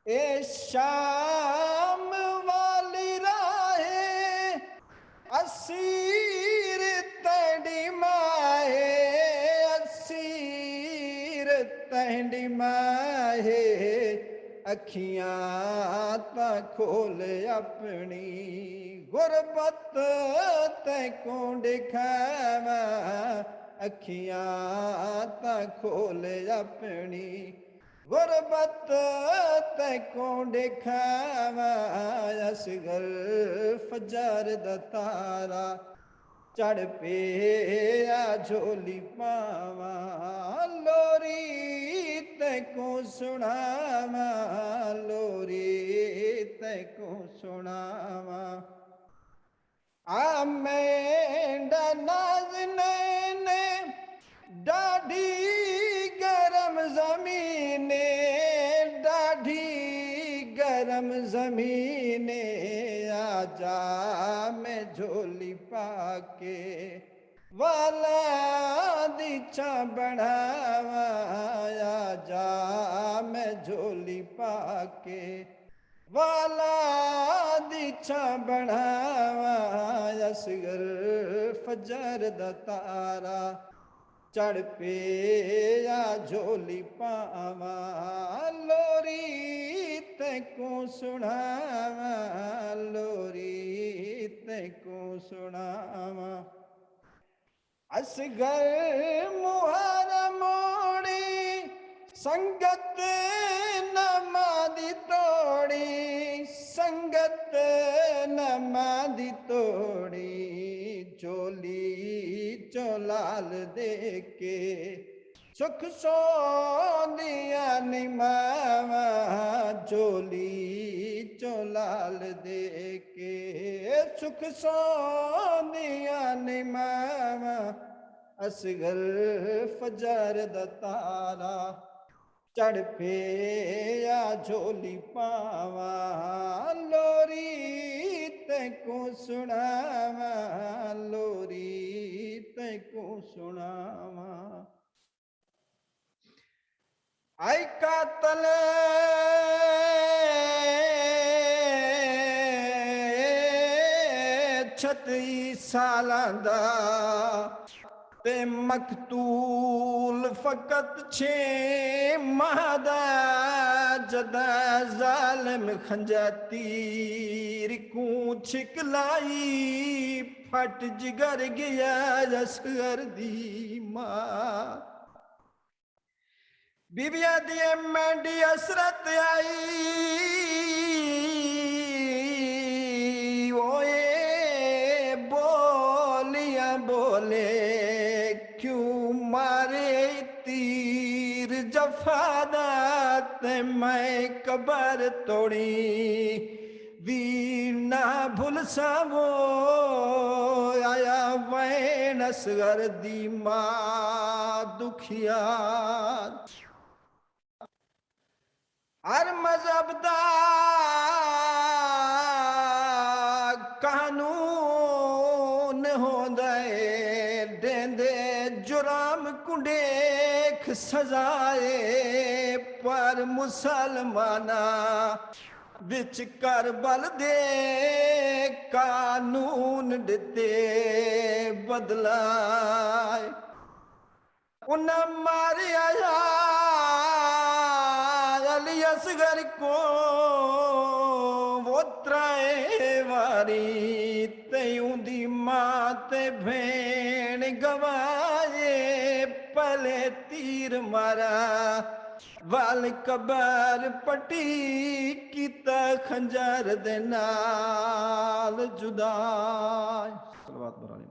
ए शाम वाली राहे असीर तैडी माहे, असीर तैडी माहे। अखियां ता खोल अपनी गुरबत तैको दिखावा, अखियां ता खोल अपनी गुरबत तैको दिखावा। असगर फजर दा तारा चढ़ पे आ झोली पावा, लोरी तैको सुनावा, लोरी तैको सुनावा। आ मेंढा नाज़ने ने डाढी गरम ज़मीने, डाढी गरम ज़मीने। आजा मैं झोली पाके वाला दीचा बढ़ावाया जा मैं झोली पाके वाला दीचा बढ़ावाया सिगर फजर दा तारा चढ़ पे या झोली पावा लोरी ते को सुनावा लोरी ते को सुनावा असगर मुहर्रम मोड़ी संगत नमादी तोड़ी संगत नमादी तोड़ी चोली चोलाल दे के सुख सो दिया निमावा चोली चोलाल दे के सुख सो दिया निमावा असगर फजर दा तारा चढ़ पे या झोली पावा लोरी ते को सुनावा लोरी ते को सुनावा आई कातल छत्ती सालां दा ते मकतूल फकत छे मादा जदा जालिम खंजा तीर को छिकलाई फट जिगर गया असगर दी मां बीबिया दिए मैंडी असरत आई ओए बोलिया बोले क्यों मारे तीर जफादा ते मैं कबर तोड़ी वीर ना भूल सावो आया वैन असगर दी मां दुखिया हर मजहब दा कानून होंदा है देंदे जुराम कुंडेख सजाए पर मुसलमाना विच करबल दे कानून दिते बदलाए उन्हें मारिया अली असगर को वो त्राए वारी तयूं दी मां ते भेण गवाए पले तीर मारा वाल कबर पटी कीता खंजर दे नाल जुदा सलवात बरानी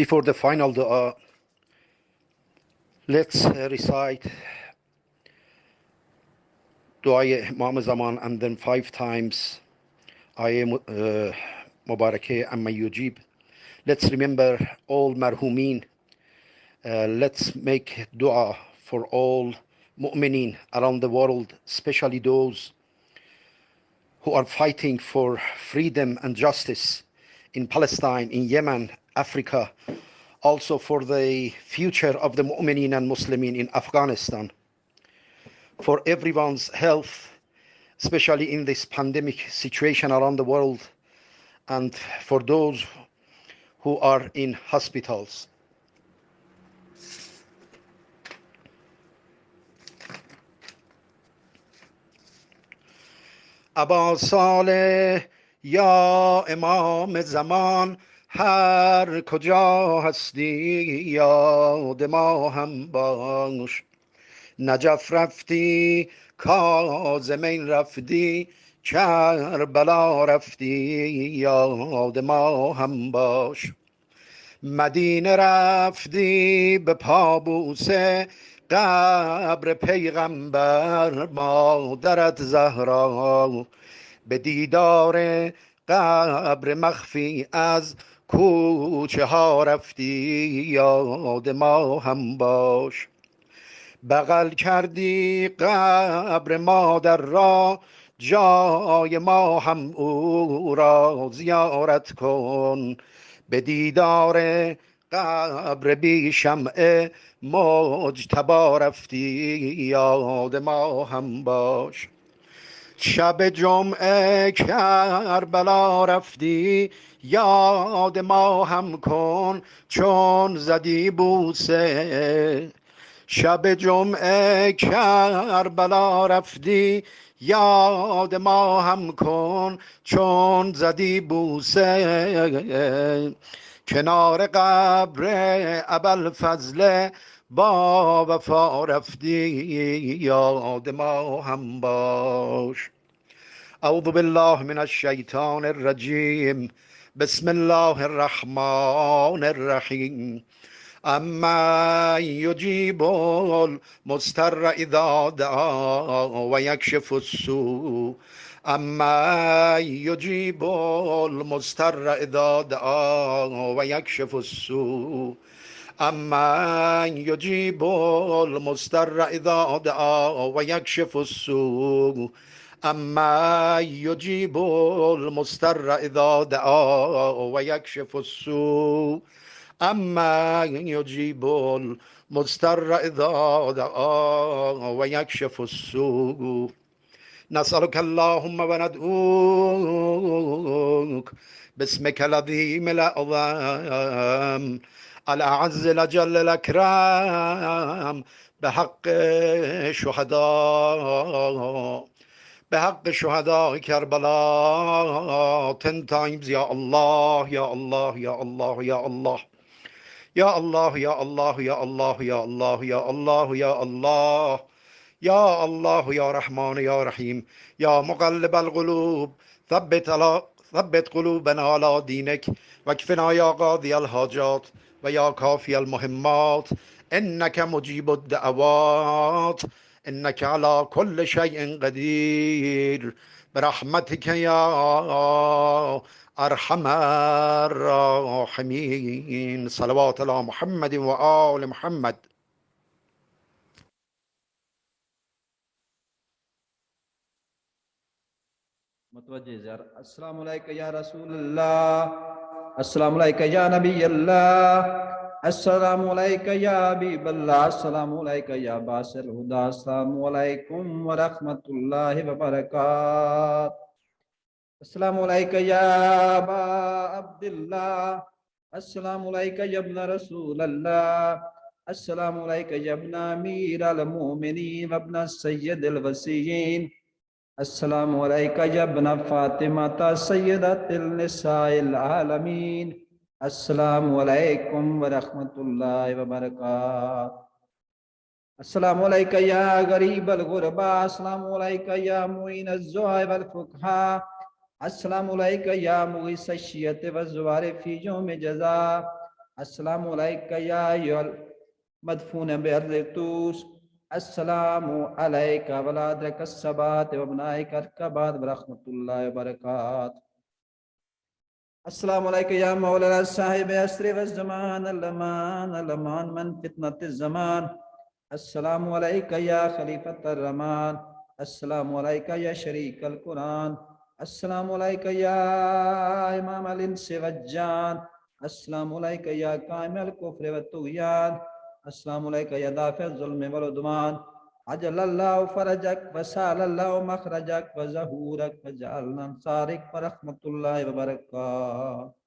Before the final dua, let's recite Dua Imam Zaman and then 5 times Ayah Mubarakeh and Yujib. Let's remember all marhumin. Let's make dua for all mu'mineen around the world, especially those who are fighting for freedom and justice in Palestine, in Yemen, Africa, also for the future of the mu'mineen and Muslimin in Afghanistan, for everyone's health, especially in this pandemic situation around the world, and for those who are in hospitals. Abbas Saleh, ya Imam Zaman, har kuja hasti yad ma ham bash. Najaf rafti, Kazemin rafti, کربلا رفتی یاد ما هم باش. مدینه رفتی به پابوس قبر پیغمبر مادرت زهرا، به دیدار قبر مخفی از کوچه ها رفتی یاد ما هم باش. بغل کردی قبر مادر را جای ما هم او را زیارت کن، به دیدار قبر بی شمع مجتبی رفتی یاد ما هم باش. شب جمعه کربلا رفتی یاد ما هم کن چون زدی بوسه. شب جمعه کربلا رفتی یاد ما هم کن چون زدی بوسه. کنار قبر ابوالفضل با وفا رفتی یاد ما هم باش. اعوذ بالله من الشیطان الرجیم. بسم الله الرحمن الرحیم. اما یجیب المضطر اذا دعا و یکشف السوء. اما یجیب المضطر اذا دعا و یکشف السوء. اما یجیب المضطر اذا دعا و یکشف السوء. اما یجیب المضطر اذا دعا و یکشف السوء. اما یجیب المضطر اذا دعا و یکشف السوء. نسألك اللهم وندعوك باسمك العظيم الأعظم الأعز الأجل الأكرم بحق شهداء، بحق شهداء كربلاء 10 times يا الله يا الله يا الله يا الله يا الله يا الله يا الله يا الله يا الله يا الله يا الله يا رحمن يا رحيم يا مقلب القلوب ثبت قلوبنا على دينك واكفنا يا قاضي الحاجات ويا كافي المهمات إنك مجيب الدعوات إنك على كل شيء قدير برحمتك يا أرحم الراحمين. صلوات على محمد وآل محمد. متوجہ یار السلام علیکم یا رسول اللہ، السلام علیکم یا نبی اللہ، السلام علیکم یا حبیب اللہ، السلام علیکم یا باعث الہدا، السلام علیکم ورحمۃ اللہ وبرکاتہ. السلام علیکم یا ابا عبداللہ، السلام علیکم یا ابن رسول اللہ، السلام علیکم یا ابن امیر المومنین وابن سید الوسیین، السلام علیکم یا ابن فاطمہ سیدۃ النساء العالمین، السلام علیکم ورحمۃ اللہ وبرکاتہ. السلام علیکم یا غریب الغرباء، السلام علیکم یا معین الزہائے والفقہاء، السلام علیکم یا مغیث الشیعۃ والزوار فی یوم جزا، السلام علیکم یا مدفون بأرض طوس، السلام علیکم ولادرک السبات وابنائک الکبات ورحمۃ اللہ وبرکاتہ. السلام علیکم یا مولانا صاحب عصر والزمان الامان الامان من فتنة الزمان، السلام علیکم یا خلیفۃ الرحمان، السلام علیکم یا شریک القرآن، السلام علیکم یا امام الانس والجان، السلام علیکم یا قائم الکفر والطغیان، السلام علیکم یا دافع الظلم والعدوان، عجل اللہ فرجک وسال اللہ مخرجک وظہورک وجعلنا انصارک ورحمۃ اللہ وبرکاتہ.